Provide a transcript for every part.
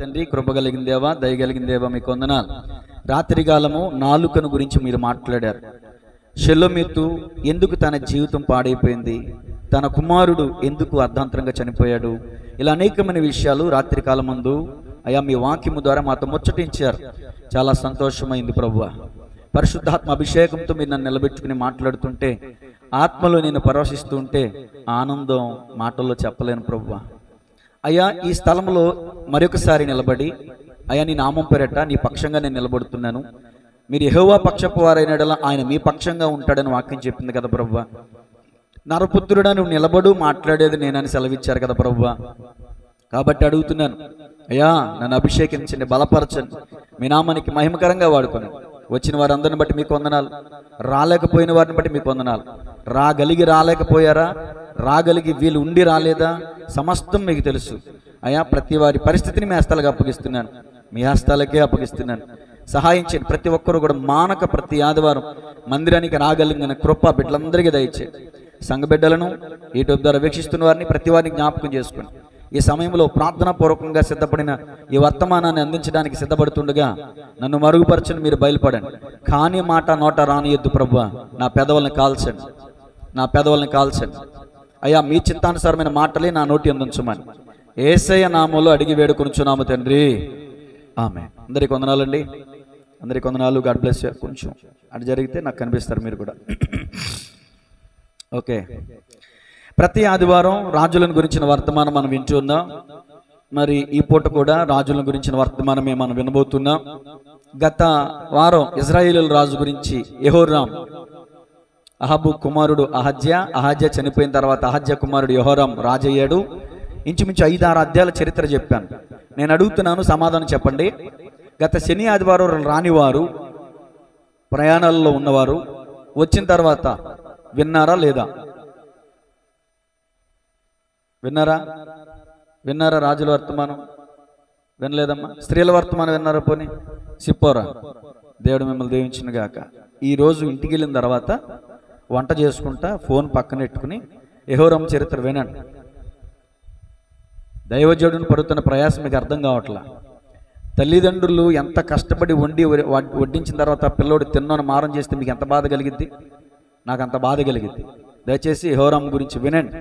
తండ్రి, కృప కలిగిన దేవా, దయగలిగిన దేవా, మీకు వందనాలు. రాత్రికాలము నాలుకను గురించి మీరు మాట్లాడారు. షెలోమీతు ఎందుకు తన జీవితం పాడైపోయింది, తన కుమారుడు ఎందుకు అర్ధాంతరంగా చనిపోయాడు, ఇలా అనేకమైన విషయాలు రాత్రికాలం ముందు అయా మీ వాక్యము ద్వారా మాతో ముచ్చటించారు. చాలా సంతోషమైంది ప్రభువా. పరిశుద్ధాత్మ అభిషేకంతో మీరు నన్ను నిలబెట్టుకుని మాట్లాడుతుంటే, ఆత్మలో నేను పరవశిస్తూ ఉంటే ఆనందం మాటల్లో చెప్పలేను ప్రభువా. అయ్యా, ఈ స్థలంలో మరొకసారి నిలబడి అయ్యా నీ నామం పేరట నీ పక్షంగా నేను నిలబడుతున్నాను. మీరు యెహోవా పక్షపు వారైనడలా ఆయన మీ పక్షంగా ఉంటాడని వాక్యం చెప్పింది కదా ప్రభువా. నరపుత్రుడా, నువ్వు నిలబడు, మాట్లాడేది నేనని సెలవిచ్చారు కదా ప్రభువా. కాబట్టి అడుగుతున్నాను అయ్యా, నన్ను అభిషేకించండి, బలపరచండి, మీ నామానికి మహిమకరంగా వాడుకొని వచ్చిన వారందరిని బట్టి మీకు వందనాలు, రాలేకపోయిన వారిని బట్టి మీకు వందనాలు. రాలేకపోయారా, రాగలిగి వీళ్ళు ఉండి రాలేదా, సమస్తం మీకు తెలుసు అయ్యా. ప్రతి వారి పరిస్థితిని మీ హస్తాలకు అప్పగిస్తున్నాను, మీ హస్తాలకే అప్పగిస్తున్నాను. సహాయం చేయండి. ప్రతి ఒక్కరు కూడా మానక ప్రతి ఆదివారం మందిరానికి రాగలిగిన కృప బిడ్డలందరికీ దయచేయండి. సంఘ బిడ్డలను యూట్యూబ్ ద్వారా వీక్షిస్తున్న వారిని ప్రతి వారిని జ్ఞాపకం చేసుకోండి. ఈ సమయంలో ప్రార్థనా పూర్వకంగా సిద్ధపడిన ఈ వర్తమానాన్ని అందించడానికి సిద్ధపడుతుండగా నన్ను మరుగుపరచని మీరు బయలుపడండి. కాని మాట నోట రానియద్దు ప్రభువా. నా పెదవుల్ని కాల్చండి, నా పెదవుల్ని కాల్చండి అయ్యా. మీ చిత్తానుసారమైన మాటలే నా నోటి అందించమని యేసయ్య నామములో అడిగి వేడుకొనుచున్నాము తండ్రి, ఆమేన్. అందరికీ వందనాలండి, అందరికీ వందనాలు. God bless you. కొంచెం అటు జరిగితే నాకు కనిపిస్తారు మీరు కూడా. ఓకే, ప్రతి ఆదివారం రాజులను గురించిన వర్తమానం మనం వింటున్నాం. మరి ఈ పూట కూడా రాజులను గురించిన వర్తమానమే మనం వినబోతున్నాం. గత వారం ఇజ్రాయేలు రాజు గురించి యెహోరాం, అహాబు కుమారుడు అహజ్యా చనిపోయిన తర్వాత అహజ్యా కుమారుడు యెహోరాం రాజయ్యాడు. ఇంచుమించు 5-6 అధ్యాయాల చరిత్ర చెప్పాను. నేను అడుగుతున్నాను, సమాధానం చెప్పండి. గత శని ఆదివారం రానివారు, ప్రయాణాలలో ఉన్నవారు వచ్చిన తర్వాత విన్నారా లేదా? విన్నారా రాజుల వర్తమానం? వినలేదమ్మా. స్త్రీల వర్తమానం విన్నారా? పోనీ సిప్పోరా. దేవుడు మిమ్మల్ని దీవించును గాక. ఈరోజు ఇంటికి వెళ్ళిన తర్వాత వంట చేసుకుంటా ఫోన్ పక్కన పెట్టుకుని యెహోరాం చరిత్ర వినండి. దైవజనుడిని పడుతున్న ప్రయాసం మీకు అర్థం కావట్లా. తల్లిదండ్రులు ఎంత కష్టపడి వడ్డించిన తర్వాత పిల్లోడు తిన్నోని మారం చేస్తే మీకు ఎంత బాధ కలిగిద్ది? నాకు అంత బాధ కలిగిద్ది. దయచేసి యెహోరాం గురించి వినండి.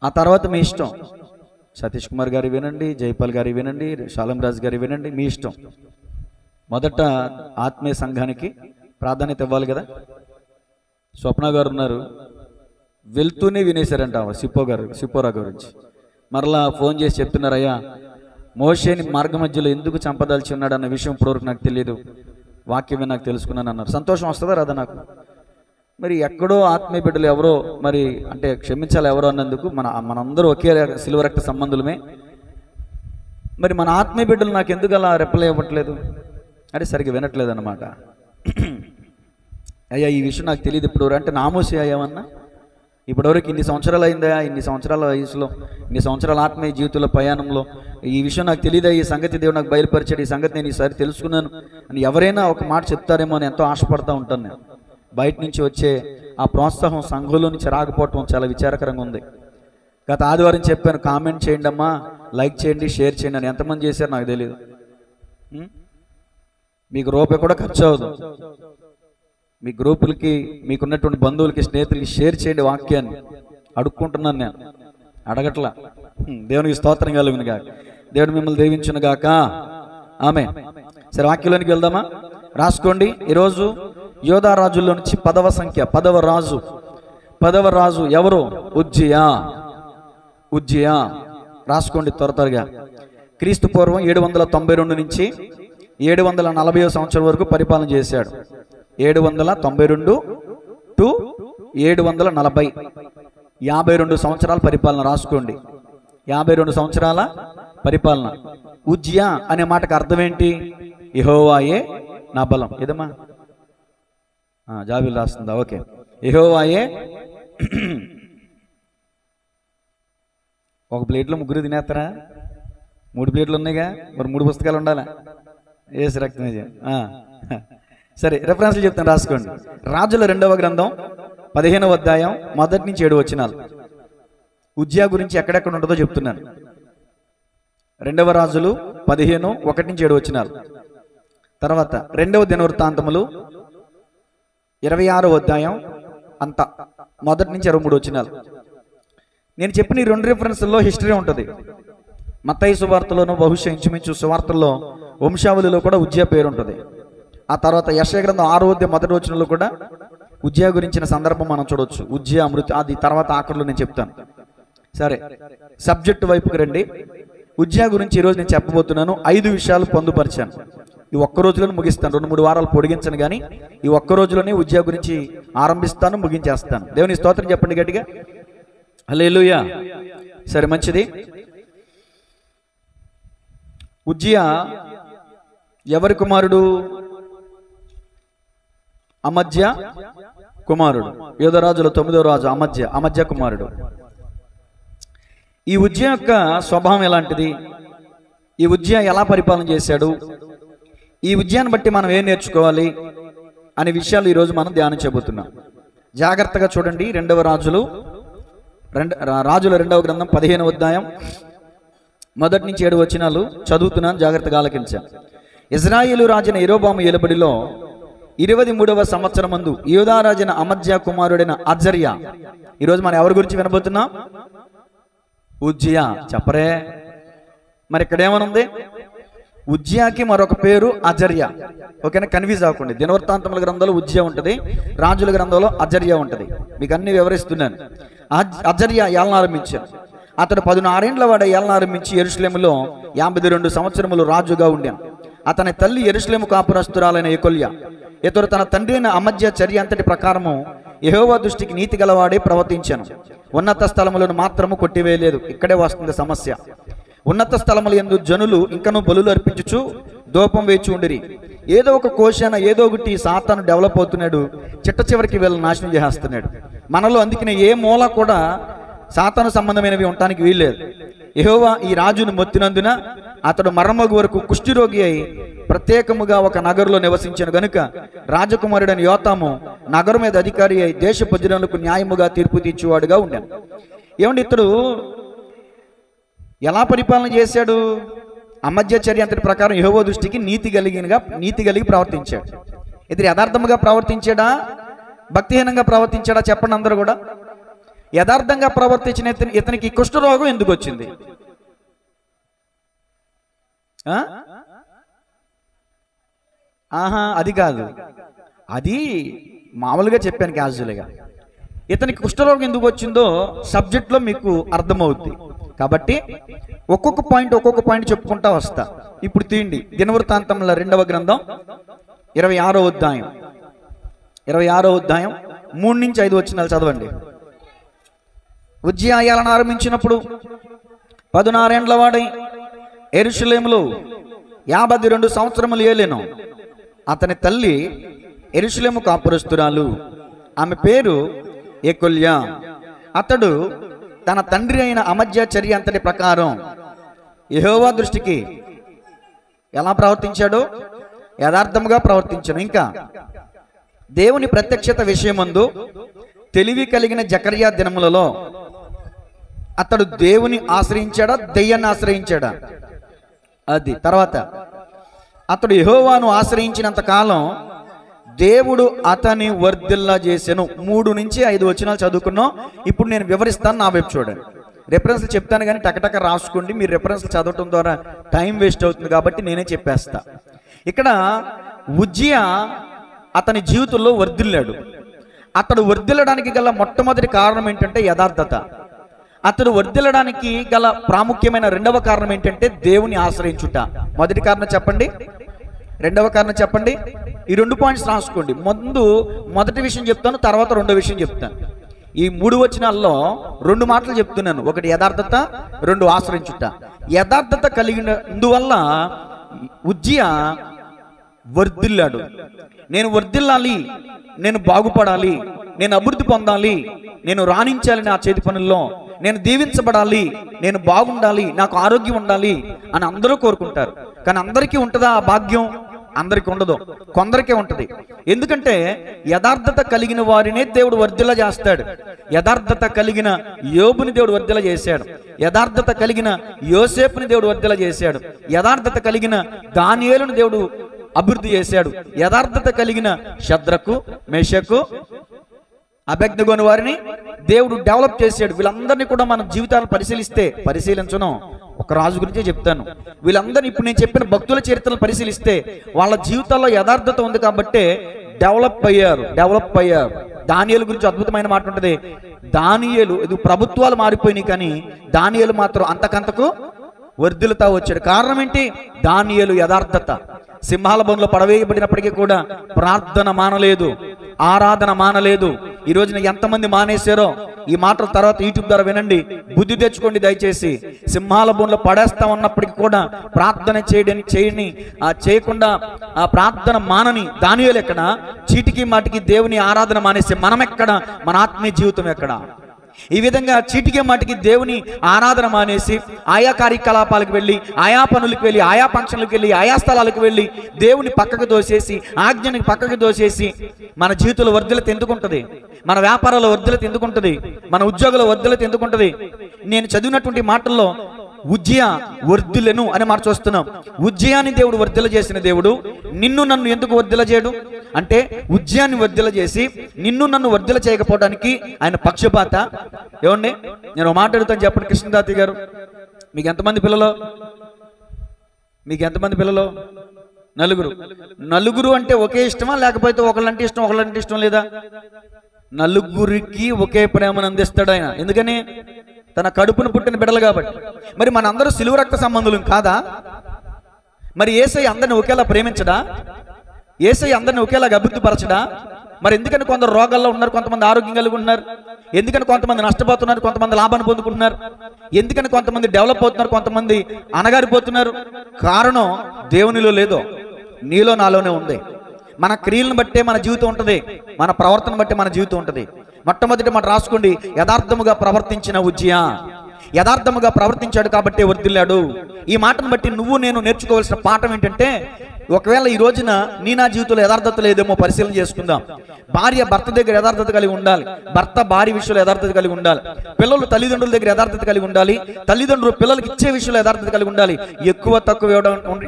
ఆ తర్వాత మీ ఇష్టం. సతీష్ కుమార్ గారి వినండి, జైపాల్ గారి వినండి, షాలం రాజు గారి వినండి, మీ ఇష్టం. మొదట ఆత్మీయ సంఘానికి ప్రాధాన్యత ఇవ్వాలి కదా. స్వప్న గారు ఉన్నారు, వెళ్తూనే వినేశారంట సిప్పోరా గురించి. మరలా ఫోన్ చేసి చెప్తున్నారు, అయ్యా మోషేని మార్గ మధ్యలో ఎందుకు చంపదలిచి ఉన్నాడు అన్న విషయం ఇప్పటివరకు నాకు తెలియదు, వాక్యమే నాకు తెలుసుకున్నాను అన్నారు. సంతోషం వస్తుందా రాదా నాకు? మరి ఎక్కడో ఆత్మీయ బిడ్డలు ఎవరో, మరి అంటే క్షమించాలి ఎవరో అన్నందుకు మనందరూ ఒకే సిలువ రక్త సంబంధులమే. మరి మన ఆత్మీయ బిడ్డలు నాకు ఎందుకు అలా రెప్పలే ఇవ్వట్లేదు అంటే సరిగ్గా వినట్లేదు అన్నమాట. అయ్యా ఈ విషయం నాకు తెలియదు ఇప్పటివరకు. అంటే నామోసి అయ్యామన్నా ఇప్పటివరకు ఇన్ని సంవత్సరాలు అయిందా, ఇన్ని సంవత్సరాల వయసులో, ఇన్ని సంవత్సరాల ఆత్మీయ జీవితంలో ప్రయాణంలో ఈ విషయం నాకు తెలియదా, ఈ సంగతి దేవుడు నాకు బయలుపరిచాడు, ఈ సంగతి నేను ఈసారి తెలుసుకున్నాను అని ఎవరైనా ఒక మాట చెప్తారేమో అని ఎంతో ఆశపడతా ఉంటాను నేను. బయట నుంచి వచ్చే ఆ ప్రోత్సాహం సంఘంలో నుంచి రాకపోవటం చాలా విచారకరంగా ఉంది. గత ఆదివారం చెప్పాను, కామెంట్ చేయండి అమ్మా, లైక్ చేయండి, షేర్ చేయండి అని. ఎంతమంది చేశారు నాకు తెలియదు. మీకు రూపాయి కూడా ఖర్చు అవ్వదు. మీ గ్రూపులకి, మీకున్నటువంటి బంధువులకి, స్నేహితులకి షేర్ చేయండి వాక్యాన్ని. అడుక్కుంటున్నాను నేను, అడగట్లా. దేవునికి స్తోత్రం కలుగును గాక. దేవుడు మిమ్మల్ని దీవించును గాక. ఆమేన్. సరే, వాక్యంలోనికి వెళ్దామా? రాసుకోండి. ఈరోజు యోధా రాజుల్లో నుంచి 10వ సంఖ్య, 10వ రాజు ఎవరు? ఉజ్జియా. రాసుకోండి త్వరగా. క్రీస్తు పూర్వం 792 నుంచి 740 సంవత్సరం వరకు పరిపాలన చేశాడు. 792 టు 740, 52 సంవత్సరాల పరిపాలన. రాసుకోండి, 52 సంవత్సరాల పరిపాలన. ఉజ్జియా అనే మాటకు అర్థం ఏంటి? యెహోవాయే నా బలం. ఏదమ్మా జాబిల్ రాస్తుందా? ఓకే, యెహోవాయే. ఒక ప్లేట్లో ముగ్గురు తినేస్తారా? 3 ప్లేట్లు ఉన్నాయిగా, మరి 3 పుస్తకాలు ఉండాలా? ఏసు రక్తమే. సరే, రెఫరెన్స్లు చెప్తాను, రాసుకోండి. రాజుల 2వ గ్రంథం 15వ అధ్యాయం 1 నుంచి 7 వచనాలు. ఉజ్జియా గురించి ఎక్కడెక్కడ ఉంటుందో చెప్తున్నాను. 2వ రాజులు 15 1 నుంచి 7 వచనాలు. తర్వాత 2వ దినవృత్తాంతములు 26వ అధ్యాయం అంతా 1 నుంచి 23 వచనాలు. నేను చెప్పిన ఈ 2 రిఫరెన్స్ల్లో హిస్టరీ ఉంటుంది. మత్తయి సువార్తలోనూ బహుశా ఇంచుమించు సువార్తల్లో వంశావళిలో కూడా ఉజ్జియా పేరు ఉంటుంది. ఆ తర్వాత యెషయా గ్రంథం 6వ అధ్యాయం 1వ వచనంలో కూడా ఉజ్జియా గురించిన సందర్భం మనం చూడవచ్చు. ఉజ్జియా మృతి, అది తర్వాత ఆఖరిలో నేను చెప్తాను. సరే, సబ్జెక్టు వైపుకి రండి. ఉజ్జియా గురించి ఈరోజు నేను చెప్పబోతున్నాను. 5 విషయాలు పొందుపరిచాను. ఈ ఒక్క రోజులోనే ముగిస్తాను, 2-3 వారాలు పొడిగించను, కానీ ఈ ఒక్క రోజులోనే ఉజ్జియా గురించి ఆరంభిస్తాను, ముగించేస్తాను. దేవుని స్తోత్రం చెప్పండి గట్టిగా, హల్లెలూయా. సరే, మంచిది. ఉజ్జియా ఎవరి కుమారుడు? అమజ్య కుమారుడు. యోధరాజుల 9వ రాజు అమజ్య కుమారుడు. ఈ ఉజ్జియా యొక్క స్వభావం ఎలాంటిది? ఈ ఉజ్జియా ఎలా పరిపాలన చేశాడు? ఈ ఉజ్జియాన్ని బట్టి మనం ఏం నేర్చుకోవాలి అనే విషయాలు ఈరోజు మనం ధ్యానం చేయబోతున్నాం. జాగ్రత్తగా చూడండి. రాజుల 2వ గ్రంథం 15వ అధ్యాయం 1 నుంచి 7 వచనాలు చదువుతున్నాను, జాగ్రత్తగా ఆలకించాను. ఇజ్రాయేలు రాజైన యెరోబాము ఏలుబడిలో 23వ సంవత్సరమందు యూదా రాజైన అమజ్యా కుమారుడైన అజర్యా. ఈరోజు మనం ఎవరి గురించి వినబోతున్నాం? ఉజ్జియా. చెప్పరే, మరి ఇక్కడ ఏమనుంది? ఉజ్జియాకి మరొక పేరు అజర్యా. ఓకేనా, కన్ఫ్యూజ్ అవ్వకండి. దినవృత్తాంతముల గ్రంథంలో ఉజ్జియా ఉంటుంది, రాజుల గ్రంథంలో అజర్యా ఉంటుంది. మీకు అన్ని వివరిస్తున్నాను. అజర్యా ఏలన ఆరంభించాడు. అతడు 16 ఏండ్ల వాడ ఏలన ఆరంభించి యెరూషలేములో 52 సంవత్సరములు రాజుగా ఉండాను. అతని తల్లి యెరూషలేము కాపురస్తురాలైన యెకొల్యా. ఇతడు తన తండ్రి అయిన అమజ్యా చర్య అంతటి ప్రకారము యెహోవా దృష్టికి నీతి గలవాడే ప్రవర్తించాను. ఉన్నత స్థలములను మాత్రము కొట్టివేయలేదు. ఇక్కడే వస్తుంది సమస్య. ఉన్నత స్థలముల యందు జనులు ఇంకనూ బలులు అర్పించుచు దూపం వేచి ఉండిరి. ఏదో ఒక కోశాన ఏదో ఒకటి సాతాను డెవలప్ అవుతున్నాడు. చిట్ట చివరికి వీళ్ళని నాశనం చేస్తున్నాడు. మనలో అందుకనే ఏ మూల కూడా సాతాను సంబంధమైనవి ఉండటానికి వీల్లేదు. యెహోవా ఈ రాజును మొత్తినందున అతడు మరణమగు వరకు కుష్ఠిరోగి అయి ప్రత్యేకముగా ఒక నగరులో నివసించాను గనుక రాజకుమారుడైన యోతాము నగరం మీద అధికారి అయి దేశ ప్రజలకు న్యాయముగా తీర్పు తీర్చేవాడుగా ఉండాను. ఏమండి, ఇతడు ఎలా పరిపాలన చేశాడు? అమజ్య చర్య అంతటి ప్రకారం యెహోవా దృష్టికి నీతి కలిగి ప్రవర్తించాడు. ఇతడు యథార్థముగా ప్రవర్తించాడా, భక్తిహీనంగా ప్రవర్తించాడా? చెప్పండి అందరూ కూడా. యథార్థంగా ప్రవర్తించిన ఇతనికి కుష్ఠరోగం ఎందుకు వచ్చింది? అది కాదు, అది మామూలుగా చెప్పాను క్యాజువల్గా. ఇతనికి కుష్ఠరోగం ఎందుకు వచ్చిందో సబ్జెక్ట్లో మీకు అర్థమవుద్ది. కాబట్టి ఒక్కొక్క పాయింట్ చెప్పుకుంటా వస్తా. ఇప్పుడు తీయండి. దినవృత్తాంతముల 2వ గ్రంథం 26వ అధ్యాయం 3 నుంచి 5 వచనాలు చదవండి. ఉజ్జియా ఏలన ఆరంభించినప్పుడు 16 ఏండ్ల వాడై యెరూషలేములో 52 సంవత్సరములు ఏలెను. అతని తల్లి యెరూషలేము కాపురస్తురాలు, ఆమె పేరు యెకొల్యా. అతడు తన తండ్రి అయిన అమజ్యా చర్య అంతటి ప్రకారం యెహోవా దృష్టికి ఎలా ప్రవర్తించాడో యథార్థముగా ప్రవర్తించాను. ఇంకా దేవుని ప్రత్యక్షత విషయమందు తెలివి కలిగిన జకర్యా దినములలో అతడు దేవుని ఆశ్రయించాడా, దెయ్యాన్ని ఆశ్రయించాడా? అది తర్వాత అతడు యెహోవాను ఆశ్రయించినంత కాలం దేవుడు అతని వర్ధిల్లా చేసెను. 3 నుంచి 5 వచనాలు చదువుకున్నాం. ఇప్పుడు నేను వివరిస్తాను, నా వైపు చూడండి. రెఫరెన్స్లు చెప్తాను కానీ టకటక రాసుకోండి. మీరు రెఫరెన్స్లు చదవటం ద్వారా టైం వేస్ట్ అవుతుంది కాబట్టి నేనే చెప్పేస్తా. ఇక్కడ ఉజ్జియా అతని జీవితంలో వర్ధిల్లాడు. అతడు వర్ధిల్లడానికి గల మొట్టమొదటి కారణం ఏంటంటే యథార్థత. అతడు వర్ధిల్లడానికి గల ప్రాముఖ్యమైన 2వ కారణం ఏంటంటే దేవుని ఆశ్రయించుట. మొదటి కారణం చెప్పండి, 2వ కారణం చెప్పండి. ఈ 2 పాయింట్స్ రాసుకోండి. మొదటి విషయం చెప్తాను, తర్వాత 2వ విషయం చెప్తాను. ఈ 3 వచనాల్లో 2 మాటలు చెప్తున్నాను. ఒకటి యథార్థత, 2 ఆశ్రయించుట. యథార్థత కలిగినందువల్ల ఉజ్జియా వర్ధిల్లాడు. నేను వర్ధిల్లాలి, నేను బాగుపడాలి, నేను అభివృద్ధి పొందాలి, నేను రాణించాలి నా చేతి పనుల్లో, నేను దీవించబడాలి, నేను బాగుండాలి, నాకు ఆరోగ్యం ఉండాలి అని అందరూ కోరుకుంటారు. కానీ అందరికీ ఉంటుందా ఆ భాగ్యం? అందరికీ ఉండదు, కొందరికే ఉంటుంది. ఎందుకంటే యథార్థత కలిగిన వారినే దేవుడు వర్ధిల్ల చేస్తాడు. యథార్థత కలిగిన యోబుని దేవుడు వర్ధిల్ల చేశాడు. యథార్థత కలిగిన యోసేపుని దేవుడు వర్ధిల్ల చేశాడు. యథార్థత కలిగిన దానియేలును దేవుడు అభివృద్ధి చేశాడు. యథార్థత కలిగిన షద్రకు, మేషకు, అబేద్నెగోను వారిని దేవుడు డెవలప్ చేశాడు. వీళ్ళందరినీ కూడా మన జీవితాలను పరిశీలించను. ఒక రాజు గురించే చెప్తాను. వీళ్ళందరినీ ఇప్పుడు నేను చెప్పిన భక్తుల చరిత్రను పరిశీలిస్తే వాళ్ళ జీవితాల్లో యథార్థత ఉంది కాబట్టి డెవలప్ అయ్యారు. దానియేలు గురించి అద్భుతమైన మాట ఉంటుంది. దానియేలు ఇది ప్రభుత్వాలు మారిపోయినాయి కానీ దానియేలు మాత్రం అంతకంతకు వర్ధిల్లుతా వచ్చాడు. కారణం ఏంటి? దానియేలు యథార్థత. సింహాల బొంలో పడవేయబడినప్పటికీ కూడా ప్రార్థన మానలేదు, ఆరాధన మానలేదు. ఈ రోజున ఎంతమంది మానేశారో ఈ మాటల తర్వాత యూట్యూబ్ ద్వారా వినండి, బుద్ధి తెచ్చుకోండి దయచేసి. సింహాల బొంలో పడేస్తా ఉన్నప్పటికీ కూడా ప్రార్థన చేయకుండా ఆ ప్రార్థన మానని దానియేలు ఎక్కడ? చీటికి మాటికి దేవుని ఆరాధన మానేసి మనం ఎక్కడ? మన ఆత్మీయ జీవితం ఎక్కడ? ఈ విధంగా చీటికే మాటికి దేవుని ఆరాధన మానేసి ఆయా కార్యకలాపాలకు వెళ్ళి, ఆయా పనులకు వెళ్ళి, ఆయా ఫంక్షన్లకు వెళ్ళి, ఆయా స్థలాలకు వెళ్ళి దేవుని పక్కకు దోసేసి, ఆజ్ఞని పక్కకు దోసేసి మన జీవితంలో వర్ధిల్లత ఎందుకుంటుంది? మన వ్యాపారంలో వర్ధిల్లత ఎందుకుంటుంది? మన ఉద్యోగంలో వర్ధిల్లత ఎందుకుంటుంది? నేను చదివినటువంటి మాటల్లో ఉజ్జియా వర్ధిల్లెను అనే మాట చూస్తున్నాం. ఉజ్జియాని దేవుడు వర్ధిల్ల చేసిన దేవుడు నిన్ను నన్ను ఎందుకు వర్ధిల్ల చేయడు అంటే, ఉజ్జియాన్ని వర్ధిల్ల చేసి నిన్ను నన్ను వర్ధిల్ల చేయకపోవడానికి ఆయన పక్షపాత? ఏమండి, నేను మాట్లాడుతాను చెప్పండి. కృష్ణదాతి గారు, మీకు ఎంతమంది పిల్లలు? నలుగురు అంటే ఒకే ఇష్టమా, లేకపోతే ఒకళ్ళంటే ఇష్టం లేదా? నలుగురికి ఒకే ప్రేమను అందిస్తాడు ఆయన. ఎందుకని? తన కడుపును పుట్టిన బిడ్డలు కాబట్టి. మరి మనందరూ సిలువ రక్త సంబంధులం కాదా? మరి యేసయ్య అందరిని ఒకేలా ప్రేమించడా? యేసయ్య అందరిని ఒకేలా అభివృద్ధిపరచడా? మరి ఎందుకని కొందరు రోగాల్లో ఉన్నారు, కొంతమంది ఆరోగ్యం కలిగి ఉన్నారు? ఎందుకని కొంతమంది నష్టపోతున్నారు, కొంతమంది లాభాన్ని పొందుకుంటున్నారు? ఎందుకని కొంతమంది డెవలప్ అవుతున్నారు, కొంతమంది అనగారిపోతున్నారు? కారణం దేవునిలో లేదో, నీలో నాలోనే ఉంది. మన క్రియలను బట్టే మన జీవితం ఉంటుంది, మన ప్రవర్తన బట్టే మన జీవితం ఉంటుంది. మొట్టమొదటి మాట రాసుకోండి, యథార్థముగా ప్రవర్తించిన ఉజ్జియా యథార్థముగా ప్రవర్తించాడు కాబట్టి వర్ధిల్లాడు. ఈ మాటను బట్టి నువ్వు నేను నేర్చుకోవాల్సిన పాఠం ఏంటంటే, ఒకవేళ ఈ రోజున నా జీవితంలో యథార్థత లేదేమో పరిశీలన చేసుకుందాం. భార్య భర్త దగ్గర యథార్థత కలిగి ఉండాలి, భర్త భార్య విషయంలో యథార్థత కలిగి ఉండాలి, పిల్లలు తల్లిదండ్రుల దగ్గర యథార్థత కలిగి ఉండాలి, తల్లిదండ్రులు పిల్లలకి ఇచ్చే విషయంలో యథార్థత కలిగి ఉండాలి. ఎక్కువ తక్కువ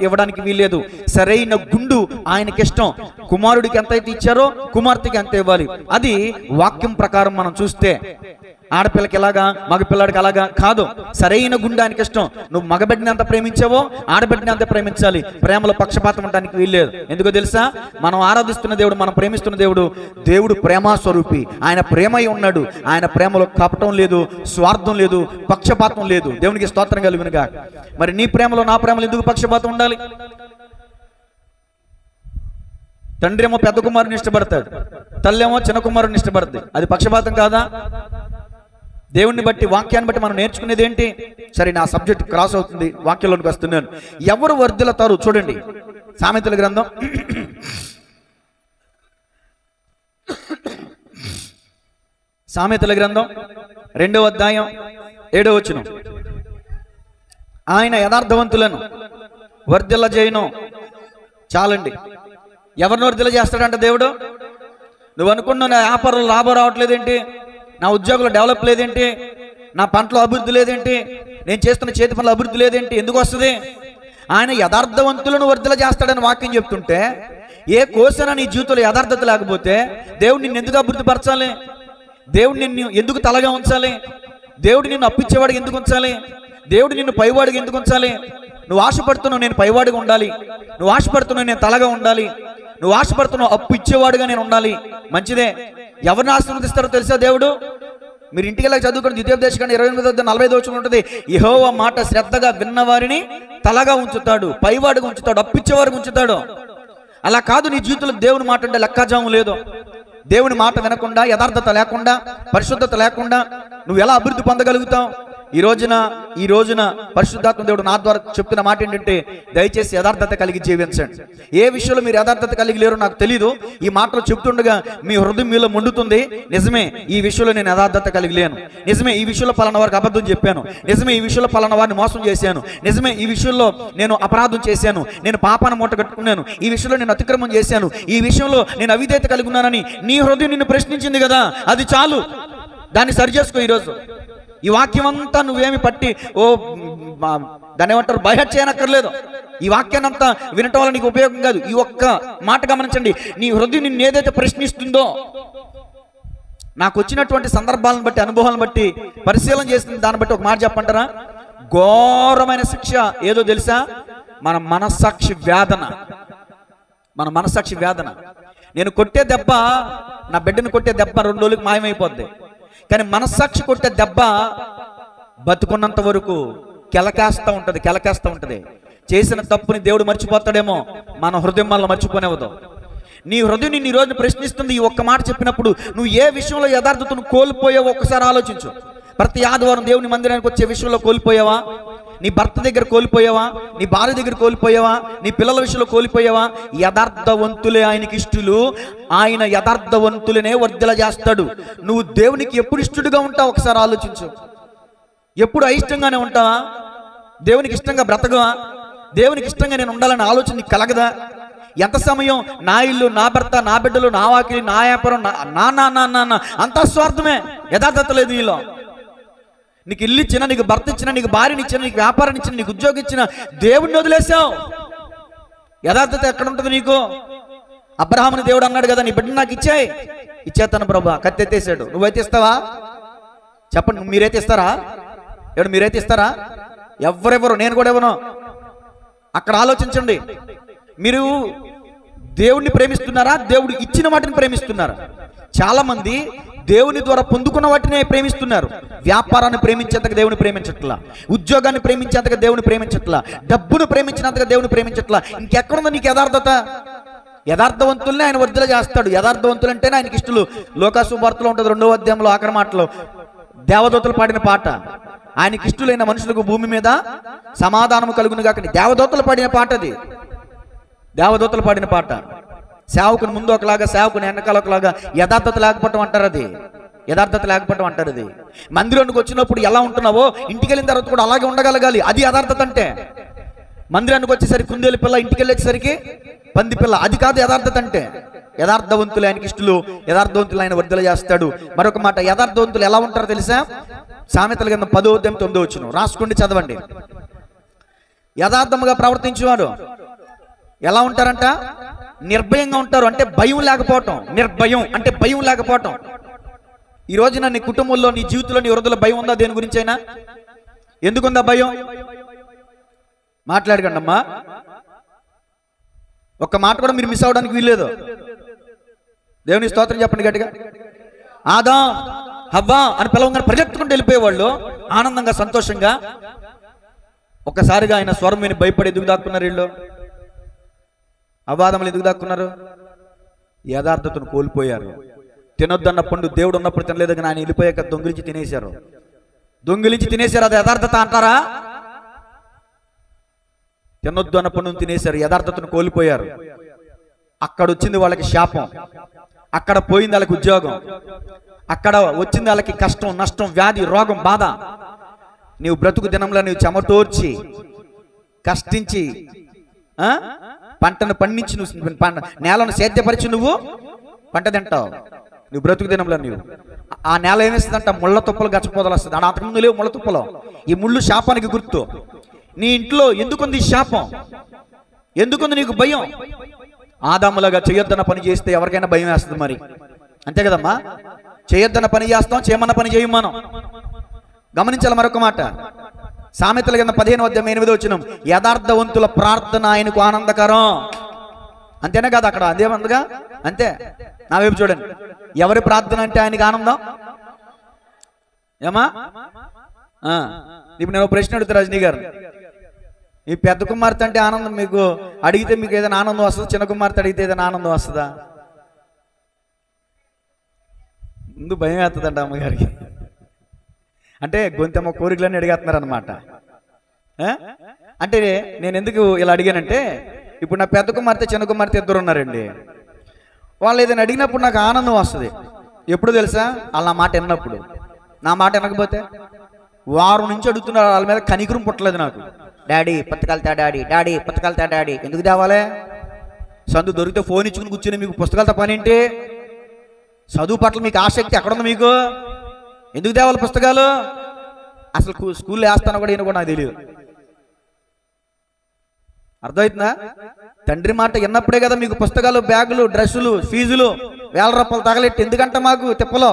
ఇవ్వడానికి వీల్లేదు. సరైన గుండు ఆయనకి ఇష్టం. కుమారుడికి ఎంత అయితే ఇచ్చారో కుమార్తెకి అంత ఇవ్వాలి. అది వాక్యం ప్రకారం మనం చూస్తే. ఆడపిల్లకి ఎలాగా, మగపిల్లాడికి అలాగా కాదు. సరైన గుండానికి ఇష్టం. నువ్వు మగబిడ్డని ఎంత ప్రేమించావో ఆడబిడ్డని అంత ప్రేమించాలి. ప్రేమలో పక్షపాతం ఉండడానికి వీల్లేదు. ఎందుకో తెలుసా? మనం ఆరాధిస్తున్న దేవుడు, మనం ప్రేమిస్తున్న దేవుడు ప్రేమాస్వరూపి. ఆయన ప్రేమై ఉన్నాడు. ఆయన ప్రేమలో కపటం లేదు, స్వార్థం లేదు, పక్షపాతం లేదు. దేవునికి స్తోత్రం కలుగునుగా. మరి నీ ప్రేమలో నా ప్రేమలో ఎందుకు పక్షపాతం ఉండాలి? తండ్రి ఏమో పెద్ద కుమారుని ఇష్టపడతాడు, తల్లి ఏమో చిన్న కుమారుని ఇష్టపడుతుంది. అది పక్షపాతం కాదా? దేవుణ్ణి బట్టి, వాక్యాన్ని బట్టి మనం నేర్చుకునేది ఏంటి? సరే, నా సబ్జెక్ట్ క్రాస్ అవుతుంది, వాక్యంలోనికి వస్తున్నాను. ఎవరు వర్ధిల్లుతారు చూడండి. సామెతల గ్రంథం 2వ అధ్యాయం 7వ వచనం. ఆయన యథార్థవంతులను వర్ధిల్ల చేయను. చాలండి. ఎవరిని వర్ధిల్ల చేస్తాడంట దేవుడు? నువ్వు అనుకున్న నా వ్యాపారంలో లాభం రావట్లేదేంటి, నా ఉద్యోగంలో డెవలప్ లేదేంటి, నా పంటలో అభివృద్ధి లేదేంటి, నేను చేస్తున్న చేతి పనుల అభివృద్ధి లేదేంటి? ఎందుకు వస్తుంది? ఆయన యథార్థవంతులను వర్ధిల్ల చేస్తాడని వాక్యం చెప్తుంటే, ఏ కోసన నీ జీవితంలో యథార్థత లేకపోతే దేవుడు నిన్ను ఎందుకు అభివృద్ధిపరచాలి? దేవుడు నిన్ను ఎందుకు తలగా ఉంచాలి? దేవుడు నిన్ను అప్పిచ్చేవాడికి ఎందుకు ఉంచాలి? దేవుడు నిన్ను పైవాడికి ఎందుకు ఉంచాలి? నువ్వు ఆశపడుతున్నావు నేను పైవాడిగా ఉండాలి, నువ్వు ఆశపడుతున్నావు నేను తలగా ఉండాలి, నువ్వు ఆశపడుతున్నావు అప్పు ఇచ్చేవాడుగా నేను ఉండాలి. మంచిదే. ఎవరిని ఆశీర్వదిస్తారో తెలుసా దేవుడు? మీరు ఇంటికి వెళ్ళి చదువుకుని ద్వితీయోపదేశకాండం 28:45 వచనం ఉంటుంది. యెహోవా మాట శ్రద్ధగా విన్నవారిని తలగా ఉంచుతాడు, పైవాడిగా ఉంచుతాడు, అప్పిచ్చేవాడిగా ఉంచుతాడు. అలా కాదు నీ జీవితంలో దేవుని మాట అంటే లెక్కాజాము లేదు. దేవుని మాట వినకుండా, యథార్థత లేకుండా, పరిశుద్ధత లేకుండా నువ్వు ఎలా అభివృద్ధి పొందగలుగుతావు? ఈ రోజున పరిశుద్ధాత్మ దేవుడు నా ద్వారా చెప్తున్న మాట ఏంటంటే, దయచేసి యథార్థత కలిగి జీవించండి. ఏ విషయంలో మీరు యథార్థత కలిగి లేరో నాకు తెలీదు. ఈ మాటలు చెప్తుండగా మీ హృదయం మీలో మండుతుంది. నిజమే, ఈ విషయంలో నేను యథార్థత కలిగి లేను. నిజమే, ఈ విషయంలో పలానా వారికి అబద్ధం చెప్పాను. నిజమే, ఈ విషయంలో పలానా వారిని మోసం చేశాను. నిజమే, ఈ విషయంలో నేను అపరాధం చేశాను, నేను పాపాన్ని మూట కట్టుకున్నాను, ఈ విషయంలో నేను అతిక్రమం చేశాను, ఈ విషయంలో నేను అవిధేయత కలిగి ఉన్నానని నీ హృదయం నిన్ను ప్రశ్నించింది కదా, అది చాలు. దాన్ని సరి చేసుకో. ఈరోజు ఈ వాక్యం అంతా నువ్వేమి పట్టి దాన్ని ఏమంటారు బైహెట్ చేయనక్కర్లేదు. ఈ వాక్యాన్ని అంతా వినటం వల్ల నీకు ఉపయోగం కాదు. ఈ ఒక్క మాట గమనించండి. నీ హృదయం నిన్ను ఏదైతే ప్రశ్నిస్తుందో, నాకు వచ్చినటువంటి సందర్భాలను బట్టి, అనుభవాలను బట్టి, పరిశీలన చేసిన దాన్ని బట్టి ఒక మాట చెప్పంటారా? ఘోరమైన శిక్ష ఏదో తెలుసా? మన మనస్సాక్షి వేదన. మన మనస్సాక్షి వేదన. నేను కొట్టే దెబ్బ, నా బిడ్డను కొట్టే దెబ్బ 2 రోజులకు మాయమైపోద్ది. కానీ మనస్సాక్షి కొట్టే దెబ్బ బతుకున్నంత వరకు కెలకేస్తూ ఉంటుంది. చేసిన తప్పుని దేవుడు మర్చిపోతాడేమో, మన హృదయం మనల్ని మర్చిపోనివ్వదు. నీ హృదయం నిన్ను ఈ రోజు ప్రశ్నిస్తుంది. ఈ ఒక్క మాట చెప్పినప్పుడు నువ్వు ఏ విషయంలో యథార్థతను కోల్పోయావో ఒక్కసారి ఆలోచించు. ప్రతి ఆదివారం దేవుని మందిరానికి వచ్చే విషయంలో కోల్పోయావా? నీ భర్త దగ్గర కోల్పోయావా? నీ భార్య దగ్గర కోల్పోయావా? నీ పిల్లల విషయంలో కోల్పోయావా? యథార్థవంతులే ఆయనకి ఇష్టలు. ఆయన యథార్థవంతులనే వర్ధల చేస్తాడు. నువ్వు దేవునికి ఎప్పుడు ఇష్టడుగా ఉంటావు ఒకసారి ఆలోచించు. ఎప్పుడు అయిష్టంగానే ఉంటావా? దేవునికి ఇష్టంగా బ్రతకవా? దేవునికి ఇష్టంగా నేను ఉండాలని ఆలోచన నీకు కలగదా? ఎంత సమయం నా ఇల్లు, నా భర్త, నా బిడ్డలు, నా వాకిలి, నా వ్యాపారం, నా అంతా స్వార్థమే. యథార్థత లేదు నీలో. నీకు ఇల్లు ఇచ్చినా, నీకు భర్త ఇచ్చినా, నీకు భార్యని ఇచ్చినా, నీకు వ్యాపారం ఇచ్చినా, నీకు ఉద్యోగం ఇచ్చినా దేవుడిని వదిలేసావు. యథార్థత ఎక్కడ ఉంటుంది నీకు? అబ్రహాముని దేవుడు అన్నాడు కదా, నీ బిడ్డను నాకు ఇచ్చేస్తాను ప్రభా. కత్తి ఎత్తేసాడు. నువ్వైతే ఇస్తావా? చెప్పండి, మీరైతే ఇస్తారా? మీరైతే ఇస్తారా? ఎవరెవరు, నేను కూడా ఇవ్వను. అక్కడ ఆలోచించండి. మీరు దేవుడిని ప్రేమిస్తున్నారా? దేవుడు ఇచ్చిన వాటిని ప్రేమిస్తున్నారా? చాలా మంది దేవుని ద్వారా పొందుకున్న వాటినే ప్రేమిస్తున్నారు. వ్యాపారాన్ని ప్రేమించేంతగా దేవుని ప్రేమించట్లా, ఉద్యోగాన్ని ప్రేమించేంతగా దేవుని ప్రేమించట్లా, డబ్బును ప్రేమించినంతగా దేవుని ప్రేమించట్లా. ఇంకెక్కడుందో నీకు యథార్థత? యథార్థవంతుల్ని ఆయన వర్ధల చేస్తాడు. యథార్థవంతులు అంటేనే ఆయనకి ఇష్టలు. లోకాసువార్తలో ఉంటుంది 2వ అధ్యాయంలో ఆఖరి మాటలో దేవదూతలు పాడిన పాట. ఆయనకి ఇష్టలైన మనుషులకు భూమి మీద సమాధానము కలుగును గాక. దేవదూతలు పాడిన పాట అది. దేవదూతలు పాడిన పాట. సేవకుని ముందు ఒకలాగా, సేవకుని వెనకాల ఒకలాగా. యథార్థత లేకపోవటం అంటారు అది. యథార్థత లేకపోవటం అంటారు అది. మందిరానికి వచ్చినప్పుడు ఎలా ఉంటున్నావో ఇంటికి వెళ్ళిన తర్వాత కూడా అలాగే ఉండగలగాలి. అది యథార్థత అంటే. మందిరానికి వచ్చేసరికి కుందేలు పిల్ల, ఇంటికి వెళ్ళేసరికి పంది పిల్ల. అది కాదు యథార్థత అంటే. యథార్థవంతులు ఆయనకి ఇష్టలు, యథార్థవంతులు ఆయన వర్ధల చేస్తాడు. మరొక మాట, యథార్థవంతులు ఎలా ఉంటారో తెలుసా? సామెతల గ్రంథం 10వ అధ్యాయం 9వ వచనం రాసుకోండి, చదవండి. యథార్థముగా ప్రవర్తించేవాడు ఎలా ఉంటారంట? నిర్భయంగా ఉంటారు. అంటే భయం లేకపోవటం. నిర్భయం అంటే భయం లేకపోవటం. ఈ రోజున నీ కుటుంబంలో, నీ జీవితంలో, నీ హృదయంలో భయం ఉందా? దేని గురించి అయినా? ఎందుకుందా భయం? మాట్లాడకండి అమ్మా. ఒక్క మాట కూడా మీరు మిస్ అవడానికి వీల్లేదు. దేవుని స్తోత్రం చెప్పండి గట్టిగా. ఆదాం, హవ్వ అని పిలవగానే పరిగెత్తుకుంటూ వెళ్ళిపోయేవాళ్ళు ఆనందంగా, సంతోషంగా. ఒక్కసారిగా ఆయన స్వరం విని భయపడి ఎందుకు దాక్కున్నారు వీళ్ళు? అవాదములు ఎందుకు దాక్కున్నారు? యథార్థతను కోల్పోయారు. తినొద్దన్న పండు దేవుడు ఉన్నప్పుడు తినలేదు, కానీ ఆయన వెళ్ళిపోయాక దొంగిలించి తినేశారు. అది యథార్థత అంటారా? తినొద్దు అన్న పండును తినేశారు. యథార్థతను కోల్పోయారు. అక్కడ వచ్చింది వాళ్ళకి శాపం, అక్కడ పోయింది వాళ్ళకి ఉద్యోగం, అక్కడ వచ్చింది వాళ్ళకి కష్టం, నష్టం, వ్యాధి, రోగం, బాధ. నీవు బ్రతుకు దినంలో నీవు చెమటోర్చి కష్టించి పంటను పండించి, నువ్వు నేలను సేద్యపరిచి నువ్వు పంట తింటావు. నువ్వు బ్రతుకు దినంలో నీవు ఆ నేల ఏమేస్తుందంట? ముళ్ళ తుప్పలు, గచ్చపోదలు వస్తుంది. ఆడ అంతకుముందు లేవు ముళ్ళ తుప్పలు. ఈ ముళ్ళు శాపానికి గుర్తు. నీ ఇంట్లో ఎందుకుంది ఈ శాపం? ఎందుకుంది నీకు భయం? ఆదాములాగా చేయొద్దన్న పని చేస్తే ఎవరికైనా భయం వేస్తుంది మరి, అంతే కదమ్మా. చేయొద్దన్న పని చేస్తాం, చేయమన్న పని చేయం మనం. గమనించాలి మరొక మాట. సామెతల కింద 15వ అధ్యాయం 8వ వచనం, యథార్థవంతుల ప్రార్థన ఆయనకు ఆనందకరం. అంతేనా కాదు? అక్కడ అదేమందుగా అంతే. నా వైపు చూడండి. ఎవరి ప్రార్థన అంటే ఆయనకి ఆనందం? ఏమా? ఇప్పుడు నేను ప్రశ్న అడుగుతా రజనీ గారు, ఈ పెద్ద కుమార్తె అంటే ఆనందం మీకు అడిగితే మీకు ఏదైనా ఆనందం వస్తుందా? చిన్న కుమార్తె అడిగితే ఏదైనా ఆనందం వస్తుందా? ముందు భయం వేస్తుందంట అమ్మగారికి. అంటే గొంతెమ్మ కోరికలన్నీ అడిగేస్తున్నారు అనమాట. అంటే నేను ఎందుకు ఇలా అడిగానంటే, ఇప్పుడు నా పెద్ద కుమార్తె, చిన్న కుమార్తె ఇద్దరు ఉన్నారండి. వాళ్ళు ఏదైనా అడిగినప్పుడు నాకు ఆనందం వస్తుంది. ఎప్పుడు తెలుసా? వాళ్ళ నా మాట విన్నప్పుడు. నా మాట వినకపోతే వారం నుంచి అడుగుతున్నారు. వాళ్ళ మీద కనికరం పుట్టలేదు నాకు. డాడీ పుస్తకాలు తా, డాడీ డాడీ పుస్తకాలు తా, డాడీ. ఎందుకు తేవాలి? సందు దొరికితే ఫోన్ ఇచ్చుకుని కూర్చొని మీకు పుస్తకాలతో పని ఏంటి? చదువు పట్ల మీకు ఆసక్తి ఎక్కడుంది మీకు? ఎందుకు తేవాలి పుస్తకాలు? అసలు స్కూల్లో వేస్తానో కూడా ఈయన కూడా నాకు తెలియదు. అర్థమవుతుందా? తండ్రి మాట విన్నప్పుడే కదా మీకు పుస్తకాలు, బ్యాగులు, డ్రెస్సులు, ఫీజులు, వేల రూపాయలు తగలెట్టి. ఎందుకంటే మాకు తిప్పలో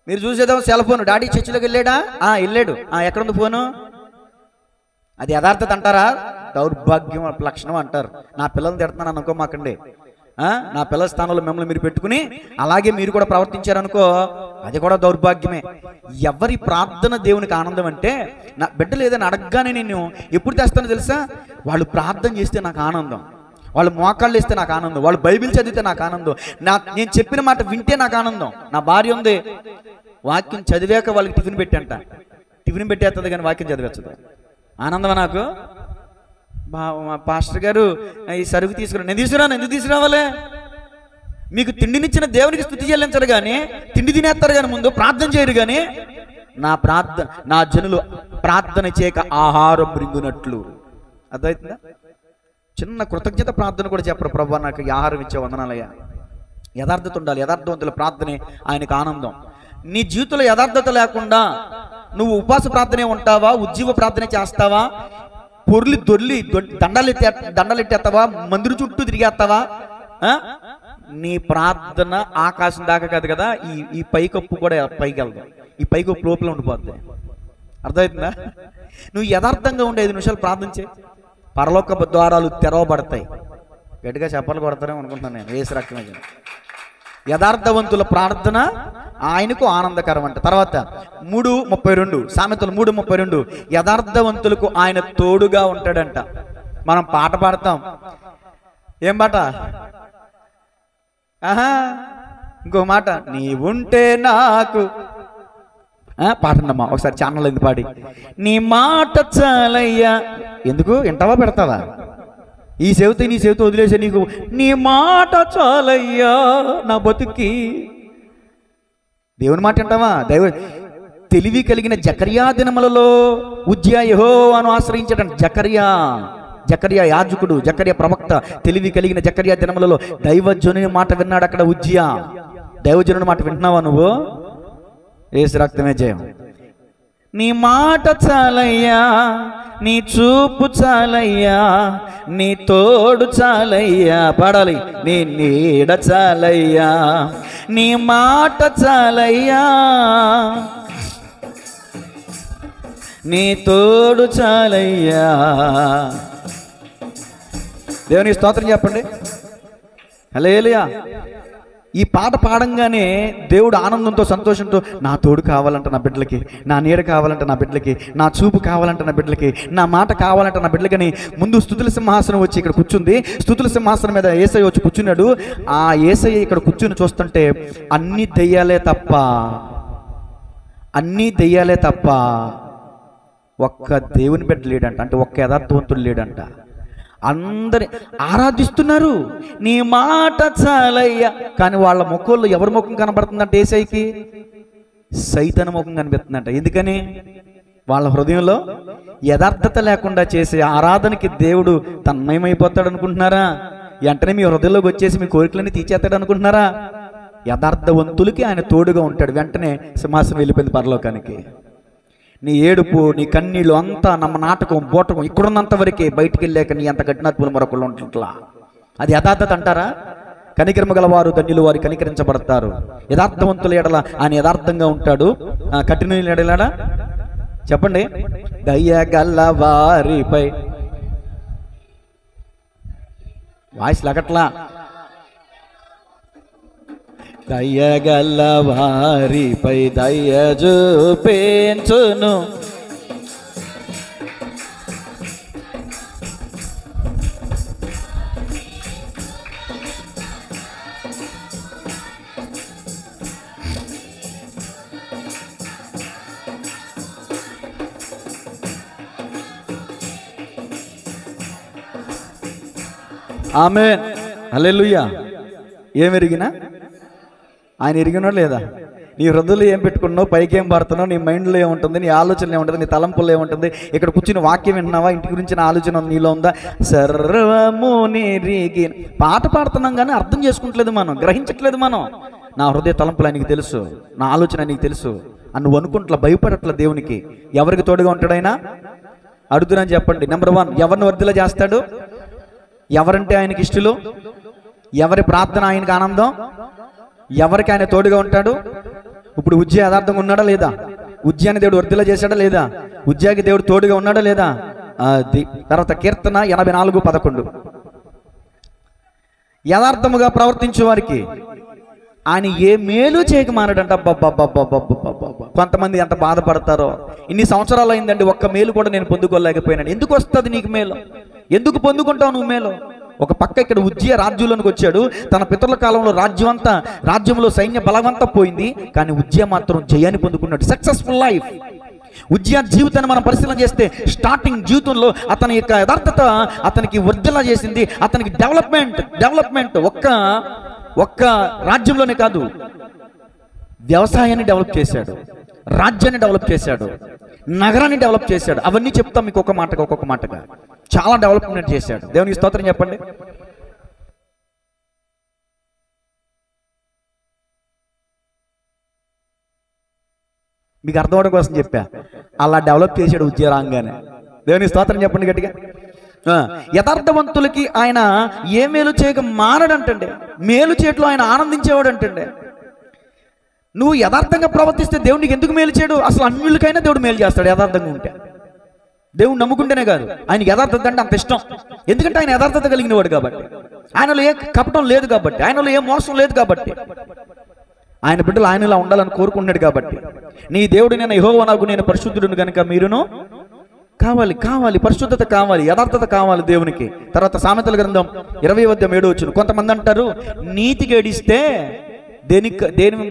మీరు చూసేదాం సెల్ ఫోన్. డాడీ చర్చిలోకి వెళ్ళాడా? వెళ్ళాడు. ఎక్కడుంది ఫోను? అది యథార్థత అంటారా? దౌర్భాగ్యం లక్షణం అంటారు. నా పిల్లల్ని తిడుతున్నాను అనుకోమాకండి. నా పిల్లల స్థానంలో మిమ్మల్ని మీరు పెట్టుకుని అలాగే మీరు కూడా ప్రవర్తించారనుకో, అది కూడా దౌర్భాగ్యమే. ఎవరి ప్రార్థన దేవునికి ఆనందం అంటే, నా బిడ్డలు ఏదైనా అడగగానే నేను ఎప్పుడు తెస్తానో తెలుసా? వాళ్ళు ప్రార్థన చేస్తే నాకు ఆనందం, వాళ్ళు మోకాళ్ళు వేస్తే నాకు ఆనందం, వాళ్ళు బైబిల్ చదివితే నాకు ఆనందం, నేను చెప్పిన మాట వింటే నాకు ఆనందం. నా భార్య ఉంది, వాక్యం చదివాక వాళ్ళకి టిఫిన్ పెట్టంట. టిఫిన్ పెట్టేస్తుంది కానీ వాక్యం చదివేస్తుంది. ఆనందమా నాకు? పాస్టర్ గారు ఈ సరుకు తీసుకురా. నేను తీసుకురాను. ఎందుకు తీసుకురావాలి? మీకు తిండినిచ్చిన దేవునికి స్తుతి చెల్లించరు కానీ, తిండి తినేస్తారు కానీ ముందు ప్రార్థన చేయరు కానీ. నా జనులు ప్రార్థన చేయక ఆహారం మృంగునట్లు. అర్థమవుతుందా? చిన్న కృతజ్ఞత ప్రార్థన కూడా చెప్పరు. ప్రభువా నాకు ఈ ఆహారం ఇచ్చే వందనాలయ్యా. యథార్థత ఉండాలి. యథార్థవంతుల ప్రార్థనే ఆయనకు ఆనందం. నీ జీవితంలో యథార్థత లేకుండా నువ్వు ఉపవాస ప్రార్థనే ఉంటావా? ఉజ్జీవ ప్రార్థనే చేస్తావా? పొర్లి దొర్లి దండలెట్టేస్తావా? మందిరం చుట్టూ తిరిగేస్తావా? నీ ప్రార్థన ఆకాశం దాకా కాదు కదా, ఈ పైకప్పు కూడా పైకి వెళ్దాం. ఈ పైకప్పు లోపల ఉండిపోద్ది. అర్థమవుతుందా? నువ్వు యథార్థంగా ఉండే 5 నిమిషాలు ప్రార్థన చేయి, పరలోక ద్వారాలు తెరవబడతాయి. గట్టిగా చెప్పాలి కొడతారేమో అనుకుంటున్నాను నేను. వేసి రకమే. యథార్థవంతుల ప్రార్థన ఆయనకు ఆనందకరం అంట. తర్వాత 3:32 సామెతలు 3:32 యథార్థవంతులకు ఆయన తోడుగా ఉంటాడంట. మనం పాట పాడతాం. ఏం పాట? ఇంకో మాట, నీవుంటే నాకు పాటండమ్మా ఒకసారి ఛానల్ ఎందుకు పాడి. నీ మాట చాలయ్యా. ఎందుకు వింటావా పెడతావా? ఈ సేవతో నీ సేవతో వదిలేసే నీకు నీ మాట చాలయ్యా నా బతుకి. దేవుని మాట వింటావా? తెలివి కలిగిన జకర్యా దినములలో ఉజ్జియా యెహోవాను ఆశ్రయించడం. జకర్యా యాజకుడు, జకర్యా ప్రవక్త, తెలివి కలిగిన జకర్యా దినములలో దైవజనుని మాట విన్నాడు. అక్కడ ఉజ్జియా దైవజనుని మాట వింటున్నావా నువ్వు? యేసు రక్తమే జయం. నీ మాట చాలయ్యా, నీ చూపు చాలయ్యా, నీ తోడు చాలయ్యా. పాడాలి. నీ నీడ చాలయ్యా, నీ మాట చాలయ్యా, నీ తోడు చాలయ్యా. దేవునికి స్తోత్రం చెప్పండి. హల్లెలూయా. ఈ పాట పాడంగానే దేవుడు ఆనందంతో సంతోషంతో నా తోడు కావాలంట నా బిడ్డలకి, నా నీడ కావాలంట నా బిడ్డలకి, నా చూపు కావాలంట నా బిడ్డలకి, నా మాట కావాలంట నా బిడ్డలకని ముందు స్తుతుల సింహాసనం వచ్చి ఇక్కడ కూర్చుంది. స్తుతుల సింహాసనం మీద యేసయ్య వచ్చి కూర్చున్నాడు. ఆ యేసయ్య ఇక్కడ కూర్చుని చూస్తుంటే అన్ని దెయ్యాలే తప్ప ఒక్క దేవుని బిడ్డ లేడంట. అంటే ఒక్క యథార్థవంతుడు లేడంట. అందరి ఆరాధిస్తున్నారు, నీ మాట చాలయ్యా. కానీ వాళ్ళ ముఖంలో ఎవరి ముఖం కనబడుతుందంట? యేసయ్యకి సైతాను ముఖం కనిపిస్తుందంట. ఎందుకని? వాళ్ళ హృదయంలో యథార్థత లేకుండా చేసే ఆరాధనకి దేవుడు తన్మయమైపోతాడు అనుకుంటున్నారా? వెంటనే మీ హృదయంలోకి వచ్చేసి మీ కోరికలన్నీ తీర్చేస్తాడు అనుకుంటున్నారా? యథార్థవంతులకి ఆయన తోడుగా ఉంటాడు. వెంటనే సింహాసనం వెళ్ళిపోయింది పరలోకానికి. నీ ఏడుపు, నీ కన్నీళ్ళు అంతా నమ్మ నాటకం బోటకం ఇక్కడున్నంత వరకే. బయటికి వెళ్ళాక నీ అంత కఠినాత్ములు మరొకళ్ళు ఉంటుంట్లా. అది యథార్థత అంటారా? కనికరమ గలవారు ధన్యులు, వారు కనికరించబడతారు. యథార్థవంతుల ఎడల ఆయన యథార్థంగా ఉంటాడు. కఠిన ఎడలాడా చెప్పండి. దయ్యగల వారిపై వాయిస్ లగట్లా. దయ్యగల వారిపై దయ్య చూపించును. ఆమేన్. హల్లెలూయా. ఏమెరిగినా ఆయన ఎరిగినాడు లేదా? నీ హృదయంలో ఏం పెట్టుకున్నావు, పైకి ఏం పడుతున్నావు, నీ మైండ్లో ఏముంటుంది, నీ ఆలోచనలు ఏముంటుంది, నీ తలంపుల్లో ఏముంటుంది, ఇక్కడ కూర్చుని వాక్యం వింటున్నావా, ఇంటి గురించిన ఆలోచన నీలో ఉందా? సర్వము నిరిగి పాట పాడుతున్నాం కానీ అర్థం చేసుకుంటలేదు, మనం గ్రహించట్లేదు. మనం నా హృదయ తలంపులు ఆయనకి తెలుసు, నా ఆలోచన ఆయనకి తెలుసు. నువ్వు అనుకుంట్లా, భయపడట్లా దేవునికి. ఎవరికి తోడుగా ఉంటాడైనా అడుగుతున్నాను చెప్పండి. నెంబర్ 1, ఎవరిని వర్ధిల్ల చేస్తాడు? ఎవరంటే ఆయనకి ఇష్టలు? ఎవరి ప్రార్థన ఆయనకి ఆనందం? ఎవరికి ఆయన తోడుగా ఉంటాడు? ఇప్పుడు ఉజ్జయ యథార్థంగా ఉన్నాడా లేదా? ఉజ్జయాన్ని దేవుడు వర్ధిల్ల చేశాడా లేదా? ఉజ్జయాకి దేవుడు తోడుగా ఉన్నాడా లేదా? అది. తర్వాత కీర్తన 84:11, యథార్థముగా ప్రవర్తించే వారికి ఆయన ఏ మేలు చేయక మానడంట. కొంతమంది ఎంత బాధపడతారో. ఇన్ని సంవత్సరాలు అయిందండి, ఒక్క మేలు కూడా నేను పొందుకోలేకపోయినాను. ఎందుకు వస్తుంది నీకు మేలు? ఎందుకు పొందుకుంటావు నువ్వు మేలు? ఒక పక్క ఇక్కడ ఉజ్జయ రాజ్యంలోనికి వచ్చాడు. తన పితరుల కాలంలో రాజ్యంలో సైన్య బలవంతా పోయింది, కానీ ఉజ్జయ మాత్రం జయాన్ని పొందుకున్నాడు. Successful life. ఉజ్జయ జీవితాన్ని మనం పరిశీలన చేస్తే స్టార్టింగ్ జీవితంలో అతని యొక్క యథార్థత అతనికి వర్ధిల్ల చేసింది. అతనికి డెవలప్మెంట్ ఒక్క రాజ్యంలోనే కాదు, వ్యవసాయాన్ని డెవలప్ చేశాడు, రాజ్యాన్ని డెవలప్ చేశాడు, నగరాన్ని డెవలప్ చేశాడు. అవన్నీ చెప్తాం మీకు ఒక్కొక్క మాటగా. చాలా డెవలప్మెంట్ చేశాడు. దేవునికి స్తోత్రం చెప్పండి. మీకు అర్థం అవడం కోసం చెప్పా. అలా డెవలప్ చేశాడు ఉజ్జయ రాగానే. దేవునికి స్తోత్రం చెప్పండి గట్టిగా. యథార్థవంతులకి ఆయన ఏ మేలు చేయక మానడంటండి. మేలు చేయట్లో ఆయన ఆనందించేవాడు అంటండి. నువ్వు యథార్థంగా ప్రవర్తిస్తే దేవుడికి ఎందుకు మేలు చేయడు? అసలు అన్యులకైనా దేవుడు మేలు చేస్తాడు యథార్థంగా ఉంటే. దేవుడు నమ్ముకుంటేనే కాదు, ఆయనకి యథార్థత అంటే అంత ఇష్టం. ఎందుకంటే ఆయన యథార్థత కలిగిన వాడు కాబట్టి, ఆయనలో ఏ కపటం లేదు కాబట్టి, ఆయనలో ఏ మోసం లేదు కాబట్టి, ఆయన బిడ్డలు ఆయనలా ఉండాలని కోరుకుంటున్నాడు కాబట్టి. నీ దేవుడు నేను యెహోవా నాకు నేను పరిశుద్ధుడును కనుక మీరును కావాలి పరిశుద్ధత కావాలి, యథార్థత కావాలి దేవునికి. తర్వాత సామెతల గ్రంథం 20:7 కొంతమంది అంటారు, నీతికి ఏడిస్తే దేని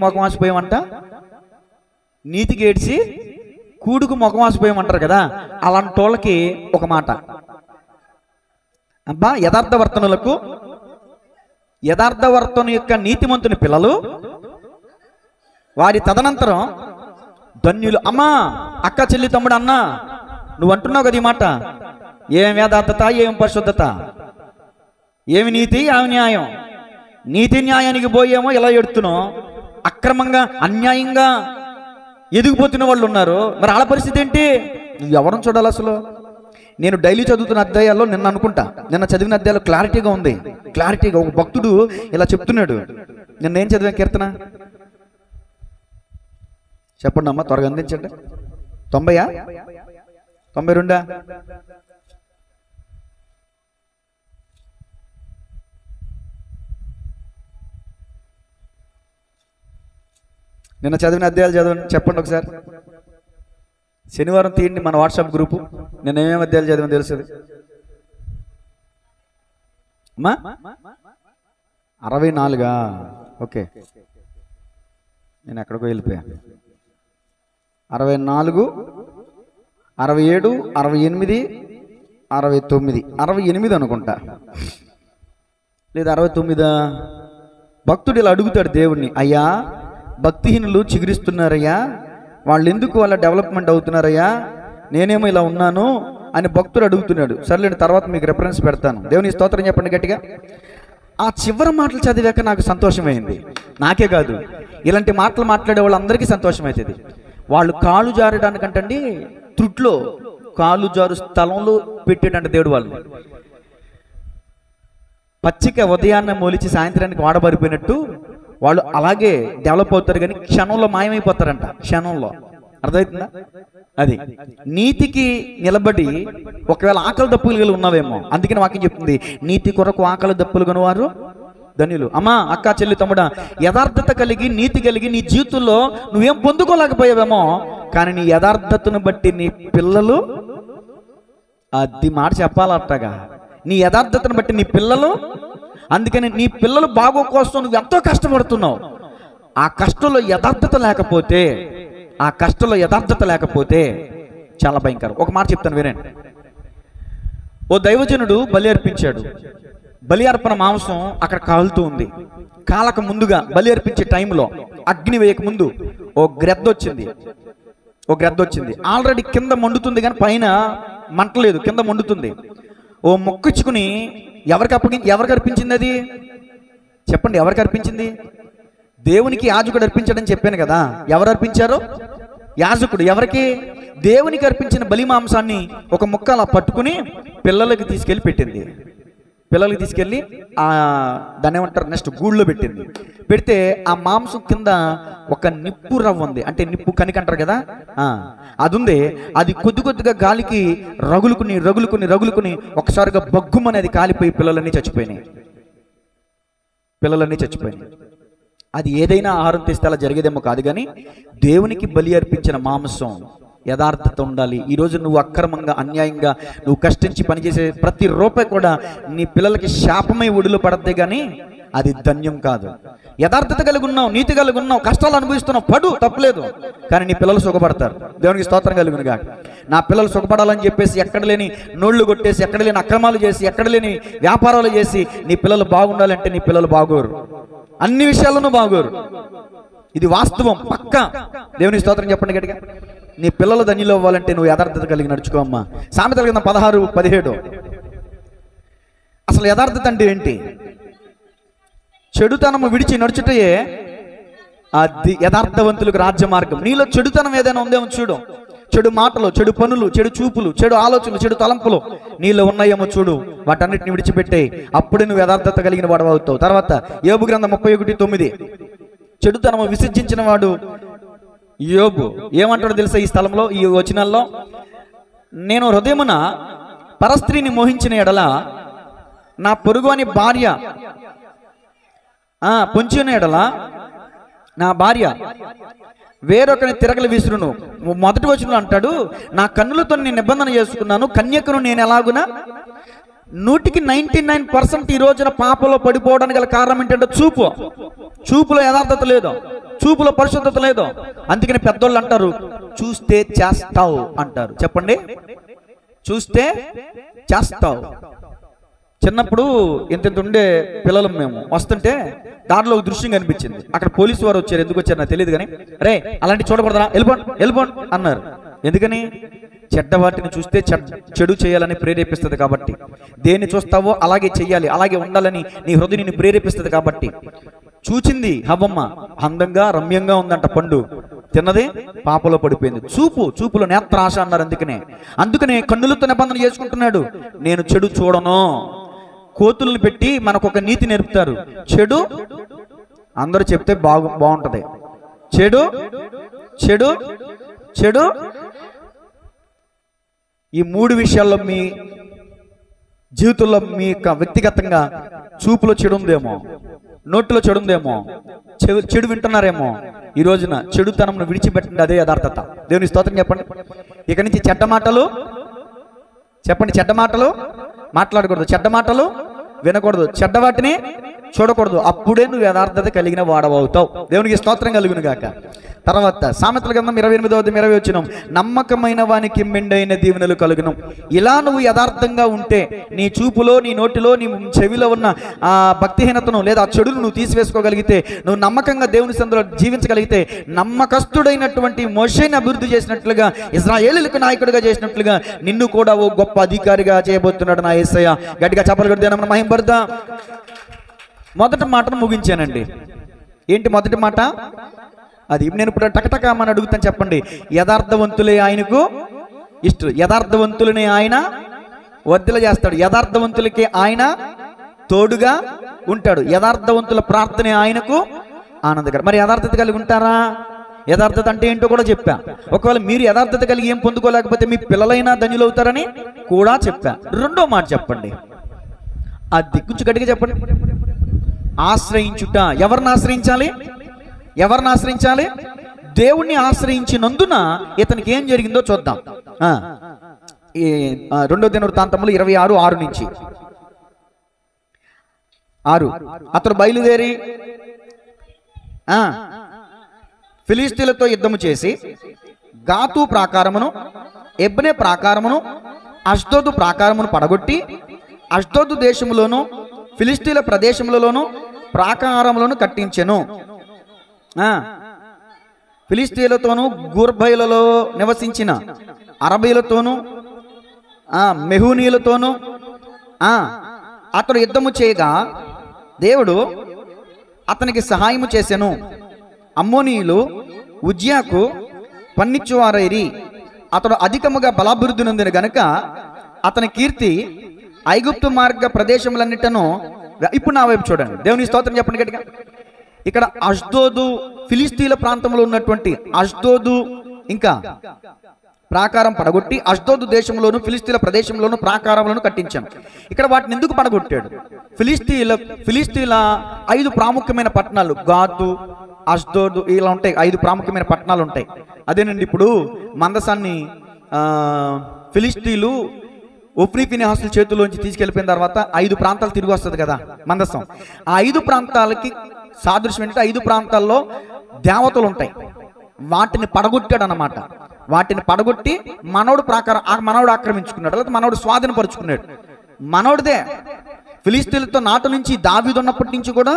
ముఖం వాసిపోయామంట? నీతికి ఏడిచి కూడుకు ముఖం వాసిపోయామంటారు కదా. అలాంటి వాళ్ళకి ఒక మాట, అబ్బా యథార్థవర్తన యొక్క నీతిమంతుని పిల్లలు వారి తదనంతరం ధన్యులు. అమ్మా, అక్క, చెల్లి, తమ్ముడు, అన్న, నువ్వు అంటున్నావు కదా ఈ మాట. ఏం యథార్థత, ఏం పరిశుద్ధత, ఏమి నీతి, ఏమి న్యాయం. నీతి న్యాయానికి పోయేమో ఇలా ఎడుతున్నావు, అక్రమంగా అన్యాయంగా ఎదిగిపోతున్న వాళ్ళు ఉన్నారు. మరి వాళ్ళ పరిస్థితి ఏంటి? నువ్వు ఎవరిని చూడాలి అసలు? నేను డైలీ చదువుతున్న అధ్యాయాల్లో నిన్న చదివిన అధ్యాయాలు క్లారిటీగా ఉంది. క్లారిటీగా ఒక భక్తుడు ఇలా చెప్తున్నాడు. నిన్నేం చదివాను కీర్తన చెప్పండి అమ్మా, త్వరగా అందించండి. 90 92 నిన్న చదివిన అధ్యాయాలు చదవండి, చెప్పండి ఒకసారి. శనివారం తీయండి మన వాట్సాప్ గ్రూపు. నేను ఏమేమి అధ్యాయాలు చదివాను తెలుస్తుంది అమ్మా. 64 ఓకే, నేను ఎక్కడికో వెళ్ళిపోయా. 64, 67, 68, 69, 68 అనుకుంటా, లేదా 69. భక్తుడు ఇలా అడుగుతాడు దేవుణ్ణి, అయ్యా భక్తిహీనులు చిగురిస్తున్నారయ్యా, వాళ్ళు ఎందుకు వాళ్ళ డెవలప్మెంట్ అవుతున్నారయ్యా, నేనేమో ఇలా ఉన్నాను అని భక్తుడు అడుగుతున్నాడు. సర్లేండి, తర్వాత మీకు రెఫరెన్స్ పెడతాను. దేవుని స్తోత్రం చెప్పండి గట్టిగా. ఆ చివరి మాటలు చదివాక నాకు సంతోషమైంది. నాకే కాదు, ఇలాంటి మాటలు మాట్లాడే వాళ్ళందరికీ సంతోషం అవుతుంది. వాళ్ళు కాలు జారడానికంటండి త్రుట్లో కాలు జారు స్థలంలో పెట్టాడంట దేవుడు. వాళ్ళు పచ్చిక ఉదయాన్నే మొలిచి సాయంత్రానికి వాడబడిపోయినట్టు వాళ్ళు అలాగే డెవలప్ అవుతారు, కానీ క్షణంలో మాయమైపోతారంట. క్షణంలో. అర్థమవుతుందా? అది నీతికి నిలబడి ఒకవేళ ఆకలి దప్పులు కలిగి ఉన్నావేమో, అందుకని వాక్యం చెప్తుంది, నీతి కొరకు ఆకలి దప్పులు కొనువారు ధన్యులు. అమ్మా, అక్క, చెల్లి, తమ్ముడా, యథార్థత కలిగి నీతి కలిగి నీ జీవితంలో నువ్వేం పొందుకోలేకపోయావేమో, కానీ నీ యథార్థతను బట్టి నీ పిల్లలు, అది మాట చెప్పాలట్టగా, నీ యథార్థతను బట్టి నీ పిల్లలు, అందుకని నీ పిల్లలు బాగో కోసం నువ్వు ఎంతో కష్టపడుతున్నావు. ఆ కష్టంలో యథార్థత లేకపోతే చాలా భయంకరం. ఒక మాట చెప్తాను వినండి. ఓ దైవజనుడు బలి అర్పించాడు. బలి అర్పణ మాంసం అక్కడ కాలుతూ ఉంది. కాలక ముందుగా బలి అర్పించే టైంలో అగ్ని వేయక ముందు ఓ గ్రద్ద వచ్చింది. ఆల్రెడీ కింద మండుతుంది, కానీ పైన మంటలేదు, కింద మండుతుంది. ఓ మొక్కించుకుని ఎవరికి అర్పించింది అది? చెప్పండి, ఎవరికి అర్పించింది? దేవునికి యాజకుడు అర్పించాడని చెప్పాను కదా. ఎవరు అర్పించారు? యాజకుడు ఎవరికి? దేవునికి అర్పించిన బలి మాంసాన్ని ఒక ముక్క అలా పట్టుకుని పిల్లలకి తీసుకెళ్ళి పెట్టింది. పిల్లలకి తీసుకెళ్ళి దాన్ని ఏమంటారు, నెక్స్ట్ గూళ్ళో పెట్టింది. పెడితే ఆ మాంసం కింద ఒక నిప్పు రవ్వ ఉంది, అంటే నిప్పు కనిక అంటారు కదా, అది ఉంది. అది కొద్ది కొద్దిగా గాలికి రగులుకుని రగులుకుని రగులుకుని ఒకసారిగా బగ్గుమనేది కాలిపోయి పిల్లలన్నీ చచ్చిపోయినాయి. అది ఏదైనా ఆహారం తెస్తే అలా జరిగేదేమో కాదు, కానీ దేవునికి బలి అర్పించిన మాంసం యథార్థత ఉండాలి. ఈరోజు నువ్వు అక్రమంగా అన్యాయంగా నువ్వు కష్టించి పనిచేసే ప్రతి రూపాయి కూడా నీ పిల్లలకి శాపమై ఒడిలో పడద్దే, కానీ అది ధన్యం కాదు. యథార్థత కలిగి ఉన్నావు, నీతి కలిగి ఉన్నావు, కష్టాలు అనుభవిస్తున్నావు, పడు, తప్పలేదు, కానీ నీ పిల్లలు సుఖపడతారు. దేవునికి స్తోత్రం కలుగునుగా. నా పిల్లలు సుఖపడాలని చెప్పేసి ఎక్కడ లేని నోళ్లు కొట్టేసి, ఎక్కడ లేని అక్రమాలు చేసి, ఎక్కడ లేని వ్యాపారాలు చేసి నీ పిల్లలు బాగుండాలంటే నీ పిల్లలు బాగోరు, అన్ని విషయాల్లోనూ బాగోరు. ఇది వాస్తవం, పక్కా. దేవుని స్తోత్రం చెప్పండి గట్టిగా. నీ పిల్లలు ధన్యులు అవ్వాలంటే నువ్వు యథార్థత కలిగి నడుచుకో అమ్మా. సామెతల కింద 16:17. అసలు యథార్థత అంటే ఏంటి? చెడుతనము విడిచి నడుచుటయే అది యథార్థవంతులకు రాజ్య మార్గం. నీలో చెడుతనం ఏదైనా ఉందేమో చూడు. చెడు మాటలు, చెడు పనులు, చెడు చూపులు, చెడు ఆలోచనలు, చెడు తలంపులు నీలో ఉన్నాయేమో చూడు. వాటన్నిటిని విడిచిపెట్టే, అప్పుడే నువ్వు యథార్థత కలిగిన వాడు అవుతావు. తర్వాత యోబు గ్రంథం 31:9. చెడుతనము విసర్జించిన వాడు యోబు ఏమంటాడో తెలుసా? ఈ స్థలంలో, ఈ వచనాల్లో, నేను హృదయమున పరస్త్రీని మోహించిన ఎడల నా పొరుగువాని భార్య పొంచిన ఎడల నా భార్య వేరొకరిని తిరగలి విసురును. మొదటి వచనంలో అంటాడు, నా కన్నులతో నేను నిబంధన చేసుకున్నాను, కన్యకను నేను ఎలాగునా. 99% ఈ రోజున పాపలో పడిపోవడానికి గల కారణం ఏంటంటే చూపులో యథార్థత లేదు, చూపులో పరిశుద్ధత లేదు. అందుకని పెద్దోళ్ళు అంటారు, చూస్తే చేస్తావు అంటారు. చెప్పండి, చూస్తే చేస్తావు. చిన్నప్పుడు ఇంత ఉండే పిల్లలు మేము వస్తుంటే దారిలో ఒక దృశ్యం కనిపించింది. అక్కడ పోలీసు వారు వచ్చారు. ఎందుకు వచ్చారు నాకు తెలియదు, కానీ రే అలాంటి చూడకూడదా, వెళ్ళిపోండి అన్నారు. ఎందుకని? చెడ్డ వాటిని చూస్తే చెడు చేయాలని ప్రేరేపిస్తుంది కాబట్టి. దేన్ని చూస్తావో అలాగే చెయ్యాలి, అలాగే ఉండాలని నీ హృదయాన్ని ప్రేరేపిస్తుంది కాబట్టి. చూచింది హవ్వమ్మ, అందంగా రమ్యంగా ఉందంట పండు, తిన్నది పాపలో పడిపోయింది. చూపులో నేత్రాశ అన్నారు. అందుకనే కన్నులతో నిబంధన చేసుకుంటున్నాడు, నేను చెడు చూడను. కోతుల్ని పెట్టి మనకు ఒక నీతి నేర్పుతారు, చెడు అందరూ చెప్తే బాగుంటది, చెడు చెడు చెడు. ఈ 3 విషయాల్లో మీ జీవితంలో మీ వ్యక్తిగతంగా చూపులో చెడు ఉందేమో, నోట్లో చెడు ఉందేమో, చెడు వింటున్నారేమో. ఈ రోజున చెడుతనంను విడిచిపెట్టండి, అదే యథార్థత. దేవుని స్తోత్రం చెప్పండి. ఇక నుంచి చెడ్డ మాటలు చెప్పండి, చెడ్డ మాటలు మాట్లాడకూడదు, చెడ్డ మాటలు వినకూడదు, చెడ్డ వాటిని చూడకూడదు. అప్పుడే నువ్వు యథార్థత కలిగిన వాడవవుతావు. దేవునికి స్తోత్రం కలుగును గాక. తర్వాత సామెతల గ్రంథం 28:20 నమ్మకమైన వానికి మెండైన దీవెనలు కలుగును. ఇలా నువ్వు యథార్థంగా ఉంటే నీ చూపులో, నీ నోటిలో, నీ చెవిలో ఉన్న ఆ భక్తిహీనతను లేదా ఆ చెడును నువ్వు తీసివేసుకోగలిగితే, నువ్వు నమ్మకంగా దేవుని సందులో జీవించగలిగితే, నమ్మకస్తుడైనటువంటి మోషేని అభివృద్ధి చేసినట్లుగా, ఇశ్రాయేలులకు నాయకుడిగా చేసినట్లుగా నిన్ను కూడా ఓ గొప్ప అధికారిగా చేయబోతున్నాడు నా యేసయ్య. గట్టిగా చప్పట్లు కొట్టి దేవుని మహిమపడదాం. మొదటి మాటను ముగించానండి. ఏంటి మొదటి మాట? అది నేను ఇప్పుడు టకటకామని అడుగుతాను, చెప్పండి. యథార్థవంతులే ఆయనకు ఇష్టం, యథార్థవంతులనే ఆయన వర్ధిల్ల చేస్తాడు, యథార్థవంతులకి ఆయన తోడుగా ఉంటాడు, యథార్థవంతుల ప్రార్థనే ఆయనకు ఆనందకరం. మరి యథార్థత కలిగి ఉంటారా? యథార్థత అంటే ఏంటో కూడా చెప్పా. ఒకవేళ మీరు యథార్థత కలిగి ఏం పొందుకోలేకపోతే మీ పిల్లలైనా ధన్యులు అవుతారని కూడా చెప్పా. రెండో మాట చెప్పండి, అది కొంచెం గట్టిగా చెప్పండి. ఆశ్రయించుట. ఎవరిని ఆశ్రయించాలి? దేవుణ్ణి ఆశ్రయించినందున ఇతనికి ఏం జరిగిందో చూద్దాం. 2వ దినవృత్తాంతములు 26:6 నుంచి 6. అతడు బయలుదేరి ఫిలిష్తీయులతో యుద్ధము చేసి గాతు ప్రాకారమును, ఎబ్నే ప్రాకారమును, అష్డోదు ప్రాకారమును పడగొట్టి అష్డోదు దేశములోను ఫిలిష్తీయుల ప్రదేశములలోను ప్రాకారములను కట్టించెను. ఫిలిష్తీయులతోనూ గూర్బయలలో నివసించిన అరబీలతోనూ మెహూనీయులతోనూ అతడు యుద్ధము చేయగా దేవుడు అతనికి సహాయము చేసెను. అమ్మోనీయులు ఉజ్జియాకు పన్నిచ్చువారైరి. అతడు అధికముగా బలాభివృద్ధి నొందిన గనుక అతని కీర్తి ఐగుప్తు మార్గ ప్రదేశములన్నిటను. ఇప్పుడు నా వైపు చూడండి, దేవుని స్తోత్రం చెప్పండి గట్టిగా. ఇక్కడ అష్దోదు, ఫిలిస్తీన్ల ప్రాంతంలో ఉన్నటువంటి అష్దోదు ఇంకా ప్రాకారం పడగొట్టి అష్దోదు దేశంలోను ఫిలిస్తీన్ల ప్రదేశంలోను ప్రాకారములను కట్టించాను. ఇక్కడ వాటిని ఎందుకు పడగొట్టాడు? ఫిలిస్తీన్ల 5 ప్రాముఖ్యమైన పట్టణాలు, గాతు, అష్దోదు, ఇలా ఉంటాయి. 5 ప్రాముఖ్యమైన పట్టణాలు ఉంటాయి. అదేనండి, ఇప్పుడు మందసాన్ని ఫిలిస్తీన్లు ఒఫ్నీ ఫినెహాసుల చేతుల్లోంచి తీసుకెళ్ళిపోయిన తర్వాత 5 ప్రాంతాలు తిరిగి వస్తుంది కదా మందసం. ఆ 5 ప్రాంతాలకి సాదృశ్యం ఏంటంటే 5 ప్రాంతాల్లో దేవతలు ఉంటాయి. వాటిని పడగొట్టాడు అన్నమాట. వాటిని పడగొట్టి మనోడు ఆక్రమించుకున్నాడు, లేదా మనోడు స్వాధీనపరుచుకున్నాడు. మనోడిదే. ఫిలిస్తీన్లతో నాటు నుంచి దావీదు ఉన్నప్పటి నుంచి కూడా,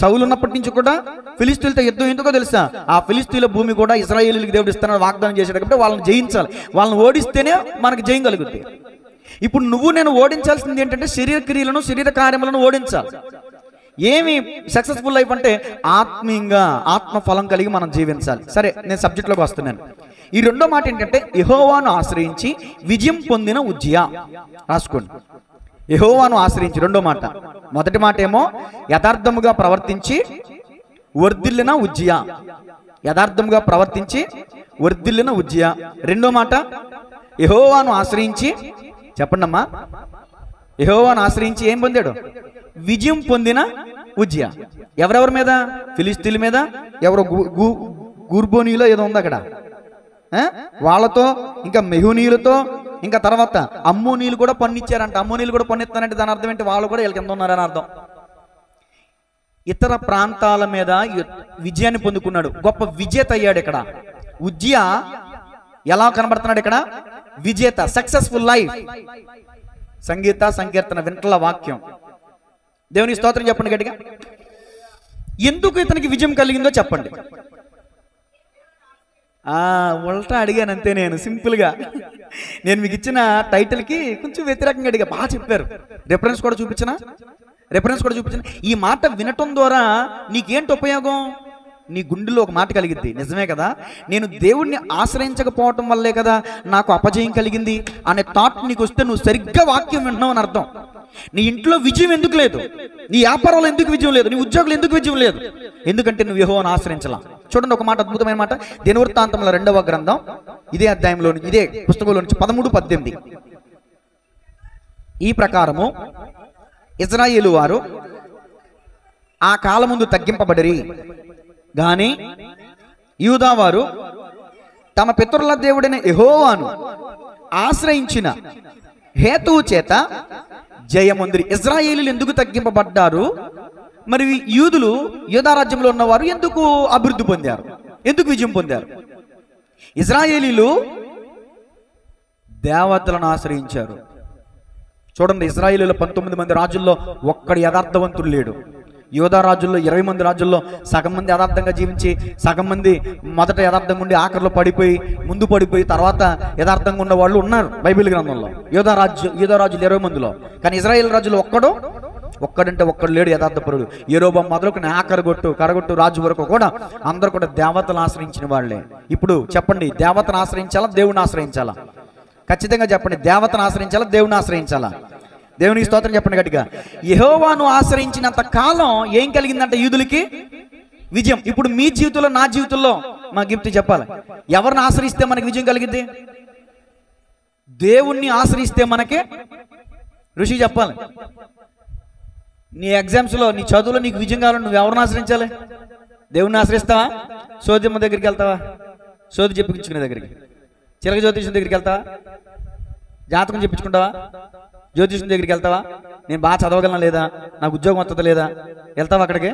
సౌలు ఉన్నప్పటి నుంచి కూడా ఫిలిస్తీన్లతో యుద్ధం ఎందుకో తెలుసా? ఆ ఫిలిస్తీన్ల భూమి కూడా ఇశ్రాయేలీయులకు దేవుడు ఇస్తానని వాగ్దానం చేశాడు కాబట్టి వాళ్ళని జయించాలి. వాళ్ళని ఓడిస్తేనే మనకు జయం కలుగుతుంది. ఇప్పుడు నువ్వు నేను ఓడించాల్సింది ఏంటంటే శరీర క్రియలను, శరీర కార్యములను ఓడించాలి. ఏమి సక్సెస్ఫుల్ లైఫ్ అంటే ఆత్మీయంగా ఆత్మ ఫలం కలిగి మనం జీవించాలి. సరే, నేను సబ్జెక్ట్లోకి వస్తున్నాను. ఈ రెండో మాట ఏంటంటే యెహోవాను ఆశ్రయించి విజయం పొందిన ఉజ్జియా. రాసుకోండి, యెహోవాను ఆశ్రయించి. రెండో మాట. మొదటి మాట ఏమో యథార్థముగా ప్రవర్తించి వర్ధిల్లిన ఉజ్జియా. యథార్థముగా ప్రవర్తించి వర్ధిల్లిన ఉజ్జియా. రెండో మాట యెహోవాను ఆశ్రయించి, చెప్పండమ్మా, యెహోవాను ఆశ్రయించి ఏం పొందాడు? విజయం పొందిన ఉజ్జియా. ఎవరెవరి మీద? ఫిలిస్తీన్ల మీద. ఎవరో గూర్బోనీలో ఏదో ఉంది అక్కడ, వాళ్ళతో, ఇంకా మెహూనీయులతో, ఇంకా తర్వాత అమ్మోనీయులు కూడా పన్నిచ్చారంట. అమ్మోనీయులు కూడా పన్నిస్తానంటే దాని అర్థం ఏంటి? వాళ్ళు కూడా వీళ్ళకి ఎంత ఉన్నారని అర్థం. ఇతర ప్రాంతాల మీద విజయాన్ని పొందుకున్నాడు, గొప్ప విజేత అయ్యాడు. ఇక్కడ ఉజ్జియా ఎలా కనబడుతున్నాడు? ఇక్కడ విజేత, సక్సెస్ఫుల్ లైఫ్. సంగీత సంకీర్తన వింటల వాక్యం. దేవుని స్తోత్రం చెప్పండి గట్టిగా. ఎందుకు ఇతనికి విజయం కలిగిందో చెప్పండి. ఉల్టా అడిగాను అంతే, నేను సింపుల్గా. నేను మీకు ఇచ్చిన టైటిల్కి కొంచెం వ్యతిరేకంగా అడిగా. బాగా చెప్పారు. రెఫరెన్స్ కూడా చూపించిన. ఈ మాట వినటం ద్వారా నీకేంటి ఉపయోగం? నీ గుండెలో ఒక మాట కలిగిద్ది, నిజమే కదా, నేను దేవుణ్ణి ఆశ్రయించకపోవటం వల్లే కదా నాకు అపజయం కలిగింది అనే థాట్ నీకు వస్తే నువ్వు సరిగ్గా వాక్యం వింటున్నావు అని అర్థం. నీ ఇంట్లో విజయం ఎందుకు లేదు? నీ వ్యాపారంలో ఎందుకు విజయం లేదు? నీ ఉద్యోగులు ఎందుకు విజయం లేదు? ఎందుకంటే నువ్వు యెహోవాను ఆశ్రయించలా. చూడండి ఒక మాట, అద్భుతమైన మాట. దినవృత్తాంతముల 2వ గ్రంథం ఇదే అధ్యాయంలో, ఇదే పుస్తకంలో నుంచి 13-18. ఈ ప్రకారము ఇశ్రాయేలు వారు ఆ కాలముందు తగ్గింపబడిరి గాని యూదా వారు తమ పితరుల దేవుడైన యెహోవాను ఆశ్రయించిన హేతువు చేత జయముందిరి. ఇశ్రాయేలీలు ఎందుకు తగ్గింపబడ్డారు? మరి యూదులు, యూదా రాజ్యంలో ఉన్నవారు ఎందుకు అభివృద్ధి పొందారు? ఎందుకు విజయం పొందారు? ఇశ్రాయేలీలు దేవతలను ఆశ్రయించారు. చూడండి, ఇశ్రాయేలీలో 19 మంది రాజుల్లో ఒక్కడు యథార్థవంతుడు లేడు. యూదా రాజుల్లో 20 మంది రాజుల్లో సగం మంది యథార్థంగా జీవించి, సగం మంది మొదట యథార్థంగా ఉండి ఆఖరిలో పడిపోయి, ముందు పడిపోయి, తర్వాత యథార్థంగా ఉన్న వాళ్ళు ఉన్నారు బైబిల్ గ్రంథంలో. యూదా రాజులు 20 మందిలో. కానీ ఇశ్రాయేల్ రాజులు ఒక్కడంటే ఒక్కడు లేడు యథార్థపరుడు. యెరోబాము మొదలుకొని కడగొట్టు రాజు వరకు కూడా అందరూ కూడా దేవతను ఆశ్రయించిన వాళ్ళే. ఇప్పుడు చెప్పండి, దేవతను ఆశ్రయించాలా, దేవుని ఆశ్రయించాలా? ఖచ్చితంగా చెప్పండి, దేవతను ఆశ్రయించాలా, దేవుని ఆశ్రయించాలా? దేవునికి స్తోత్రం చెప్పండి గట్టిగా. యెహోవాను ఆశ్రయించినంత కాలం ఏం కలిగిందంటే యూదులకి విజయం. ఇప్పుడు మీ జీవితంలో, నా జీవితంలో మా గిఫ్ట్ చెప్పాలి. ఎవరిని ఆశ్రయిస్తే మనకి విజయం కలిగింది? దేవుణ్ణి ఆశ్రయిస్తే మనకి ఋషి చెప్పాలి. నీ ఎగ్జామ్స్లో, నీ చదువులో నీకు విజయం కావాలని నువ్వు ఎవరిని ఆశ్రయించాలి? దేవుణ్ణి ఆశ్రయిస్తావా? సోదమ్మ దగ్గరికి వెళ్తావా? సోది చెప్పించుకునే దగ్గరికి. చిలక జ్యోతిష్యం దగ్గరికి వెళ్తావా? జాతకం చెప్పించుకుంటావా? జ్యోతిష్యం దగ్గరికి వెళ్తావా? నేను బాగా చదవగలనా లేదా? నాకు ఉద్యోగం వస్తుందా లేదా? వెళ్తావా అక్కడికి?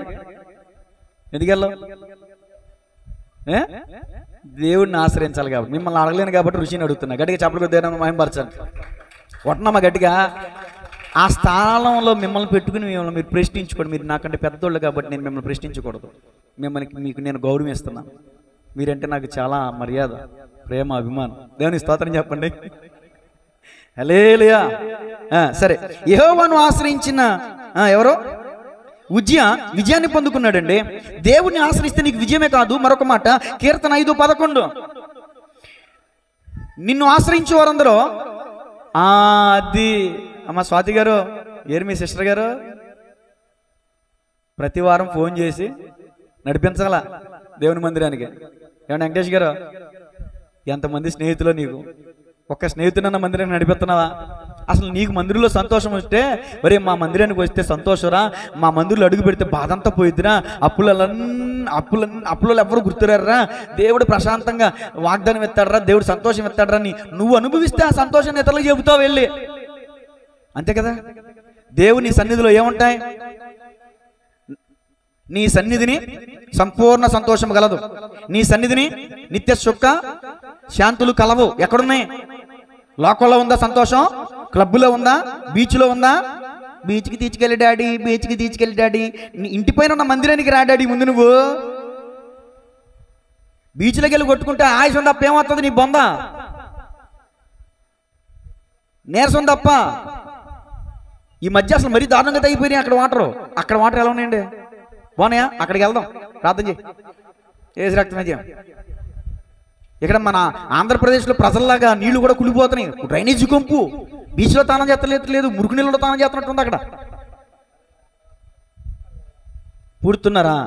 ఎందుకు వెళ్ళవు? దేవుడిని ఆశ్రయించాలి కాబట్టి. మిమ్మల్ని అడగలేను కాబట్టి ఋషిని అడుగుతున్నా. గట్టిగా చెప్పలు దేవుని మహిమపరచాలి. కొట్టనమ్మా గట్టిగా. ఆ స్థానంలో మిమ్మల్ని పెట్టుకుని మిమ్మల్ని మీరు ప్రశ్నించుకోండి. మీరు నాకంటే పెద్దోళ్ళు కాబట్టి నేను మిమ్మల్ని ప్రశ్నించకూడదు. మీకు నేను గౌరవం ఇస్తున్నాను. మీరంటే నాకు చాలా మర్యాద, ప్రేమ, అభిమానం. దేవుని స్తోత్రం చెప్పండి. హల్లెలూయా. సరే, యెహోవాను ఆశ్రయించిన ఎవరో ఉజ్జియా విజయాన్ని పొందుకున్నాడండి. దేవుణ్ణి ఆశ్రయిస్తే నీకు విజయమే కాదు, మరొక మాట కీర్తన 5:11 నిన్ను ఆశ్రయించే వారందరూ అది అమ్మ స్వాతి గారు, ఏరు మీ సిస్టర్ గారు ప్రతి వారం ఫోన్ చేసి నడిపించాల దేవుని మందిరానికి. ఏమన్నా వెంకటేష్ గారు, ఎంతమంది స్నేహితులు నీకు? ఒక్క స్నేహితుడన్న మందిరాన్ని నడిపిస్తున్నావా? అసలు నీకు మందిరంలో సంతోషం వస్తే, మరి మా మందిరానికి వస్తే సంతోషరా, మా మందిరంలో అడుగు పెడితే బాధ అంతా పోయిద్దిరా, అప్పులలో ఎవరు గుర్తురారా, దేవుడు ప్రశాంతంగా వాగ్దానం ఇస్తాడరా, దేవుడు సంతోషం ఇస్తాడరా అని నువ్వు అనుభవిస్తే ఆ సంతోషాన్ని ఇతరులకు చెబుతావు వెళ్ళి. అంతే కదా? దేవుని సన్నిధిలో ఏముంటాయి? నీ సన్నిధిని సంపూర్ణ సంతోషం కలదు, నీ సన్నిధిని నిత్య సుఖ శాంతులు కలవు. ఎక్కడున్నాయి? లోకంలో ఉందా సంతోషం? క్లబ్లో ఉందా? బీచ్లో ఉందా? బీచ్కి తీసుకెళ్ళి డాడీ, బీచ్కి తీసుకెళ్ళి డాడీ. ఇంటి పైన ఉన్న మందిరానికి రా డాడీ ముందు. నువ్వు బీచ్లోకి వెళ్ళి కొట్టుకుంటే ఆయుషం తప్ప ఏమవుతుంది? నీ బొంద నీరసం తప్ప. ఈ మధ్య అసలు మరీ దారుణంగా తగ్గిపోయినాయి అక్కడ వాటర్ ఎలా ఉన్నాయండి? బాగున్నాయా? అక్కడికి వెళ్దాం, ప్రార్థన చేయి. ఏసు రక్తమేజయం. ఇక్కడ మన ఆంధ్రప్రదేశ్లో ప్రజల్లాగా నీళ్లు కూడా కులిపోతున్నాయి. డ్రైనేజీ కొంపు, బీచ్లో తానం చేస్తలేదు, మురుగు నీళ్ళలో తానం చేస్తున్నట్టుంది. అక్కడ పూడుతున్నారా?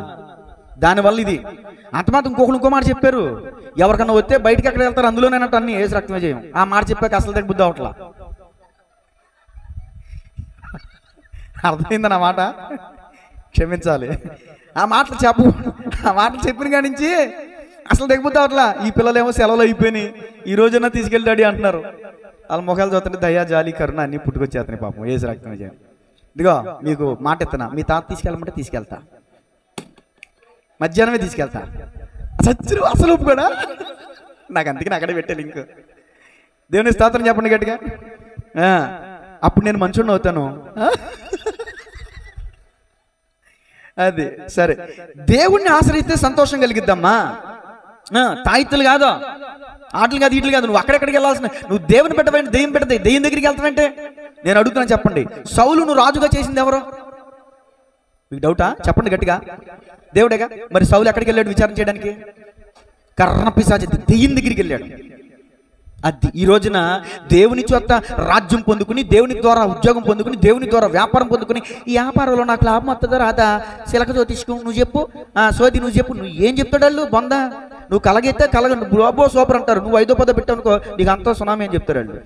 దానివల్ల ఇది అంత మాత్రం ఇంకో మాట చెప్పారు, ఎవరికన్నా వస్తే బయటికి ఎక్కడ వెళ్తారు అందులోనేనట్టు అన్ని ఏసు రక్తమేజయం. ఆ మాట చెప్పాక అసలు దగ్గర బుద్ధి అవట్లా. అర్థమైంది నా మాట? క్షమించాలి. ఆ మాటలు చెప్పిన కాడి నుంచి అసలు దిగబుద్ది అవట్లా. ఈ పిల్లలేమో సెలవులు అయిపోయినాయి, ఈ రోజైనా తీసుకెళ్ళి డాడీ అంటున్నారు. వాళ్ళ ముఖాలు చూస్తుంటే దయా, జాలి, కరుణ అన్ని పుట్టుకొచ్చేస్తున్నాయి పాపం. ఏసు రక్తమేజయం. ఇదిగో మీకు మాట ఇస్తున్నా, మీ తాత తీసుకెళ్ళమంటే తీసుకెళ్తా, మధ్యాహ్నమే తీసుకెళ్తా. అసలు ఒప్పు కూడా నాకు, అందుకని అక్కడే పెట్టే లింక్. దేవుని స్తోత్రం చెప్పండి గట్టిగా. అప్పుడు నేను మంచోడిని అవుతాను. అది సరే. దేవుణ్ణి ఆశ్రయిస్తే సంతోషం కలిగిద్దమ్మా. తాయిత్తులు కాదు, ఆటలు కాదు, ఈటలు కాదు. నువ్వు అక్కడెక్కడికి వెళ్ళాల్సిన, నువ్వు దేవుని పెట్టబోయిన దెయ్యం పెడతాయి. దెయ్యం దగ్గరికి వెళ్తానంటే నేను అడుగుతున్నాను, చెప్పండి. సౌలు నువ్వు రాజుగా చేసింది ఎవరు? మీకు డౌటా? చెప్పండి గట్టిగా. దేవుడేగా. మరి సౌలు ఎక్కడికి వెళ్ళాడు విచారణ చేయడానికి? కర్ణ పిశాచి దెయ్యం దగ్గరికి వెళ్ళాడు. అది ఈ రోజున దేవుని చోట రాజ్యం పొందుకుని, దేవుని ద్వారా ఉద్యోగం పొందుకుని, దేవుని ద్వారా వ్యాపారం పొందుకుని, ఈ వ్యాపారంలో నాకు లాభం వస్తుందా రాదా? శిలకతో తీసుకో, నువ్వు చెప్పు. సోది నువ్వు చెప్పు. నువ్వు ఏం చెప్తాడు? బొంద నువ్వు కలగైతే బాబో సూపర్ అంటారు. నువ్వు 5వ 10వ పెట్టావు అనుకో, నీకు అంతా సునామీ అని చెప్తారు వాళ్ళు.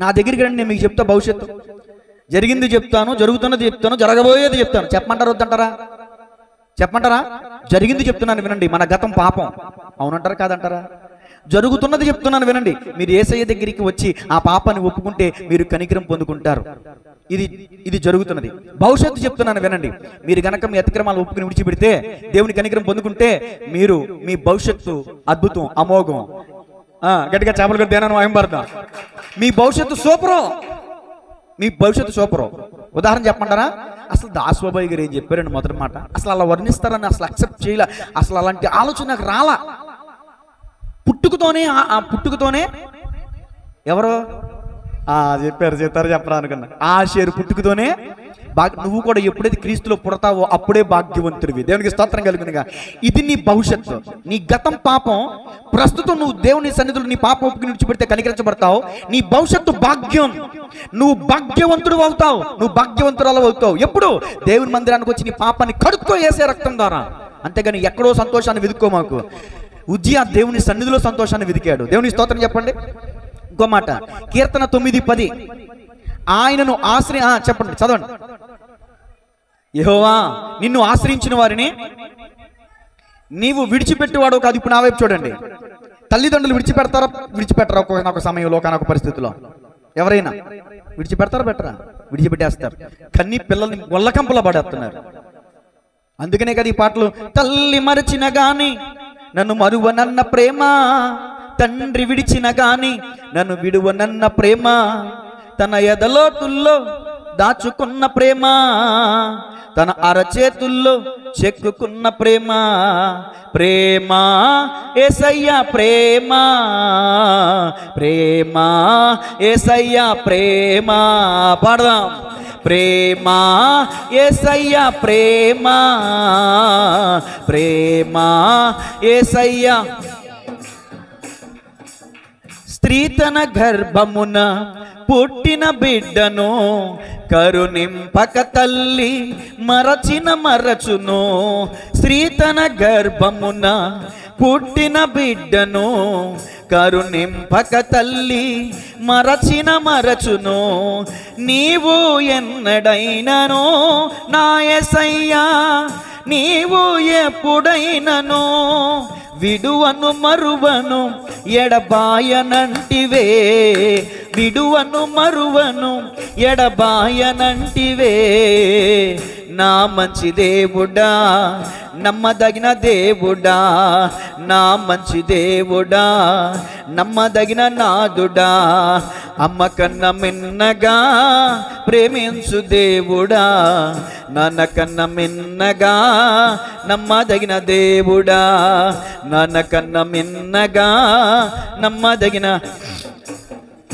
నా దగ్గరికి రండి, నేను మీకు చెప్తా భవిష్యత్తు. జరిగింది చెప్తాను, జరుగుతున్నది చెప్తాను, జరగబోయేది చెప్తాను. చెప్పమంటారా వద్దంటారా? చెప్పమంటారా? జరిగింది చెప్తున్నాను వినండి. మన గతం పాపం, అవునంటారా కాదంటారా? జరుగుతున్నది చెప్తున్నాను వినండి. మీరు యేసయ్య దగ్గరికి వచ్చి ఆ పాపాన్ని ఒప్పుకుంటే మీరు కనికరం పొందుకుంటారు. ఇది జరుగుతున్నది. భవిష్యత్తు చెప్తున్నాను వినండి. మీరు గనక మీ అతిక్రమాలు ఒప్పుకుని విడిచిపెడితే, దేవుని కనికరం పొందుకుంటే, మీరు మీ భవిష్యత్తు అద్భుతం, అమోఘం. గట్టిగా చేపలు కొట్టి దేనాను వాయింపడతాం. మీ భవిష్యత్తు సూపరు, మీ భవిష్యత్తు సూపరు. ఉదాహరణ చెప్పమంటారా? అసలు దాసబాబాయ్ గారు ఏం చెప్పారండి మొదటి మాట, అసలు అలా వర్ణిస్తారని అసలు అక్సెప్ట్ చేయలే. అసలు అలాంటి ఆలోచన నాకు రాలా. పుట్టుకతోనే ఎవరు చెప్పారు అనుకున్నా. ఆ షేరు పుట్టుకతోనే నువ్వు కూడా ఎప్పుడైతే క్రీస్తులో పుడతావో అప్పుడే భాగ్యవంతుడివి. దేవునికి స్తోత్రం కలుగునుగా. ఇది నీ భవిష్యత్తు. నీ గతం పాపం, ప్రస్తుతం నువ్వు దేవుని సన్నిధిలో నీ పాపం ఒప్పుకుని విడిచిపెడితే కనికరించబడతావు. నీ భవిష్యత్తు భాగ్యం. నువ్వు భాగ్యవంతుడు అవుతావు, నువ్వు భాగ్యవంతురాలు అవుతావు. ఎప్పుడు? దేవుని మందిరానికి వచ్చి నీ పాపాన్ని కడుక్కో యేసయ్య రక్తం ద్వారా. అంతేగాని ఎక్కడో సంతోషాన్ని వెతుక్కో మాకు. ఉజ్జియా దేవుని సన్నిధిలో సంతోషాన్ని వెతికాడు. దేవుని స్తోత్రం చెప్పండి. ఇంకో మాట, కీర్తన 9:10. ఆయనను చెప్పండి, చదవండి. యెహోవా, నిన్ను ఆశ్రయించిన వారిని నీవు విడిచిపెట్టేవాడు కాదు. ఇప్పుడు నా వైపు చూడండి. తల్లిదండ్రులు విడిచిపెట్టరా ఒక సమయంలో, ఒక పరిస్థితిలో? ఎవరైనా విడిచిపెడతారా? పెట్టరా? విడిచిపెట్టేస్తారు. కన్నీ పిల్లల్ని ఒళ్ళకంపలో పడేస్తున్నారు. అందుకనే కదా ఈ పాటలు. తల్లి మరచిన గాని నన్ను మరువనన్న ప్రేమ, తండ్రి విడిచిన గాని నన్ను విడువనన్న ప్రేమ, తన ఎదలోతుల్లో దాచుకున్న ప్రేమ, తన అరచేతుల్లో చెక్కుకున్న ప్రేమ. ప్రేమ యేసయ్య ప్రేమ, ప్రేమ యేసయ్య ప్రేమ. పాడదాం. ప్రేమ యేసయ్య ప్రేమ, ప్రేమ యేసయ్య. స్త్రీ తన గర్భమున పుట్టిన బిడ్డను కరుణింపక తల్లి మరచిన మరచును. స్త్రీ తన గర్భమున పుట్టిన బిడ్డను కరుణింపక తల్లి మరచిన మరచును. నీవు ఎన్నడైనను నా యేసయ్యా, నీవు ఎప్పుడైనను విడువను మరువను ఎడబాయనంటివే, విడువను మరువను ఎడబాయనంటివే. నా మంచి దేవుడా, నమ్మదగిన దేవుడా, నా మంచి దేవుడా, నమ్మదగిన నాదుడా, అమ్మ కన్న మిన్నగా ప్రేమించు దేవుడా, నాన్న కన్న మిన్నగా నమ్మదగిన దేవుడా, నాన్న కన్న మిన్నగా నమ్మదగిన.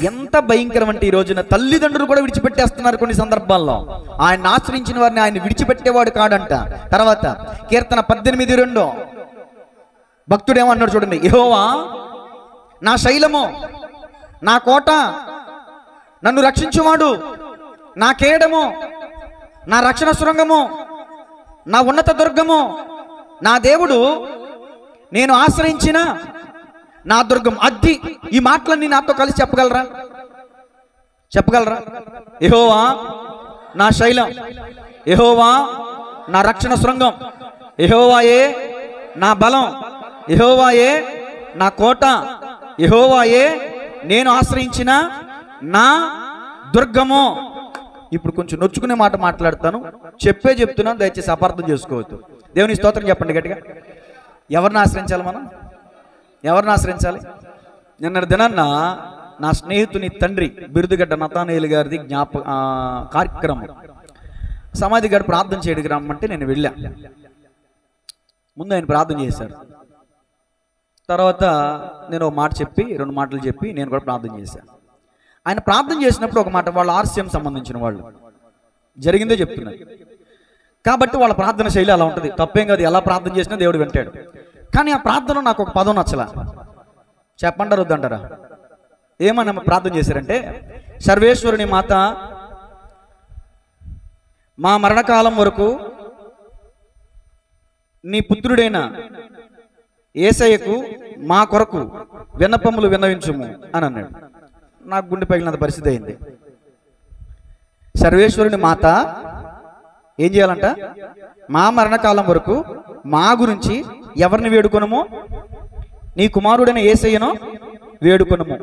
ఎంత భయంకరం అంటే ఈ రోజున తల్లిదండ్రులు కూడా విడిచిపెట్టేస్తున్నారు కొన్ని సందర్భాల్లో. ఆయన ఆశ్రయించిన వారిని ఆయన విడిచిపెట్టేవాడు కాడంట. తర్వాత కీర్తన 18:2 భక్తుడేమన్నాడు చూడండి, యెహోవా నా శైలము, నా కోట, నన్ను రక్షించువాడు, నా కేడము, నా రక్షణ శృంగము, నా ఉన్నత దుర్గము, నా దేవుడు, నేను ఆశ్రయించిన నా దుర్గం. అద్ది ఈ మాటలన్నీ నాతో కలిసి చెప్పగలరా? చెప్పగలరా? యెహోవా నా శైలం, యెహోవా నా రక్షణ శృంగం, యెహోవాయే నా బలం, యెహోవాయే నా కోట, యెహోవాయే నేను ఆశ్రయించిన నా దుర్గము. ఇప్పుడు కొంచెం నొచ్చుకునే మాట మాట్లాడతాను, చెప్తున్నాను, దయచేసి అపార్థం చేసుకోవద్దు. దేవుని స్తోత్రం చెప్పండి గట్టిగా. ఎవరిని ఆశ్రయించాలి మనం? ఎవరిని ఆశ్రయించాలి? నిన్న దినాన్న నా స్నేహితుని తండ్రి బిరుదుగడ్డ నతానేయులు గారిది కార్యక్రమం, సమాధి గారు ప్రార్థన చేయడానికి రమ్మంటే నేను వెళ్ళా. ముందు ఆయన ప్రార్థన చేశారు, తర్వాత నేను ఒక మాట చెప్పి 2 మాటలు చెప్పి నేను కూడా ప్రార్థన చేశాను. ఆయన ప్రార్థన చేసినప్పుడు ఒక మాట, వాళ్ళ ఆర్సీఎం సంబంధించిన వాళ్ళు జరిగిందే చెప్తున్నారు కాబట్టి వాళ్ళ ప్రార్థన శైలి అలా ఉంటుంది. తప్పేం కాదు, ఎలా ప్రార్థన చేసినా దేవుడు వింటాడు. కానీ ఆ ప్రార్థనలో నాకు ఒక పదం నచ్చలా. చెప్పంటారు వద్దంటారా? ఏమన్నా ప్రార్థన చేశారంటే, సర్వేశ్వరుని మాత, మా మరణకాలం వరకు నీ పుత్రుడైన యేసయ్యకు మా కొరకు విన్నపములు విన్నవించుము అని అన్నాడు. నాకు గుండె పగిలినంత పరిస్థితి అయింది. సర్వేశ్వరుని మాత ఏం చేయాలంట? మా మరణకాలం వరకు మా గురించి ఎవరిని వేడుకొనము? నీ కుమారుడైన యేసయ్యను వేడుకొనము.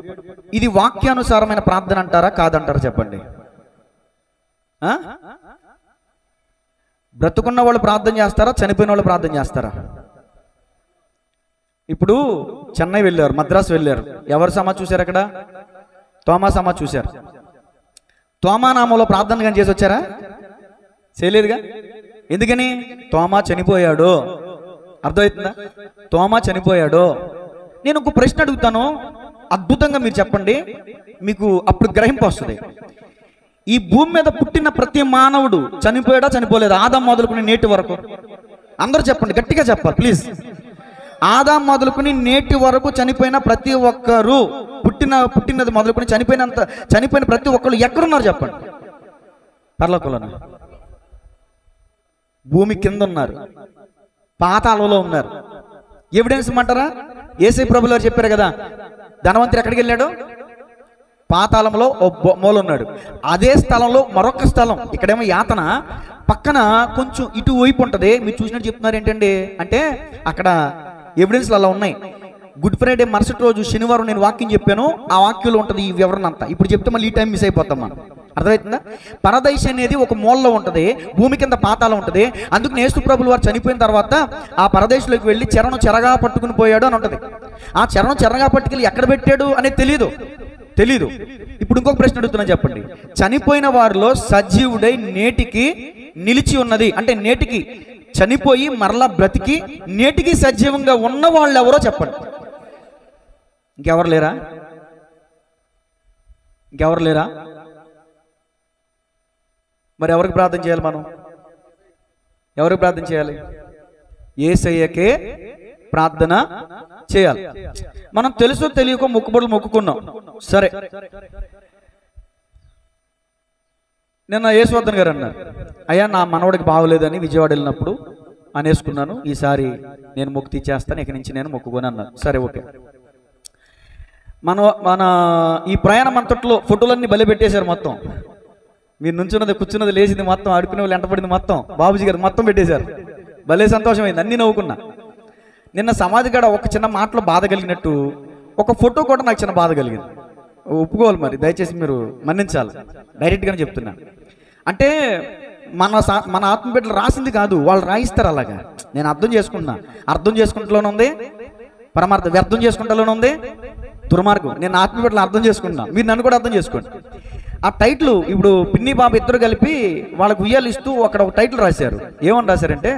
ఇది వాక్యానుసారమైన ప్రార్థన అంటారా కాదంటారా చెప్పండి? బ్రతుకున్న వాళ్ళు ప్రార్థన చేస్తారా, చనిపోయిన వాళ్ళు ప్రార్థన చేస్తారా? ఇప్పుడు చెన్నై వెళ్ళారు, మద్రాసు వెళ్ళారు, ఎవరు సమాజ్ చూశారు? అక్కడ తోమా సమాజ్ చూశారు. తోమా నామంలో ప్రార్థన కానీ చేసి వచ్చారా? చేయలేదుగా. ఎందుకని? తోమా చనిపోయాడు. అర్థమవుతుందా? తోమా చనిపోయాడు. నేను ఒక ప్రశ్న అడుగుతాను, అద్భుతంగా మీరు చెప్పండి, మీకు అప్పుడు గ్రహింపు వస్తుంది. ఈ భూమి మీద పుట్టిన ప్రతి మానవుడు చనిపోయాడా చనిపోలేదా? ఆదాం మొదలుకుని నేటి వరకు అందరూ చెప్పండి, గట్టిగా చెప్పాలి ప్లీజ్. ఆదాం మొదలుకుని నేటి వరకు చనిపోయిన ప్రతి ఒక్కరు, పుట్టినది మొదలుకొని చనిపోయిన ప్రతి ఒక్కరు ఎక్కడున్నారు చెప్పండి? పరలోకంలోనే, భూమి కింద ఉన్నారు, పాతాళంలో ఉన్నారు. ఎవిడెన్స్ ఇమ్మంటారా? యేసయ్య ప్రభువు వారు చెప్పారు కదా, ధనవంతుడు ఎక్కడికి వెళ్ళాడు? పాతాళంలో మూల ఉన్నాడు. అదే స్థలంలో మరొక స్థలం, ఇక్కడేమో యాతన, పక్కన కొంచెం ఇటు వైపు ఉంటుంది. మీరు చూసినట్టు చెప్తున్నారు ఏంటండి అంటే, అక్కడ ఎవిడెన్స్లు అలా ఉన్నాయి. గుడ్ ఫ్రైడే మరుసటి రోజు శనివారం నేను వాక్యం చెప్పాను, ఆ వాక్యంలో ఉంటుంది ఈ వివరణ అంతా. ఇప్పుడు చెప్తే మళ్ళీ ఈ టైం మిస్ అయిపోతాం మనం. అర్థమవుతుందా? పరదైశ అనేది ఒక మూలలో ఉంటుంది, భూమి కింద పాతాళం ఉంటుంది. అందుకు యేసు ప్రభువు వారు చనిపోయిన తర్వాత ఆ పరదేశంలోకి వెళ్ళి చెరను చెరగా పట్టుకుని పోయాడు అని ఉంటుంది. ఆ చెరను చెరగా పట్టుకెళ్ళి ఎక్కడ పెట్టాడు అనేది తెలీదు. ఇప్పుడు ఇంకొక ప్రశ్న అడుగుతున్నా చెప్పండి. చనిపోయిన వారిలో సజీవుడై నేటికి నిలిచి ఉన్నది అంటే, నేటికి చనిపోయి మరలా బ్రతికి నేటికి సజీవంగా ఉన్న వాళ్ళు ఎవరో చెప్పండి. ఇంకెవరు లేరా? మరి ఎవరికి ప్రార్థన చేయాలి మనం? ఎవరికి ప్రార్థన చేయాలి? యేసయ్యకే ప్రార్థన చేయాలి. మనం తెలుసో తెలియకో మొక్కుబడులు మొక్కుకున్నాం, సరే. నిన్న యేసువర్ధన్ గారు అన్నారు, అయ్యా నా మనవడికి బాగోలేదని విజయవాడ వెళ్ళినప్పుడు అనేసుకున్నాను, ఈసారి నేను మొక్కు తీర్చేస్తాను, ఇక నుంచి నేను మొక్కుకొని అన్నారు. సరే, ఓకే. మన ఈ ప్రయాణం అంతట్లో ఫోటోలన్నీ బలి పెట్టేశారు. మొత్తం మీరు నుంచున్నది కూర్చున్నది లేచింది మొత్తం, ఆడుకునే వాళ్ళు ఎంటపడింది మొత్తం, బాబుజీ గారు మొత్తం పెట్టేశారు. భలే సంతోషమైంది, అన్నీ నవ్వుకున్నా. నిన్న సమాధి కాడ ఒక చిన్న మాటలో బాధ కలిగినట్టు ఒక ఫోటో కూడా నాకు చిన్న బాధ కలిగింది. ఒప్పుకోవాలి, మరి దయచేసి మీరు మన్నించాలి, డైరెక్ట్గానే చెప్తున్నా. అంటే మన ఆత్మబిడ్డలు రాసింది కాదు, వాళ్ళు రాయిస్తారు అలాగా. నేను అర్థం చేసుకుంటలోనే ఉంది పరమార్థం, వ్యర్థం చేసుకుంటలోనే ఉంది దుర్మార్గం. నేను ఆత్మబిడ్డలు అర్థం చేసుకున్నా, మీరు నన్ను కూడా అర్థం చేసుకోండి. ఆ టైటిల్ ఇప్పుడు పిన్ని బాబు ఇద్దరు కలిపి వాళ్ళకు ఉయ్యాలు ఇస్తూ అక్కడ ఒక టైటిల్ రాశారు. ఏమని రాశారంటే,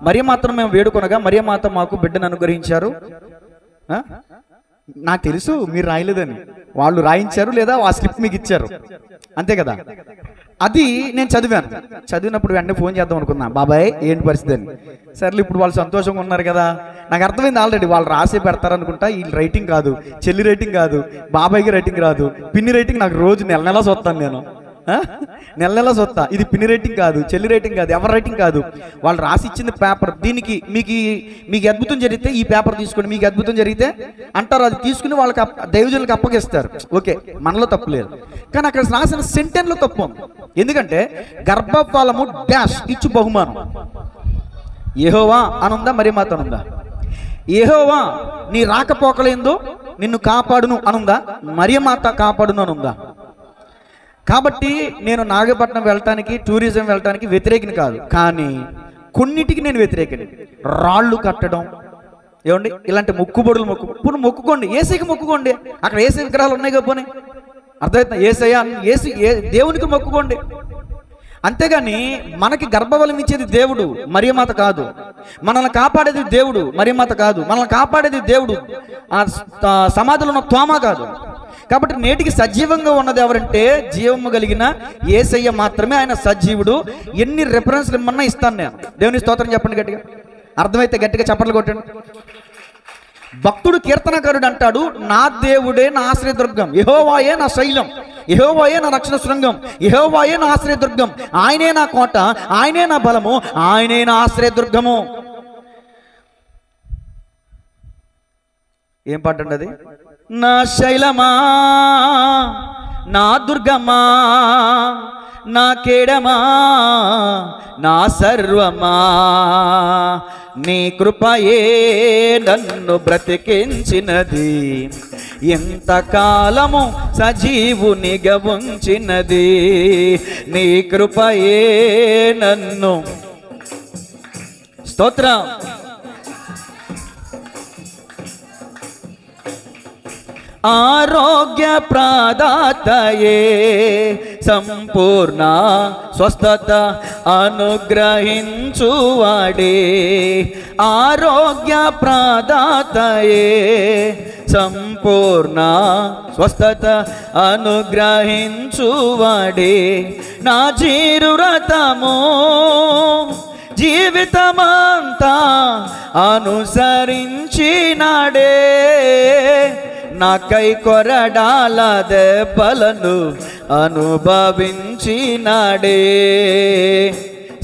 మరియమాతను మేము వేడుకొనగా మరియమాత మాకు బిడ్డను అనుగ్రహించారు. నాకు తెలుసు మీరు రాయలేదని, వాళ్ళు రాయించారు లేదా ఆ స్లిప్ మీకు ఇచ్చారు, అంతే కదా. అది నేను చదివినప్పుడు వెంటనే ఫోన్ చేద్దాం అనుకున్నా, బాబాయ్ ఏంటి పరిస్థితి అని. సర్లే, ఇప్పుడు వాళ్ళు సంతోషంగా ఉన్నారు కదా. నాకు అర్థమైంది ఆల్రెడీ, వాళ్ళు రాసే పెడతారనుకుంటా. ఈ రైటింగ్ కాదు, చెల్లి రైటింగ్ కాదు, బాబాయ్కి రైటింగ్ రాదు, పిన్ని రైటింగ్ నాకు రోజు నెల చూస్తాను నేను, నెల చూస్తా. ఇది పిన్ని రైటింగ్ కాదు, చెల్లి రైటింగ్ కాదు, ఎవరి రైటింగ్ కాదు, వాళ్ళు రాసి ఇచ్చింది పేపర్. దీనికి మీకు అద్భుతం జరిగితే ఈ పేపర్ తీసుకోండి, మీకు అద్భుతం జరిగితే అంటారు, అది తీసుకుని వాళ్ళకి దైవజనులకు అప్పగిస్తారు. ఓకే, మనలో తప్పు లేదు. కానీ అక్కడ రాసిన సెంటెన్స్లో తప్పు ఉంది. ఎందుకంటే గర్భఫలము డాష్ ఇచ్చు బహుమానం యెహోవా అనుందా, మరియమాత అనుందా? యెహోవా నీ రాకపోకలేందో నిన్ను కాపాడును అనుందా, మరియమాత కాపాడును అనుందా? కాబట్టి నేను నాగపట్నం వెళ్ళటానికి, టూరిజం వెళ్ళటానికి వ్యతిరేకిని కాదు, కానీ కొన్నిటికి నేను వ్యతిరేకిని. రాళ్ళు కట్టడం, ఏమండి, ఇలాంటి మొక్కుబడులు మొక్కుకోండి, ఏసైకి మొక్కుకోండి. అక్కడ ఏసై విగ్రహాలు ఉన్నాయి కదా, పోనీ అర్థమవుతుంది. ఏసయ్య దేవునికి మొక్కుకోండి, అంతేగాని మనకి గర్భఫలం ఇచ్చేది దేవుడు, మరియమాత కాదు. మనల్ని కాపాడేది దేవుడు, మరియమాత కాదు. మనల్ని కాపాడేది దేవుడు, సమాధిలో ఉన్న తోమ కాదు. కాబట్టి నేటికి సజీవంగా ఉన్నది ఎవరంటే జీవము కలిగిన యేసయ్య మాత్రమే. ఆయన సజీవుడు. ఎన్ని రెఫరెన్స్లు ఇమ్మన్నా ఇస్తాను నేను. దేవుని స్తోత్రం చెప్పండి గట్టిగా, అర్థమైతే గట్టిగా చప్పట్లు కొట్టండి. భక్తుడు కీర్తనకారుడు అంటాడు, నా దేవుడే నా ఆశ్రయదుర్గం, యెహోవాయే నా శైలం, యెహోవాయే నా రక్షణ శృంగం, యెహోవాయే నా ఆశ్రయదుర్గం, ఆయనే నా కోట, ఆయనే నా బలము, ఆయనే నా ఆశ్రయదుర్గము. ఏం పాట అండి అది? నా శైలమా, నా దుర్గమా, నా కేడమా, నా సర్వమా, నీ కృపయే నన్ను బ్రతికించినది, ఎంతకాలము సజీవునిగా ఉంచినది, నీ కృపయే నన్ను. స్తోత్రం. ఆరోగ్య ప్రదాతయే, సంపూర్ణ స్వస్థత అనుగ్రహించువాడే, ఆరోగ్య ప్రదాతయే, సంపూర్ణ స్వస్థత అనుగ్రహించువాడే, నా జీరురతము జీవితమంతా అనుసరించినాడే, నాకై కొరడాల దెబ్బలను అనుభవించినాడే.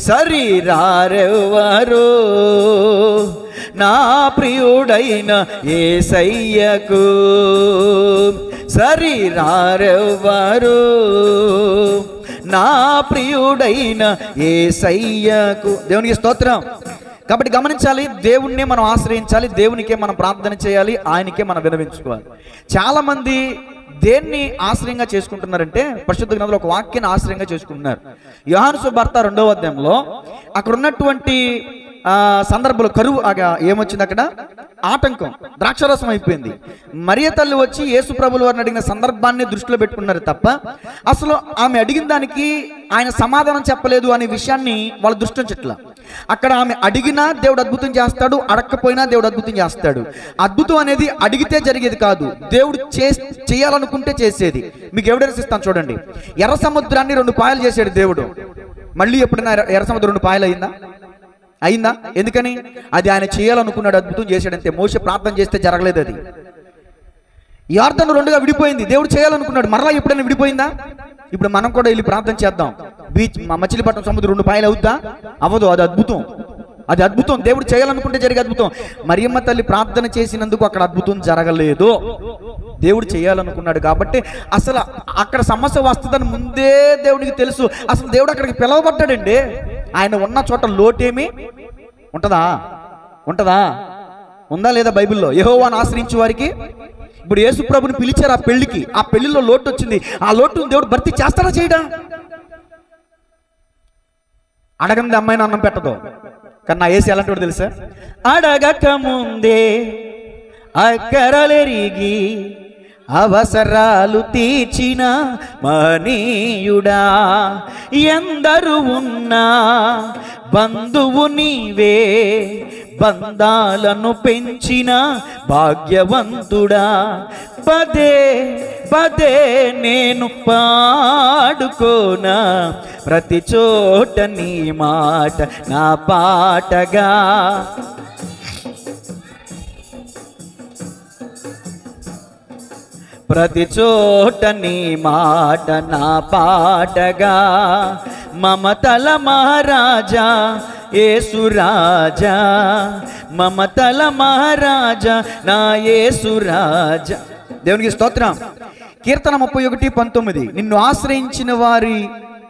శరీరారెవ్వరు నా ప్రియుడైన యేసయ్యకు, శరీరారెవ్వరు నా ప్రియుడైన యేసయ్యకు. దేవునికి స్తోత్రం. కాబట్టి గమనించాలి, దేవుణ్ణి మనం ఆశ్రయించాలి, దేవునికే మనం ప్రార్థన చేయాలి, ఆయనకే మనం వినవించుకోవాలి. చాలామంది దేన్ని ఆశ్రయంగా చేసుకుంటున్నారంటే పరిశుద్ధ గ్రంథంలో ఒక వాక్యాన్ని ఆశ్రయంగా చేసుకుంటున్నారు. యోహాను సువార్త 2వ అధ్యాయంలో అక్కడ ఉన్నటువంటి సందర్భంలో కరువు ఏమొచ్చింది, అక్కడ ఆటంకం, ద్రాక్షరసం అయిపోయింది. మరియ తల్లి వచ్చి యేసు ప్రభుల వారిని అడిగిన సందర్భాన్ని దృష్టిలో పెట్టుకున్నారు తప్ప అసలు ఆమె అడిగిన దానికి ఆయన సమాధానం చెప్పలేదు అనే విషయాన్ని వాళ్ళ దృష్టి ఉంచట్ల. అక్కడ ఆమె అడిగినా దేవుడు అద్భుతం చేస్తాడు, అడగకపోయినా దేవుడు అద్భుతం చేస్తాడు. అద్భుతం అనేది అడిగితే జరిగేది కాదు, దేవుడు చేయాలనుకుంటే చేసేది. మీకు ఎవిడెన్స్ ఇస్తాను చూడండి. ఎర్ర సముద్రాన్ని 2 పాయలు చేసాడు దేవుడు. మళ్ళీ ఎప్పుడైనా ఎర్ర సముద్రం 2 పాయలు అయిందా? అయిందా? ఎందుకని? అది ఆయన చేయాలనుకున్నాడు, అద్భుతం చేశాడంతే. మోషే ప్రార్థన చేస్తే జరగలేదు అది. యార్దాను రెండుగా విడిపోయింది, దేవుడు చేయాలనుకున్నాడు. మరలా ఎప్పుడైనా విడిపోయిందా? ఇప్పుడు మనం కూడా వెళ్ళి ప్రార్థన చేద్దాం. బీచ్ మచిలీపట్నం సముద్రం 2 పాయలు అవుద్దా? అవ్వదు. అది అద్భుతం, అది అద్భుతం. దేవుడు చేయాలనుకుంటే జరిగే అద్భుతం. మరియమ్మ తల్లి ప్రార్థన చేసినందుకు అక్కడ అద్భుతం జరగలేదు. దేవుడు చేయాలనుకున్నాడు కాబట్టి అసలు అక్కడ సమస్య వస్తుందని ముందే దేవుడికి తెలుసు. అసలు దేవుడు అక్కడికి పిలవబడ్డాడండి. ఆయన ఉన్న చోట లోటేమి ఉంటుందా? ఉందా లేదా? బైబిల్లో యెహోవాను ఆశ్రయించే వారికి, ఇప్పుడు యేసు ప్రభుని పిలిచారు ఆ పెళ్లికి, ఆ పెళ్లిలో లోటు వచ్చింది. ఆ లోటును దేవుడు భర్తీ చేస్తాడా చేయడా? అడగంది అమ్మాయిని అన్నం పెట్టదు. కానీ నా యేసు ఎలాంటి తెలుసా? అడగక ముందే అక్కరలెరిగి అవసరాలు తీర్చిన మహనీయుడా, ఎందరు ఉన్నా బంధువు నీవే, బంధాలను పెంచిన భాగ్యవంతుడా, పదే పదే నేను పాడుకోనా, ప్రతి చోట నీ మాట నా పాటగా. ప్రతి చోట నీ మాట నా పాటగా, మమతల మహారాజా యేసు రాజా, మమతల మహారాజా నా యేసు రాజా. దేవునికి స్తోత్రం. కీర్తన 31:19, నిన్ను ఆశ్రయించిన వారి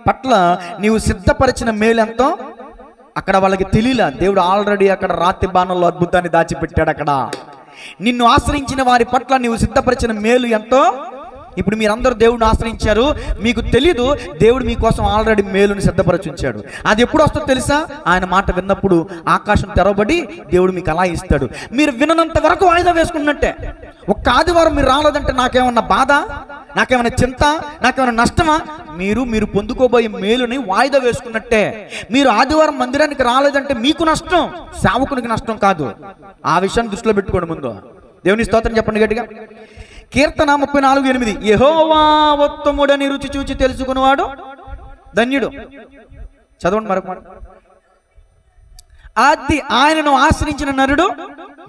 పట్ల నీవు సిద్ధపరిచిన మేలెంతో అక్కడ వాళ్ళకి తెలియలా. దేవుడు ఆల్రెడీ అక్కడ రాతి బాణంలో అద్భుతాన్ని దాచిపెట్టాడు. అక్కడ నిన్ను ఆశ్రయించిన వారి పట్ల నీవు సిద్ధపరిచిన మేలు ఎంతో. ఇప్పుడు మీరందరూ దేవుడిని ఆశ్రయించారు, మీకు తెలీదు దేవుడు మీకోసం ఆల్రెడీ మేలుని సిద్ధపరచుంచాడు. అది ఎప్పుడు వస్తుందో తెలుసా? ఆయన మాట విన్నప్పుడు ఆకాశం తెరవబడి దేవుడు మీకు అలా ఇస్తాడు. మీరు విననంత వరకు వాయిదా వేసుకున్నట్టే. ఒక్క ఆదివారం మీరు రాలేదంటే నాకేమన్నా బాధ, నాకేమైనా చింత, నాకేమైనా నష్టమా? మీరు పొందుకోబోయే మేలుని వాయిదా వేసుకున్నట్టే. మీరు ఆదివారం మందిరానికి రాలేదంటే మీకు నష్టం, సేవకునికి నష్టం కాదు. ఆ విషయాన్ని దృష్టిలో పెట్టుకోండి ముందు. దేవుని స్తోత్రం చెప్పండి గట్టిగా. కీర్తన 34:8, యెహోవా ఉత్తముడని రుచి చూచి తెలుసుకున్నవాడు ధన్యుడు. చదవండి మరొక మాట. అది ఆయనను ఆశ్రయించిన నరుడు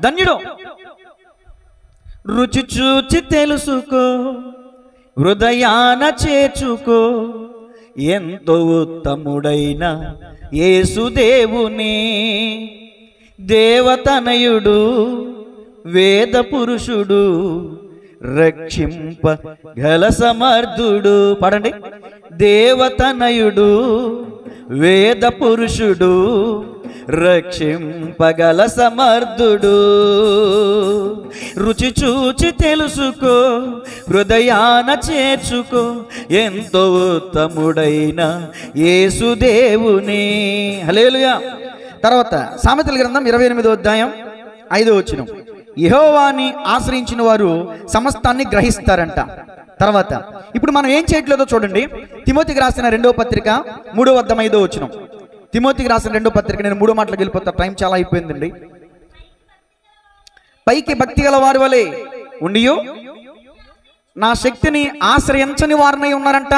ధన్యుడు. రుచి చూచి తెలుసుకో, హృదయాన చేర్చుకో, ఎంతో ఉత్తముడైన యేసుదేవుని, దేవతనయుడు వేద పురుషుడు, రక్షింప గల సమర్థుడు. పడండి. దేవతనయుడు వేద పురుషుడు, రక్షింపగల సమర్థుడు. రుచి చూచి తెలుసుకో, హృదయాన చేర్చుకో, ఎంతో ఉత్తముడైన యేసుదేవుని. హల్లెలూయా. తర్వాత సామెతల గ్రంథం 28:5, యెహోవాని ఆశ్రయించిన వారు సమస్తాన్ని గ్రహిస్తారంట. తర్వాత ఇప్పుడు మనం ఏం చేయట్లేదో చూడండి. తిమోతికి రాసిన 2వ పత్రిక 3:5. తిమోతికి రాసిన 2వ పత్రిక, నేను 3 మాటలకు వెళ్ళిపోతా, టైం చాలా అయిపోయిందండి. పైకి భక్తి గల వారి వలె ఉండియో నా శక్తిని ఆశ్రయించని వారినై ఉన్నారంట.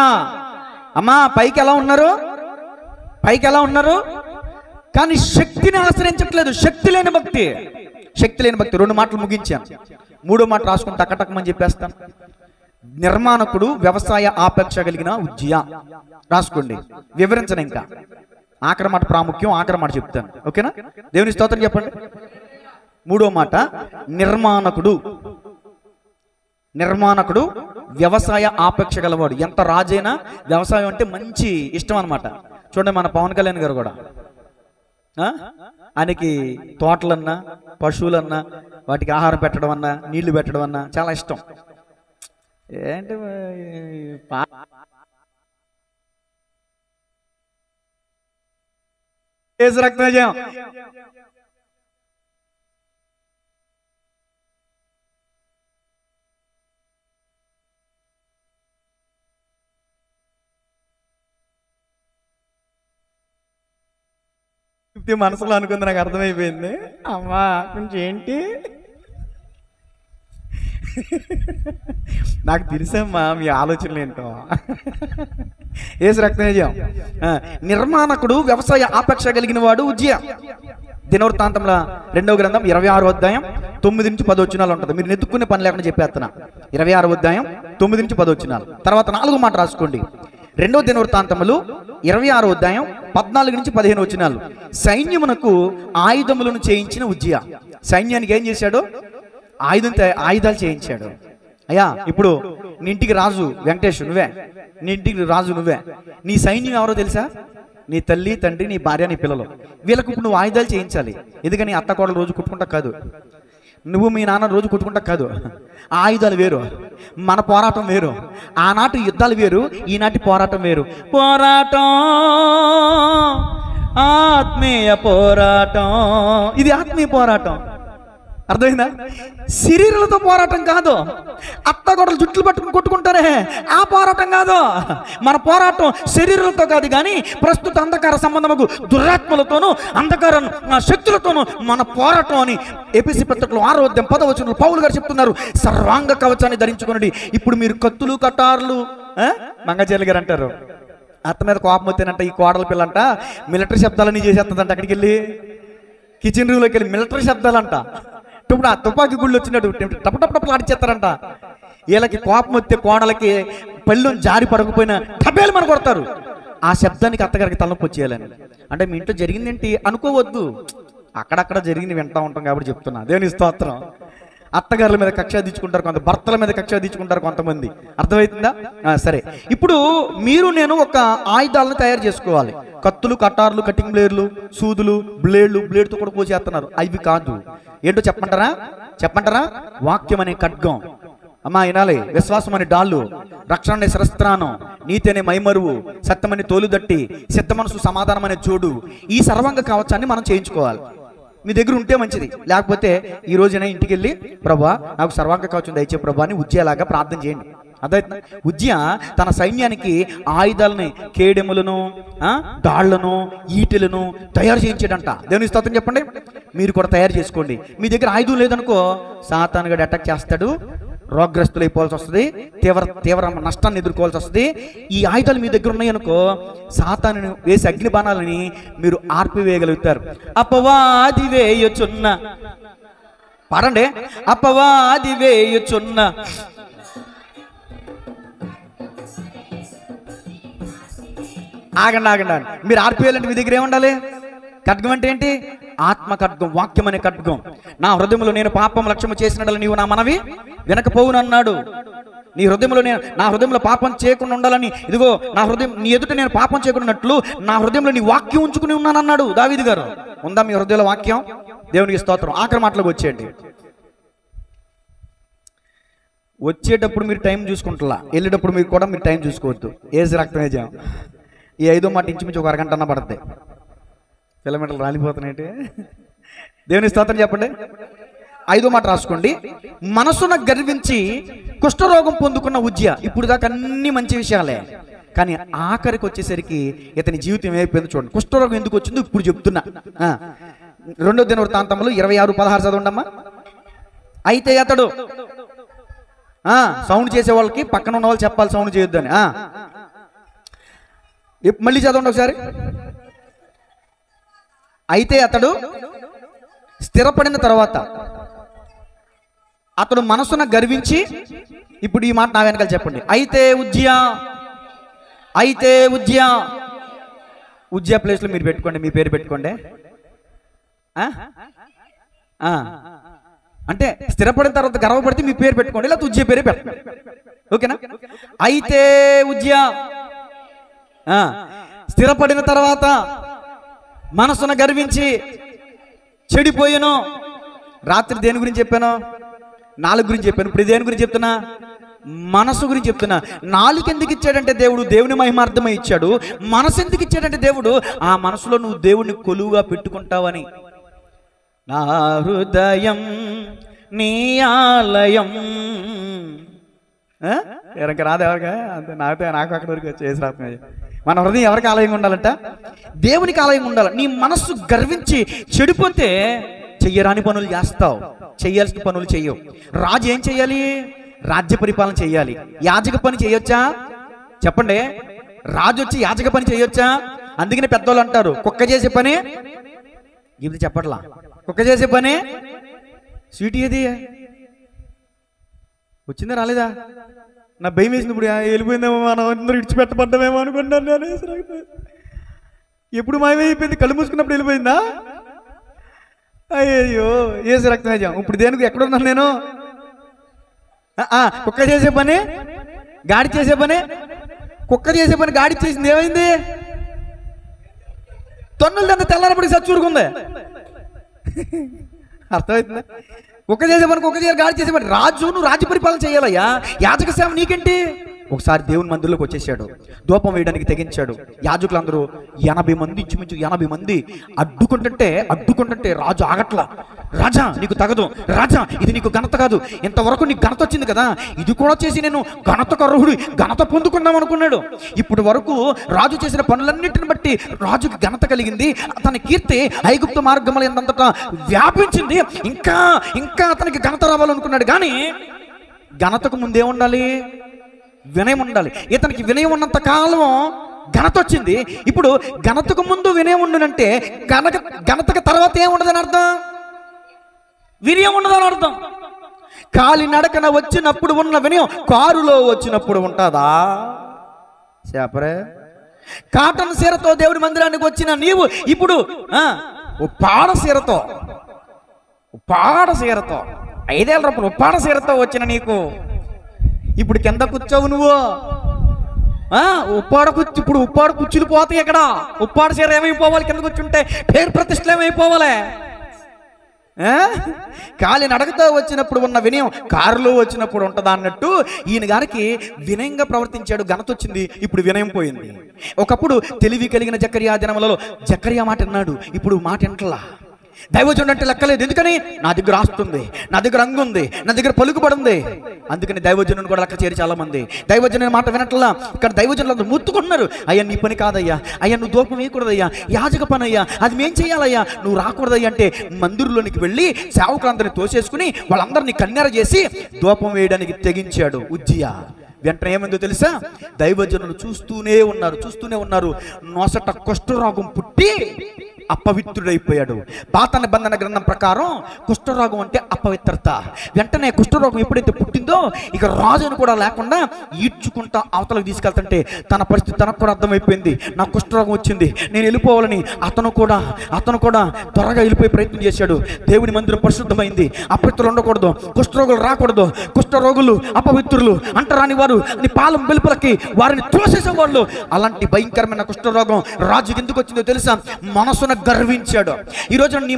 అమ్మా పైకి ఎలా ఉన్నారు? పైకి ఎలా ఉన్నారు? కానీ శక్తిని ఆశ్రయించట్లేదు. శక్తి లేని భక్తి, శక్తి లేని భక్తి. 2 మాటలు ముగించాను, 3వ మాట రాసుకుని టకటకమని చెప్పేస్తాను. నిర్మాణకుడు, వ్యవసాయ ఆపేక్ష కలిగిన ఉజ్జయ. రాసుకోండి, వివరించను ఇంకా. ఆఖరి మాట ప్రాముఖ్యం, ఆఖరి మాట చెప్తాను. ఓకేనా? దేవుని స్తోత్రం చెప్పండి. 3వ మాట నిర్మాణకుడు. నిర్మాణకుడు, వ్యవసాయ ఆపేక్ష గలవాడు. ఎంత రాజైనా వ్యవసాయం అంటే మంచి ఇష్టం అనమాట. చూడండి, మన పవన్ కళ్యాణ్ గారు కూడా ఆయనకి తోటలన్నా, పశువులన్నా, వాటికి ఆహారం పెట్టడం అన్నా, నీళ్లు పెట్టడం అన్నా చాలా ఇష్టం. ఏంటి రక్తజయం. మనసులో అనుకుంది, నాకు అర్థమైపోయింది. అమ్మా కొంచెం ఏంటి నాకు తెలుసమ్మా మీ ఆలోచనలు ఏంటో. యేసు రక్తనిజం. నిర్మాణకుడు, వ్యవసాయ ఆపేక్ష కలిగిన వాడు ఉజ్జియా. దినవృత్తాంతంలో 2వ గ్రంథం 26వ అధ్యాయం 9 నుంచి 10 వచనాలు ఉంటుంది. మీరు నెత్తుక్కునే పని లేకుండా చెప్పేస్తున్నా. 26వ అధ్యాయం 9 నుంచి 10 వచనాలు. తర్వాత 4వ మాట రాసుకోండి. 2వ దినవృత్తాంతములు 26వ అధ్యాయం 14 నుంచి 15 వచనాలు. సైన్యమునకు ఆయుధములను చేయించిన ఉజ్జియా. సైన్యానికి ఏం చేశాడు? ఆయుధాలు చేయించాడు. అయ్యా, ఇప్పుడు నీ ఇంటికి రాజు వెంకటేష్ నువ్వే, నీ ఇంటికి రాజు నువ్వే. నీ సైన్యం ఎవరో తెలుసా? నీ తల్లి, తండ్రి, నీ భార్య, నీ పిల్లలు. వీళ్ళకు ఇప్పుడు నువ్వు ఆయుధాలు చేయించాలి. ఎందుకని? అత్త కోడలు రోజు కుట్టుకుంటా కాదు, నువ్వు మీ నాన్న రోజు కుట్టుకుంటా కాదు. ఆ ఆయుధాలు వేరు, మన పోరాటం వేరు. ఆనాటి యుద్ధాలు వేరు, ఈనాటి పోరాటం వేరు. పోరాటం ఆత్మీయ పోరాటం. ఇది ఆత్మీయ పోరాటం. అర్థమైందా? శరీరాలతో పోరాటం కాదు. అత్తగొడలు జుట్లు పట్టుకుని కొట్టుకుంటారే, ఆ పోరాటం కాదు. మన పోరాటం శరీరాలతో కాదు, కానీ ప్రస్తుత అంధకార సంబంధముకు దురాత్మలతోనూ అంధకార శక్తులతోనూ మన పోరాటం అని ఎఫెసీ పత్రికలో 6వ అధ్యాయం 10వ వచనంలో పౌలు గారు చెప్తున్నారు. సర్వాంగ కవచాన్ని ధరించుకోండి. ఇప్పుడు మీరు కత్తులు, కటార్లు, మంగజల్లి గారు అంటారు, అత్త మీద కోపం వచ్చానంట ఈ కోడల పిల్లంట మిలిటరీ శబ్దాలని చేసేస్తుందంట. అక్కడికి వెళ్ళి కిచెన్ రూమ్లోకి వెళ్ళి మిలిటరీ శబ్దాలంట. ఇప్పుడు ఆ తుపాకీ గుళ్ళు వచ్చినట్టు టపటపటపలు ఆడిచేస్తారంట. వీళ్ళకి కోపం వస్తే కోడలకి పళ్ళు జారి పడకపోయినా టపేలు మన కొడతారు. ఆ శబ్దానికి అత్తగారికి తలనొప్పి వచ్చేయాలని. అంటే మీ ఇంట్లో జరిగిందేంటి అనుకోవద్దు, అక్కడక్కడ జరిగింది వింటా ఉంటాం కాబట్టి చెప్తున్నా. దేవుని స్తోత్రం. అత్తగారుల మీద కక్ష తీర్చుకుంటారు కొంత, భర్తల మీద కక్ష తీర్చుకుంటారు కొంతమంది. అర్థమవుతుందా? సరే, ఇప్పుడు మీరు నేను ఒక ఆయుధాలను తయారు చేసుకోవాలి. కత్తులు, కటార్లు, కటింగ్ బ్లేడ్లు, సూదులు, బ్లేడ్తో కూడా కోసేస్తున్నారు. అవి కాదు. ఏంటో చెప్పంటారా? వాక్యం అనే ఖడ్గం, అమ్మా వినాలి. విశ్వాసం అనే డాళ్ళు, రక్షణ అనే శరస్త్రానం, నీతి అనే మైమరువు, సత్యమని తోలుదట్టి, సిద్ధ మనసు సమాధానం అనే జోడు. ఈ సర్వాంగ కవచాన్ని మనం చేయించుకోవాలి. మీ దగ్గర ఉంటే మంచిది, లేకపోతే ఈ రోజున ఇంటికి వెళ్ళి ప్రభువా నాకు సర్వాంగ కవచం దయచే ప్రభువా అని ఉజ్జియాలాగా ప్రార్థన చేయండి. అదే ఉజ్జియా తన సైన్యానికి ఆయుధాలని, కేడెములను, డాళ్లను, ఈటెలను తయారు చేయించాడంట. దేవుని స్తోత్రం చెప్పండి. మీరు కూడా తయారు చేసుకోండి. మీ దగ్గర ఆయుధం లేదనుకో సాతానుగాడు అటాక్ చేస్తాడు, రోగ్రస్తులు అయిపోవాల్సి వస్తుంది, తీవ్ర నష్టాన్ని ఎదుర్కోవాల్సి వస్తుంది. ఈ ఆయుధాలు మీ దగ్గర ఉన్నాయనుకో సాతాను వేసి అగ్ని బాణాలని మీరు ఆర్పివేయగలుగుతారు. అపవాది వేయుచున్న, పాడండి, అపవాది వేయుచున్న ఆగండి. మీరు ఆర్పివేయాలంటే మీ దగ్గర ఏముండాలి? ఖడ్గం అంటే ఏంటి? ఆత్మ ఖడ్గం, వాక్యం అనే ఖడ్గం. నా హృదయంలో నేను పాపం లక్ష్యము చేసినట్లు నీవు నా మనవి వినకపోవునన్నాడు. నీ హృదయంలో నా హృదయంలో పాపం చేయకుండా ఉండాలని, ఇదిగో నా హృదయం నీ ఎదుట నేను పాపం చేయకున్నట్లు నా హృదయంలో నీ వాక్యం ఉంచుకుని ఉన్నానన్నాడు దావీదు గారు. ఉందా మీ హృదయంలో వాక్యం? దేవునికి స్తోత్రం. ఆఖరి మాటలోకి వచ్చేయండి. వచ్చేటప్పుడు మీరు టైం చూసుకుంటా, వెళ్ళేటప్పుడు మీరు కూడా మీరు టైం చూసుకోవద్దు. ఏసు రక్తనిజం. ఈ 5వ మాట ఇంచుమించు ఒక అరగంట అన్న పడుతుంది. కిలోమీటర్లు రాలిపోతున్నాయి. దేవుని స్తోత్రం చెప్పండి. 5వ మాట రాసుకోండి. మనసున గర్వించి కుష్ఠరోగం పొందుకున్న ఉజ్జియా. ఇప్పుడు దాకా అన్ని మంచి విషయాలే, కానీ ఆఖరికి వచ్చేసరికి ఇతని జీవితం ఏమైపోయిందో చూడండి. కుష్ఠరోగం ఎందుకు వచ్చిందో ఇప్పుడు చెప్తున్నా. 2వ దినవృత్తాంతములు 26:16 చదవండమ్మా. అయితే అతడు సౌండ్ చేసే వాళ్ళకి పక్కన ఉన్న వాళ్ళు చెప్పాలి సౌండ్ చేయొద్దని. మళ్ళీ చదవండి ఒకసారి. అయితే అతడు స్థిరపడిన తర్వాత అతడు మనసున గర్వించి, ఇప్పుడు ఈ మాట నా వెనకాల చెప్పండి. అయితే ఉజ్జియా ప్లేస్లో మీరు పెట్టుకోండి, మీ పేరు పెట్టుకోండి. అంటే స్థిరపడిన తర్వాత గర్వపడితే మీ పేరు పెట్టుకోండి, లేకపోతే ఉజ్జియా పేరే పెట్టండి. ఓకేనా? అయితే ఉజ్జియా స్థిరపడిన తర్వాత మనసున గర్వించి చెడిపోయాను. రాత్రి దేని గురించి చెప్పాను? 4 గురించి చెప్పాను. ఇప్పుడు దేని గురించి చెప్తున్నా? మనసు గురించి చెప్తున్నా. 4 ఎందుకు ఇచ్చాడంటే దేవుడు దేవుని మహిమార్థమై ఇచ్చాడు. మనసు ఎందుకు ఇచ్చాడంటే దేవుడు ఆ మనసులో నువ్వు దేవుడిని కొలువుగా పెట్టుకుంటావని. నా హృదయం నీ ఆలయం. ఎవరికి రాదు, ఎవరికా? అంతే. నాకు అక్కడ వరకు చేసి రాత్రి. మన హృదయం ఎవరికి ఆలయంగా ఉండాలంట? దేవునికి ఆలయంగా ఉండాలి. నీ మనస్సు గర్వించి చెడిపోతే చెయ్యరాని పనులు చేస్తావు, చెయ్యాల్సిన పనులు చెయ్యవు. రాజు ఏం చెయ్యాలి? రాజ్య పరిపాలన చెయ్యాలి. యాజక పని చేయొచ్చా? చెప్పండి. రాజు వచ్చి యాజక పని చేయొచ్చా? అందుకనే పెద్దోళ్ళు అంటారు, కుక్క చేసే పని ఇది చెప్పట్లా. కుక్క చేసే పని స్వీట్ ఏది వచ్చిందా రాలేదా? నా భయం వేసినప్పుడు వెళ్ళిపోయిందేమో, మనం అందరూ ఇడిచిపెట్టబడ్డామేమో అనుకున్నాను నేను. ఎప్పుడు మాయమైపోయింది? కళ్ళు మూసుకున్నప్పుడు వెళ్ళిపోయిందా? అయ్యో ఏసు రక్తమేజం. ఇప్పుడు దేనికి ఎక్కడున్నాను నేను? కుక్క చేసే పని, గాడి చేసే పని. కుక్క చేసే పని గాడి చేసింది ఏమైంది? తొన్నులు దాన్ని తెల్లారపడి సచ్చూరుకుంది. అర్థమవుతుందా? కుక్క చేసే పని కుక్క చేయాలి, గాడి చేసే పని. రాజు నువ్వు రాజ్య పరిపాలన చేయాలయ్యా. యాజక సేవ నీకేంటి? ఒకసారి దేవుని మందిరంలోకి వచ్చేసాడు, ధూపం వేయడానికి తెగించాడు. యాజకులందరూ 80 మంది, ఇంచుమించు 80 మంది అడ్డుకుంటుంటే రాజు ఆగట్లా. రాజా నీకు తగదు, రాజా ఇది నీకు ఘనత కాదు, ఇంతవరకు నీకు ఘనత వచ్చింది కదా, ఇది కూడా చేసి నేను ఘనతకు అర్హుడు, ఘనత పొందుకుందాం అనుకున్నాడు. ఇప్పటి వరకు రాజు చేసిన పనులన్నింటిని బట్టి రాజుకి ఘనత కలిగింది. అతని కీర్తి ఐగుప్తు మార్గముల ఎంతంతటా వ్యాపించింది. ఇంకా ఇంకా అతనికి ఘనత రావాలనుకున్నాడు. కానీ ఘనతకు ముందే ఉండాలి, వినయం ఉండాలి. ఇతనికి వినయం ఉన్నంత కాలం ఘనత వచ్చింది. ఇప్పుడు ఘనతకు ముందు వినయం ఉండునంటే ఘనతకు తర్వాత ఏముండదని అర్థం? వినయం ఉండదని అర్థం. కాలి నడకన వచ్చినప్పుడు ఉన్న వినయం కారులో వచ్చినప్పుడు ఉంటుందా? చెప్పరే. కాటన్ సీరతో దేవుడి మందిరానికి వచ్చిన నీవు ఇప్పుడు ఉప్పాడ సీరతో 5,000 రూపాయలు ఉప్పాడ సీరతో వచ్చిన నీకు ఇప్పుడు కింద కూర్చోవు నువ్వు. ఇప్పుడు ఉప్పాడ కుర్చీలు పోతాయి. ఇక్కడ ఉప్పాడ సీర ఏమైపోవాలి? కింద కూర్చుంటే పేరు ప్రతిష్టలు ఏమైపోవాలి? కాలి నడకతో వచ్చినప్పుడు ఉన్న వినయం కారులో వచ్చినప్పుడు ఉంటుందా అన్నట్టు ఈయన గారికి వినయంగా ప్రవర్తించాడు, ఘనత వచ్చింది. ఇప్పుడు వినయం పోయింది. ఒకప్పుడు తెలివి కలిగిన జకర్యా దినములలో జకర్యా మాట విన్నాడు, ఇప్పుడు మాట వింటలా. దైవజనుడు అంటే లెక్కలేదు. ఎందుకని? నా దగ్గర ఆస్తుంది, నా దగ్గర రంగు ఉంది, నా దగ్గర పలుకుబడి ఉంది. అందుకని దైవజనుని కూడా లెక్క చేరి చాలా మంది దైవజనుని మాట వినట్లా. ఇక్కడ దైవజనులు ముత్తుకుంటున్నారు, అయ్యా నీ పని కాదయ్యా, అయ్యా నువ్వు ధూపం వేయకూడదయ్యా, యాజక పని అయ్యా, అది మేం చేయాలయ్యా, నువ్వు రాకూడదయ్యా అంటే మందిరంలోనికి వెళ్ళి సేవకులందరినీ తోసేసుకుని వాళ్ళందరినీ కన్నెర చేసి ధూపం వేయడానికి తెగించాడు ఉజ్జియా. వెంటనే ఏమైందో తెలుసా? దైవజనులు చూస్తూనే ఉన్నారు. నొసట కుష్ఠరోగం పుట్టి అపవిత్రుడైపోయాడు. పాత నిబంధన గ్రంథం ప్రకారం కుష్ఠరోగం అంటే అపవిత్రత. వెంటనే కుష్ఠరోగం ఎప్పుడైతే పుట్టిందో ఇక రాజును కూడా లేకుండా ఈడ్చుకుంటా అవతలకు తీసుకెళ్తుంటే తన పరిస్థితి తనకు కూడా అర్థమైపోయింది. నాకు కుష్ఠరోగం వచ్చింది, నేను వెళ్ళిపోవాలని అతను కూడా త్వరగా వెళ్ళిపోయే ప్రయత్నం చేశాడు. దేవుని మందిరం పరిశుద్ధమైంది, అపవిత్రులు ఉండకూడదు, కుష్ఠరోగులు రాకూడదు, కుష్ఠరోగులు అపవిత్రులు అంటరాని వారు అని పాలం వెలుపలకి వారిని తోసేసేవాళ్ళు. అలాంటి భయంకరమైన కుష్ఠరోగం రాజుకి ఎందుకు వచ్చిందో తెలుసా? మనసున గర్వించాడు. ఈరోజు నీ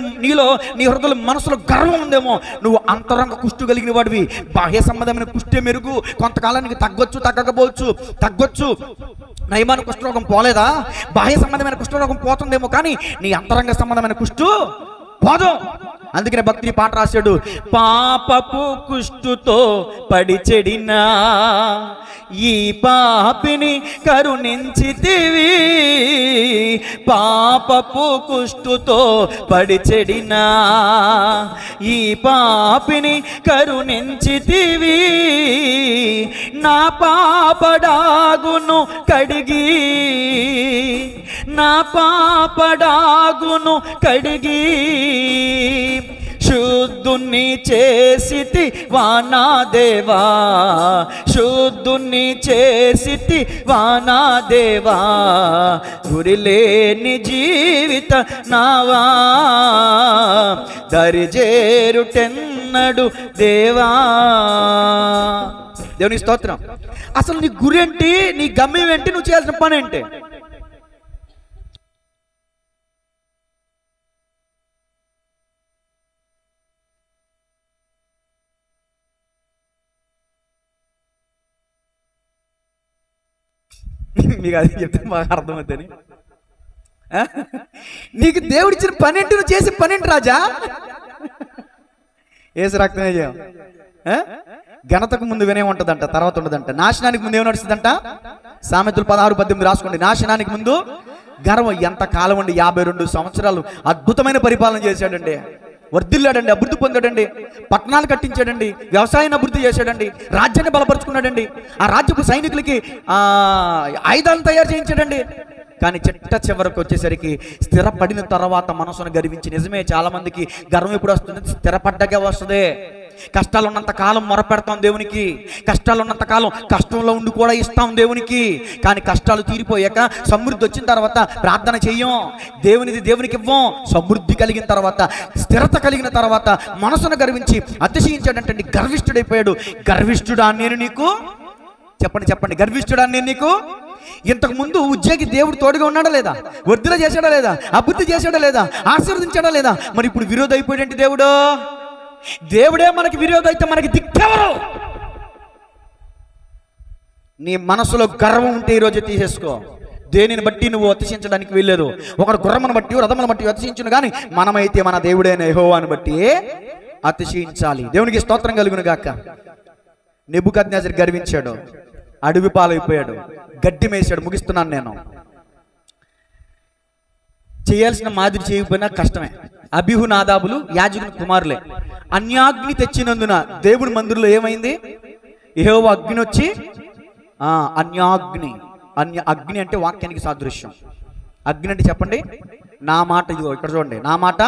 హృదయంలో మనసులో గర్వం ఉందేమో. నువ్వు అంతరంగ కుష్టు కలిగిన వాడివి. బాహ్య సంబంధమైన కుష్టే మెరుగు, కొంతకాలానికి తగ్గొచ్చు, తగ్గొచ్చు. నయమాన కుష్ఠరోగం పోలేదా? బాహ్య సంబంధమైన కుష్ఠరోగం పోతుందేమో, కానీ నీ అంతరంగ సంబంధమైన కుష్టు పోదు. అందుకనే భక్తి పాట రాశాడు, పాపపు కుష్టుతో పడి చెడినా ఈ పాపిని కరుణించితివి, పాపపు కుష్టుతో పడి చెడినా ఈ పాపిని కరుణించితివి, నా పాపడాగును కడిగి శుద్ధుని చేసితి వానా దేవా, గురిలేని జీవిత నావా దరిజేరుటెన్నడు దేవా. దేవుని స్తోత్రం. అసలు నీ గురి ఏంటి? నీ గమ్యం ఏంటి? నువ్వు చేయాల్సిన పని ఏంటి? మీకు అది చెప్తే బాగా అర్థమవుతుంది. నీకు దేవుడిచ్చిన పని ఏంటి? నువ్వు చేసే పని ఏంటి రాజా? ఏసు రక్తమే చేయం. ఘనతకు ముందు వినయం ఉంటుందంట, తర్వాత ఉండదంట. నాశనానికి ముందు ఏమి నడుస్తుందంట? సామెతలు 16:18 రాసుకోండి. నాశనానికి ముందు గర్వం. ఎంత కాలం అండి? 52 సంవత్సరాలు అద్భుతమైన పరిపాలన చేశాడండి. వర్ధిల్లాడండి, అభివృద్ధి పొందాడండి, పట్టణాలు కట్టించాడండి, వ్యవసాయాన్ని అభివృద్ధి చేశాడండి, రాజ్యాన్ని బలపరుచుకున్నాడండి, ఆ రాజ్యపు సైనికులకి ఆయుధాలను తయారు చేయించాడండి. కానీ చిట్ట చివరికి వచ్చేసరికి స్థిరపడిన తర్వాత మనసును గర్వించి, నిజమే చాలా మందికి గర్వం ఎప్పుడు వస్తుంది? స్థిరపడ్డాకే వస్తుంది. కష్టాలు ఉన్నంత కాలం మొరపెడతాం దేవునికి, కష్టాలు ఉన్నంత కాలం కష్టంలో ఉండి కూడా ఇస్తాం దేవునికి. కానీ కష్టాలు తీరిపోయాక సమృద్ధి వచ్చిన తర్వాత ప్రార్థన చెయ్యం, దేవునికి ఇవ్వం. సమృద్ధి కలిగిన తర్వాత, స్థిరత కలిగిన తర్వాత మనసును గర్వించి అతిశయించాడంటండి, గర్విష్ఠుడైపోయాడు. గర్విష్ఠుడా నేను నీకు? చెప్పండి, గర్విష్ఠుడా నేను నీకు? ఇంతకు ముందు ఉద్యోగి దేవుడు తోడుగా ఉన్నాడా లేదా? వర్ధన చేశాడా లేదా? అభివృద్ధి చేశాడా లేదా? ఆశీర్వదించాడా లేదా? మరి ఇప్పుడు విరోధి అయిపోయాడంటే దేవుడు. దేవుడే మనకి విరోధి అయితే మనకి దిక్కెవరు? నీ మనసులో గర్వం ఉంటే ఈరోజు తీసేసుకో. దేనిని బట్టి నువ్వు అతిశించడానికి వీల్లేదు. ఒకడు గుర్రమును బట్టి రథమును బట్టి అతిశించును, కానీ మనమైతే మన దేవుడైన యెహోవాను బట్టి అతిశయించాలి. దేవునికి స్తోత్రం కలుగును గాక. నెబుకద్నెజరు గర్వించాడు, అడవి పాలైపోయాడు, గడ్డి మేసాడు. ముగిస్తున్నాను నేను. చేయాల్సిన మాదిరి చేయకపోయినా కష్టమే. అబీహు నాదాబులు యాజకుని కుమారులే. అన్యాగ్ని తెచ్చినందున దేవుడి మందిరంలో ఏమైంది? యెహోవా అగ్ని వచ్చి, అగ్ని అంటే వాక్యానికి సాదృశ్యం. అగ్ని అంటే చెప్పండి, నా మాట ఇదిగో ఇక్కడ చూడండి, నా మాట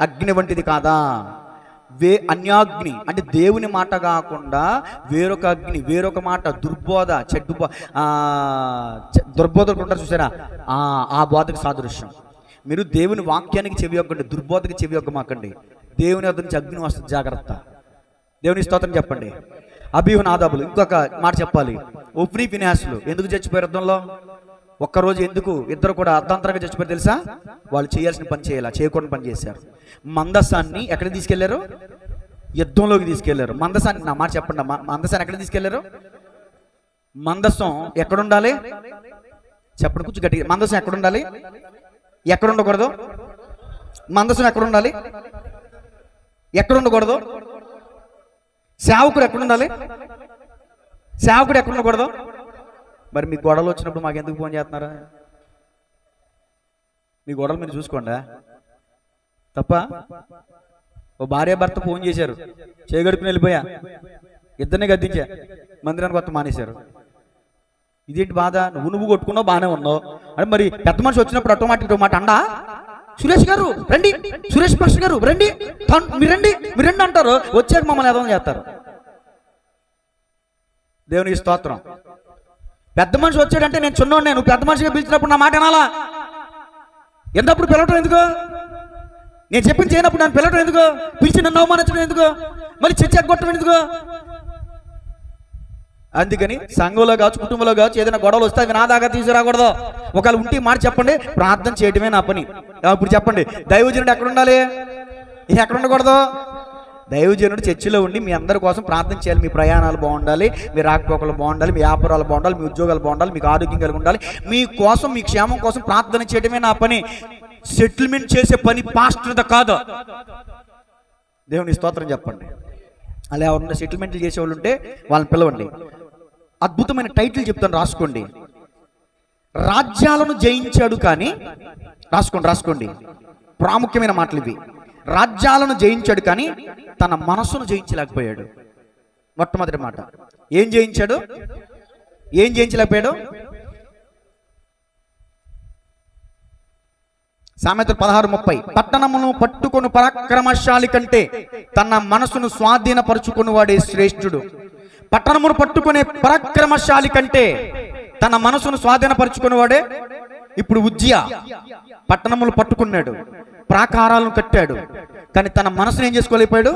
అగ్ని వంటిది కాదా? అన్యాగ్ని అంటే దేవుని మాట కాకుండా వేరొక అగ్ని, వేరొక మాట, దుర్బోధకులు ఉంటారు చూసారా, ఆ బోధకు సాదృశ్యం. మీరు దేవుని వాక్యానికి చెవి యొక్కండి, దుర్బోధకి చెవి యొక్కమాకండి. దేవుని వద్ద నుంచి అగ్ని వస్తుంది, జాగ్రత్త. దేవుని స్తోత్రం చెప్పండి. అబీహు నాదాబులు. ఇంకొక మాట చెప్పాలి, ఒఫ్నీ ఫినెహాసులు ఎందుకు చచ్చిపోయారు యుద్ధంలో? ఒక్కరోజు ఎందుకు ఇద్దరు కూడా అర్ధాంతరంగా చచ్చిపోయారు తెలుసా? వాళ్ళు చేయాల్సిన పని చేయాల, చేయకుండా పని చేశారు. మందసాన్ని ఎక్కడికి తీసుకెళ్లారు? యుద్ధంలోకి తీసుకెళ్లారు. మందసాన్ని, నా మాట చెప్పండి, మందసాన్ని ఎక్కడికి తీసుకెళ్లారు? మందసం ఎక్కడుండాలి చెప్పండి, కొంచెం గట్టిగా. మందసం ఎక్కడుండాలి? ఎక్కడ ఉండకూడదు? మందసం ఎక్కడుండాలి? ఎక్కడ ఉండకూడదు? సేవకుడు ఎక్కడుండాలి? సేవకుడు ఎక్కడ ఉండకూడదు? మరి మీ గొడవలు వచ్చినప్పుడు మాకు ఎందుకు ఫోన్ చేస్తున్నారా? మీ గొడవలు మీరు చూసుకోండి తప్ప. ఓ భార్య భర్త ఫోన్ చేశారు, చేయగడుకుని వెళ్ళిపోయా, ఇద్దరిని గద్దించా, మందిరానికి కొత్త మానేశారు. ఇదేంటి బాధ? నువ్వు కొట్టుకున్నావు, బాగానే ఉన్నావు. అంటే మరి పెద్ద మనిషి వచ్చినప్పుడు ఆటోమేటిక్ మాట అండా, సురేష్ గారు రండి, సురేష్ మాస్టర్ గారు రండి, మీరు రండి అంటారు. వచ్చాక మమ్మల్ని ఏదో చేస్తారు. దేవునికి స్తోత్రం. పెద్ద మనిషి వచ్చాడంటే నేను చిన్నోడు, నేను పెద్ద మనిషిగా పిలిచినప్పుడు నా మాట వినాలా? ఎంతప్పుడు పిలవటం ఎందుకు? నేను చెప్పింది చేయనప్పుడు నన్ను పిలవటం ఎందుకు? పిలిచి నన్ను అవమానించడం ఎందుకు? మళ్ళీ చర్చ కొట్టడం ఎందుకు? అందుకని సంఘంలో కావచ్చు, కుటుంబంలో కావచ్చు, ఏదైనా గొడవలు వస్తే అవి నా దాకా తీసుకురాకూడదు. ఒకవేళ ఉంటే మాట చెప్పండి, ప్రార్థన చేయడమే నా పని. ఇప్పుడు చెప్పండి, దైవజనుడు ఎక్కడ ఉండాలి? ఎక్కడ ఉండకూడదు? దైవజనుడు చర్చిలో ఉండి మీ అందరి కోసం ప్రార్థన చేయాలి. మీ ప్రయాణాలు బాగుండాలి, మీ రాకపోకలు బాగుండాలి, మీ వ్యాపారాలు బాగుండాలి, మీ ఉద్యోగాలు బాగుండాలి, మీకు ఆరోగ్యం కలిగి ఉండాలి. మీ కోసం, మీ క్షేమం కోసం ప్రార్థన చేయడమే నా పని. సెటిల్మెంట్ చేసే పని పాస్టర్ది కాదు. దేవుని స్తోత్రం చెప్పండి. అలా ఎవరన్నా సెటిల్మెంట్లు చేసేవాళ్ళు ఉంటే వాళ్ళని పిలవండి. అద్భుతమైన టైటిల్ చెప్తాను, రాసుకోండి. రాజ్యాలను జయించాడు కానీ, రాసుకోండి, ప్రాముఖ్యమైన మాటలు ఇవి. రాజ్యాలను జయించాడు కానీ తన మనసును జయించలేకపోయాడు. మొట్టమొదటి మాట. ఏం జయించలేకపోయాడు? సామెతలు 16:30. పట్టణమును పట్టుకొని పరాక్రమశాలి కంటే తన మనసును స్వాధీనపరుచుకుని వాడే శ్రేష్ఠుడు. పట్టణమును పట్టుకునే పరాక్రమశాలి కంటే తన మనసును స్వాధీనపరుచుకుని వాడే. ఇప్పుడు ఉజ్జియా పట్టణములు పట్టుకున్నాడు, ప్రాకారాలను కట్టాడు, కానీ తన మనసును ఏం చేసుకోలేకపోయాడు?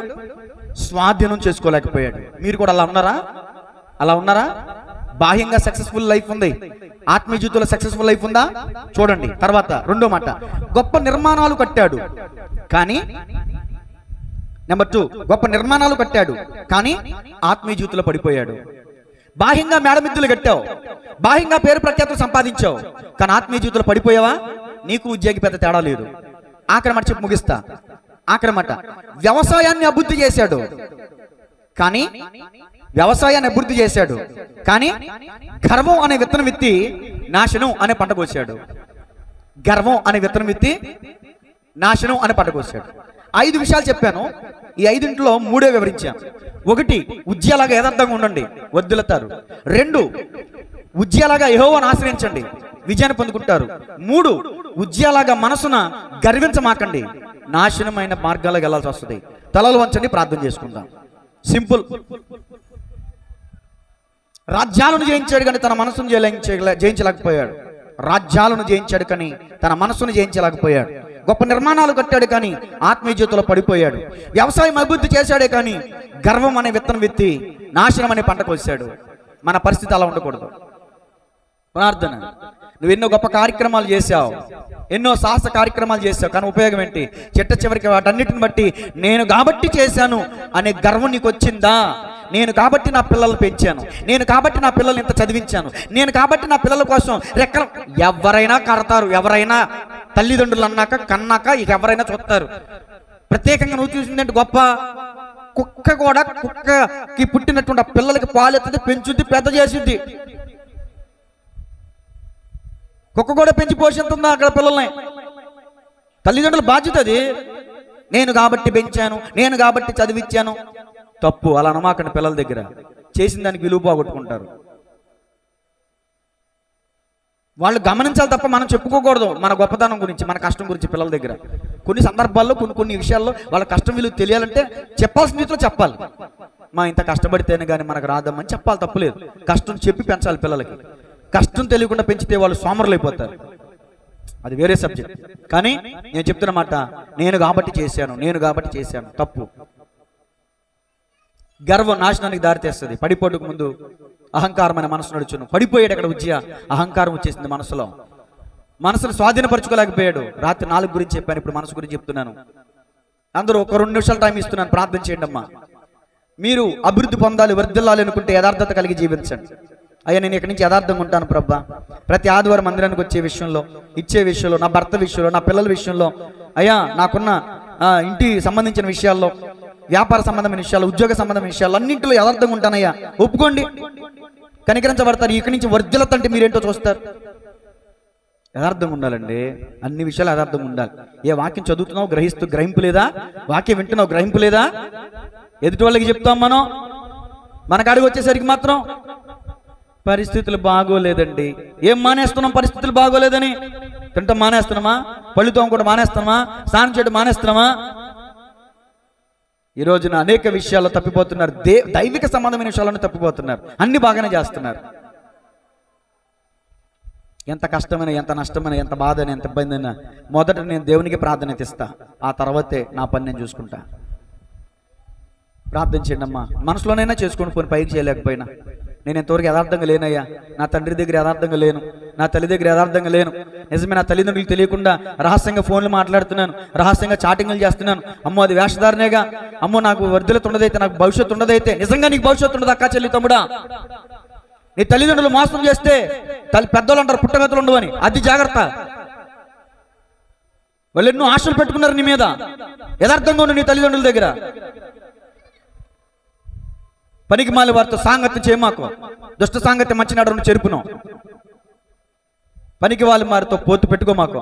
స్వాధీనం చేసుకోలేకపోయాడు. మీరు కూడా అలా ఉన్నారా? బాహ్యంగా సక్సెస్ఫుల్ లైఫ్ ఉంది, ఆత్మీయ జీవితంలో సక్సెస్ఫుల్ లైఫ్ ఉందా? చూడండి. తర్వాత రెండో మాట, గొప్ప నిర్మాణాలు కట్టాడు కానీ, నెంబర్ 2, గొప్ప నిర్మాణాలు కట్టాడు కానీ ఆత్మీయ జీవితంలో పడిపోయాడు. బాహ్యంగా మేడమిద్దులు కట్టావు, బాహ్యంగా పేరు ప్రఖ్యాతులు సంపాదించావు, కానీ ఆత్మీయ జీవితంలో పడిపోయావా? నీకు ఉద్యోగి పెద్ద తేడా లేదు. ఆఖరి మాట చెప్పి ముగిస్తా. ఆఖరి మాట, వ్యవసాయాన్ని అభివృద్ధి చేశాడు కానీ గర్వం అనే విత్తనం విత్తి నాశనం అనే పంట కోసాడు. గర్వం అనే విత్తనం విత్తి నాశనం అనే పంట కోసాడు. 5 విషయాలు చెప్పాను. ఈ 5 3 వివరించాను. 1, ఉజ్జేలాగా యథార్థంగా ఉండండి, వర్ధిల్లుతారు. 2, ఉజ్జేలాగా యెహోవాను ఆశ్రయించండి, విజయాన్ని పొందుకుంటారు. 3, ఉజ్జేలాగా మనసున గర్వించమాకండి, నాశనమైన మార్గాలకు వెళ్ళాల్సి వస్తుంది. తలలు వంచండి, ప్రార్థన చేసుకుందాం. సింపుల్. రాజ్యాలను జయించాడు కానీ తన మనసును జయించలేకపోయాడు. రాజ్యాలను జయించాడు కానీ తన మనసును జయించలేకపోయాడు. గొప్ప నిర్మాణాలు కట్టాడు కానీ ఆత్మీయ జీవితంలో పడిపోయాడు. వ్యవసాయం అభివృద్ధి చేశాడే కానీ గర్వం అనే విత్తనం విత్తి నాశనం అనే పంట కోసాడు. మన పరిస్థితి అలా ఉండకూడదు. ప్రార్థన. నువ్వు ఎన్నో గొప్ప కార్యక్రమాలు చేశావు, ఎన్నో సాహస కార్యక్రమాలు చేశావు, కానీ ఉపయోగం ఏంటి? చిట్ట చివరికి వాటన్నిటిని బట్టి నేను కాబట్టి చేశాను అనే గర్వం నీకు వచ్చిందా? నేను కాబట్టి నా పిల్లలు పెంచాను, నేను కాబట్టి నా పిల్లలు ఇంత చదివించాను, నేను కాబట్టి నా పిల్లల కోసం రెక్కలు. ఎవరైనా కడతారు, ఎవరైనా తల్లిదండ్రులు అన్నాక కన్నాక ఇక ఎవరైనా చూస్తారు. ప్రత్యేకంగా నువ్వు చూసిందంటే గొప్ప. కుక్క కూడా కుక్కకి పుట్టినటువంటి పిల్లలకి పాలు ఎత్తుంది, పెంచుద్ది, పెద్ద చేసిద్ది. కుక్క కూడా పెంచి పోషిస్తుందా అక్కడ పిల్లల్ని? తల్లిదండ్రుల బాధ్యత అది. నేను కాబట్టి పెంచాను, నేను కాబట్టి చదివించాను. తప్పు. అలా అనమాకండి. పిల్లల దగ్గర చేసిన దానికి విలువ పోగొట్టుకుంటారు. వాళ్ళు గమనించాలి తప్ప మనం చెప్పుకోకూడదు మన గొప్పతనం గురించి, మన కష్టం గురించి. పిల్లల దగ్గర కొన్ని సందర్భాల్లో కొన్ని విషయాల్లో వాళ్ళ కష్టం విలువ తెలియాలంటే చెప్పాల్సిన రీతిలో చెప్పాలి. మా ఇంత కష్టపడితేనే కానీ మనకు రాదమ్మని చెప్పాలి, తప్పులేదు. కష్టం చెప్పి పెంచాలి పిల్లలకి. కష్టం తెలియకుండా పెంచితే వాళ్ళు సోమరులు అయిపోతారు, అది వేరే సబ్జెక్ట్. కానీ నేను చెప్తున్న మాట, నేను కాబట్టి చేశాను, నేను కాబట్టి చేశాను, తప్పు. గర్వం నాశనానికి దారితీస్తుంది. పడిపోటుకు ముందు అహంకారమైన మనసు నడుచును. పడిపోయాడు అక్కడ ఉజ్జయ. అహంకారం వచ్చేసింది మనసులో. మనసును స్వాధీనపరచుకోలేకపోయాడు. రాత్రి 4 గురించి చెప్పాను, ఇప్పుడు మనసు గురించి చెప్తున్నాను. అందరూ ఒక 2 నిమిషాలు టైం ఇస్తున్నాను, ప్రార్థన చేయండి అమ్మా. మీరు అభివృద్ధి పొందాలి, వర్ధిల్లాలి అనుకుంటే యథార్థత కలిగి జీవించండి. అయ్యా నేను ఇక్కడి నుంచి యథార్థంగా ఉంటాను ప్రభా. ప్రతి ఆదివారం మందిరానికి వచ్చే విషయంలో, ఇచ్చే విషయంలో, నా భర్త విషయంలో, నా పిల్లల విషయంలో, అయ్యా నాకున్న ఇంటి సంబంధించిన విషయాల్లో, వ్యాపార సంబంధమైన విషయాలు, ఉద్యోగ సంబంధమైన విషయాలు అన్నింటిలో యథార్థంగా ఉంటానయ్యా. ఒప్పుకోండి, కనికరించబడతారు. ఇక్కడి నుంచి వర్ధిల్లత అంటే మీరేంటో చూస్తారు. యథార్థంగా ఉండాలండి, అన్ని విషయాలు యథార్థంగా ఉండాలి. ఏ వాక్యం చదువుతున్నావు గ్రహింపు లేదా? వాక్యం వింటున్నావు, గ్రహింపు లేదా? ఎదుటి వాళ్ళకి చెప్తాం మనం, మన కాడికి వచ్చేసరికి మాత్రం పరిస్థితులు బాగోలేదండి. ఏం మానేస్తున్నాం? పరిస్థితులు బాగోలేదని తింటాం మానేస్తున్నామా? పళ్ళుతో కూడా మానేస్తున్నామా? స్నానం చేయడం మానేస్తున్నామా? ఈ రోజున అనేక విషయాల్లో తప్పిపోతున్నారు. దైవిక సంబంధమైన విషయాలను తప్పిపోతున్నారు. అన్ని బాగానే చేస్తున్నారు. ఎంత కష్టమైన, ఎంత నష్టమైన, ఎంత బాధ అయినా, ఎంత ఇబ్బంది అయినా మొదట నేను దేవునికి ప్రాధాన్యత ఇస్తా, ఆ తర్వాతే నా పని నేను చూసుకుంటా. ప్రార్థన చేయండి అమ్మా. మనసులోనైనా చేసుకొని పోయి పైకి చేయలేకపోయినా, నేను ఎంతవరకు యథార్థంగా లేనయ్యా, నా తండ్రి దగ్గర యథార్థంగా లేను, నా తల్లి దగ్గర యథార్థంగా లేను. నిజమే, నా తల్లిదండ్రులకు తెలియకుండా రహస్యంగా ఫోన్లు మాట్లాడుతున్నాను, రహస్యంగా చాటింగ్లు చేస్తున్నాను. అమ్మో అది వేషధారణేగా. అమ్మో నాకు వర్ధిల్లత ఉండదైతే, నాకు భవిష్యత్తు ఉండదైతే. నిజంగా నీకు భవిష్యత్తు ఉండదు అక్క, చెల్లి, తమ్ముడా. నీ తల్లిదండ్రులు మోసం చేస్తే పెద్దోళ్ళు అంటారు పుట్టగతులు ఉండవు అని. అది జాగ్రత్త. వాళ్ళు ఎన్నో ఆశలు పెట్టుకున్నారు నీ మీద. యథార్థంగా ఉండు నీ తల్లిదండ్రుల దగ్గర. పనికి మాలి వారితో సాంగత్యం చేయమాకు. దుష్ట సాంగత్యం మంచి నడవను చెరుపును. పనికి వాళ్ళ వారితో పోతు పెట్టుకోమాకు.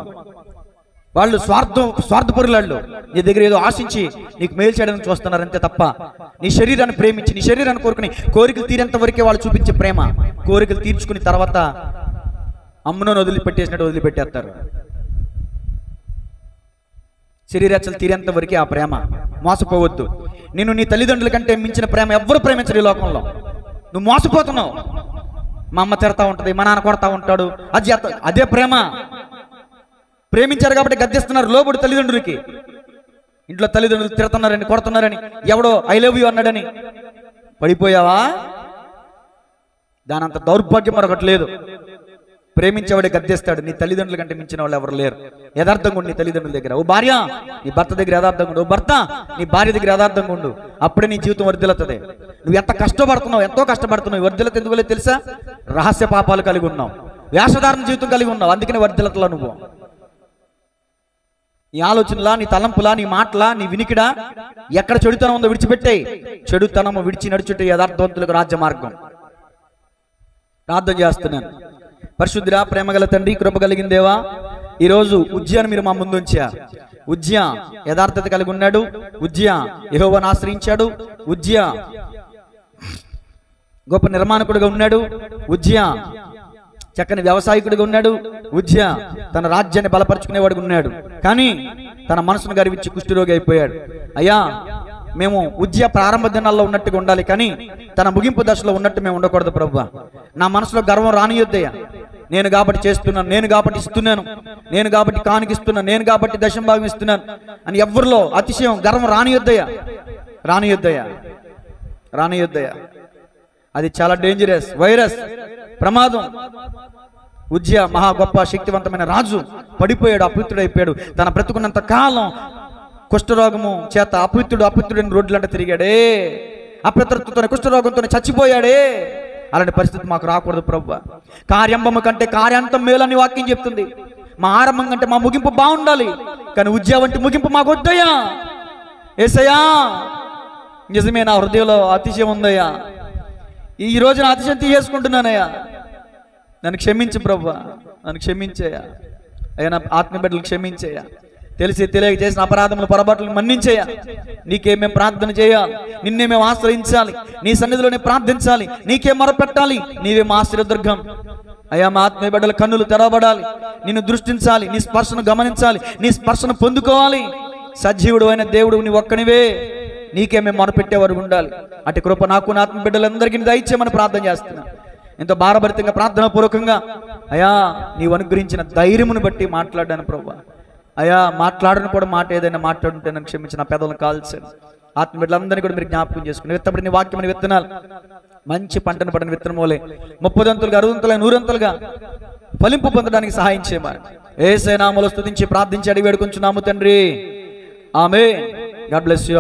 వాళ్ళు స్వార్థపరులాళ్ళు. నీ దగ్గర ఏదో ఆశించి నీకు మేలు చేయడానికి చూస్తున్నారు అంతే తప్ప నీ శరీరాన్ని ప్రేమించి, నీ శరీరాన్ని కోరుకుని, కోరికలు తీరేంత వరకే వాళ్ళు చూపించే ప్రేమ. కోరికలు తీర్చుకుని తర్వాత అమ్మును వదిలిపెట్టేసినట్టు వదిలిపెట్టేస్తారు. శరీరాచలు తీరేంత వరకే ఆ ప్రేమ. మోసపోవద్దు. నేను నీ తల్లిదండ్రుల కంటే మించిన ప్రేమ ఎవ్వరు ప్రేమించరు ఈ లోకంలో. నువ్వు మోసపోతున్నావు. మా అమ్మ తిడతా ఉంటుంది, మా నాన్న కొడతా ఉంటాడు, అదే ప్రేమ. ప్రేమించారు కాబట్టి గద్దెస్తున్నారు లోబడి తల్లిదండ్రులకి. ఇంట్లో తల్లిదండ్రులు తిడుతున్నారని, కొడుతున్నారని, ఎవడో ఐ లవ్ యూ అన్నాడని పడిపోయావా? దానంత దౌర్భాగ్యం మరొకటి లేదు. ప్రేమించేవాడే గద్దెస్తాడు. నీ తల్లిదండ్రుల కంటే మించిన వాళ్ళు ఎవరు లేరు. యథార్థంగా ఉండు నీ తల్లిదండ్రుల దగ్గర. ఓ భార్య నీ భర్త దగ్గర యథార్థంగా ఉండు. ఓ భర్త నీ భార్య దగ్గర యథార్థంగా ఉండు. అప్పుడే నీ జీవితం వర్ధిల్లుతుంది. నువ్వు ఎంత కష్టపడుతున్నావు, ఎంతో కష్టపడుతున్నావు. వర్ధిల్లత ఎందుకు లేదు తెలుసా? రహస్య పాపాలు కలిగి ఉన్నావు, వేషధారణ జీవితం కలిగి ఉన్నావు. అందుకనే వర్ధిల్లతలో నువ్వు. నీ ఆలోచనలా, నీ తలంపులా, నీ మాటలా, నీ వినికిడా ఎక్కడ చెడుతనం ఉందో విడిచిపెట్టాయి. చెడుతనము విడిచి నడుచుటే యథార్థవంతులకు రాజ్య మార్గం. ప్రార్థన చేస్తున్నాను. పరిశుద్ధుడా, ప్రేమగల తండ్రి, కృప కలిగిన దేవా, ఈరోజు ఉజ్జయాన్ని మీరు మా ముందు ఉంచారు. ఉజ్జియా యథార్థత కలిగి ఉన్నాడు. ఉజ్జియా యెహోవాను ఆశ్రయించాడు. ఉజ్జియా గొప్ప నిర్మాణకుడిగా ఉన్నాడు. ఉజ్జియా చక్కని వ్యవసాయకుడిగా ఉన్నాడు. ఉజ్జియా తన రాజ్యాన్ని బలపరుచుకునేవాడుగా ఉన్నాడు. కానీ తన మనసును గర్వించి కుష్ఠరోగి అయిపోయాడు. అయ్యా, మేము ఉజ్జియా ప్రారంభ దినాల్లో ఉన్నట్టుగా ఉండాలి, కానీ తన ముగింపు దశలో ఉన్నట్టు మేము ఉండకూడదు ప్రభువా. నా మనసులో గర్వం రానియొద్దయ్యా. నేను కాబట్టి చేస్తున్నాను, నేను కాబట్టి ఇస్తున్నాను, నేను కాబట్టి కానికిస్తున్నాను, నేను కాబట్టి దశంభాగం ఇస్తున్నాను అని ఎవరిలో అతిశయం గర్వం రానియొద్దయ్యా, రానియొద్దయ్యా, రానియొద్దయ్యా. అది చాలా డేంజరస్ వైరస్, ప్రమాదం. ఉజ్జియా మహా గొప్ప శక్తివంతమైన రాజు పడిపోయాడు, అపవిత్రుడైపోయాడు. తన బ్రతుకున్నంత కాలం కుష్ఠరోగము చేత అపవిత్రుడని రోడ్లంట తిరిగాడే, అపవిత్రతతో కుష్ఠరోగంతో చచ్చిపోయాడే. అలాంటి పరిస్థితి మాకు రాకూడదు ప్రభువా. కార్యంభము కంటే కార్యాంతం మేలని వాక్యం చెప్తుంది. మా ఆరంభం కంటే మా ముగింపు బాగుండాలి, కానీ ఉజ్జియా వంటి ముగింపు మాకు వద్దయ్యా. యేసయ్యా, నిజమే, నా హృదయంలో అతిశయం ఉందయ్యా. ఈ రోజు నా అతిశయం తీసేసుకుంటున్నానయ్యా. నన్ను క్షమించు ప్రభువా, నన్ను క్షమించేయా. అయ్యా, నా ఆత్మీయ బిడ్డలు క్షమించేయా. తెలిసి తెలియక చేసిన అపరాధములు పొరపాట్లను మన్నించేయా. నీకే మేము ప్రార్థన చేయాలి, నిన్నే మేము ఆశ్రయించాలి, నీ సన్నిధిలోనే ప్రార్థించాలి, నీకే మొరపెట్టాలి. నీవే మా ఆశ్రయదుర్గం. అయ్యా, మా ఆత్మీయ బిడ్డల కన్నులు తెరవబడాలి, నిన్ను దృష్టించాలి, నీ స్పర్శను గమనించాలి, నీ స్పర్శను పొందుకోవాలి. సజీవుడు అయిన దేవుడు నీ ఒక్కనివే, నీకే మేము మొరపెట్టేవారు ఉండాలి. అటు కృప నాకు నా ఆత్మ బిడ్డలందరికీ దయచేయమని ప్రార్థన చేస్తున్నా. ఎంతో భారభరితంగా ప్రార్థనా పూర్వకంగా అయ్యా, నీవు అనుగ్రహించిన ధైర్యమును బట్టి మాట్లాడాను ప్రభువా. అయ్యా, మాట్లాడను కూడా మాట ఏదైనా మాట్లాడుంటే నన్ను క్షమించిన పెదవులను కాల్చాను. ఆత్మ బిడ్డలందరినీ కూడా మీరు జ్ఞాపకం చేసుకుని విత్తబడి నీ వాక్యమైన విత్తనాలు మంచి పంటను పడిన విత్తనమూలే 30 అంతులుగా 60 అంతులుగా 100 అంతులుగా ఫలింపు పొందడానికి సహాయం చేయమని యేసయ్య నామములో స్తుతించి ప్రార్థించి అడిగి వేడుకొంచున్నాము తండ్రి. ఆమేన్. God bless you.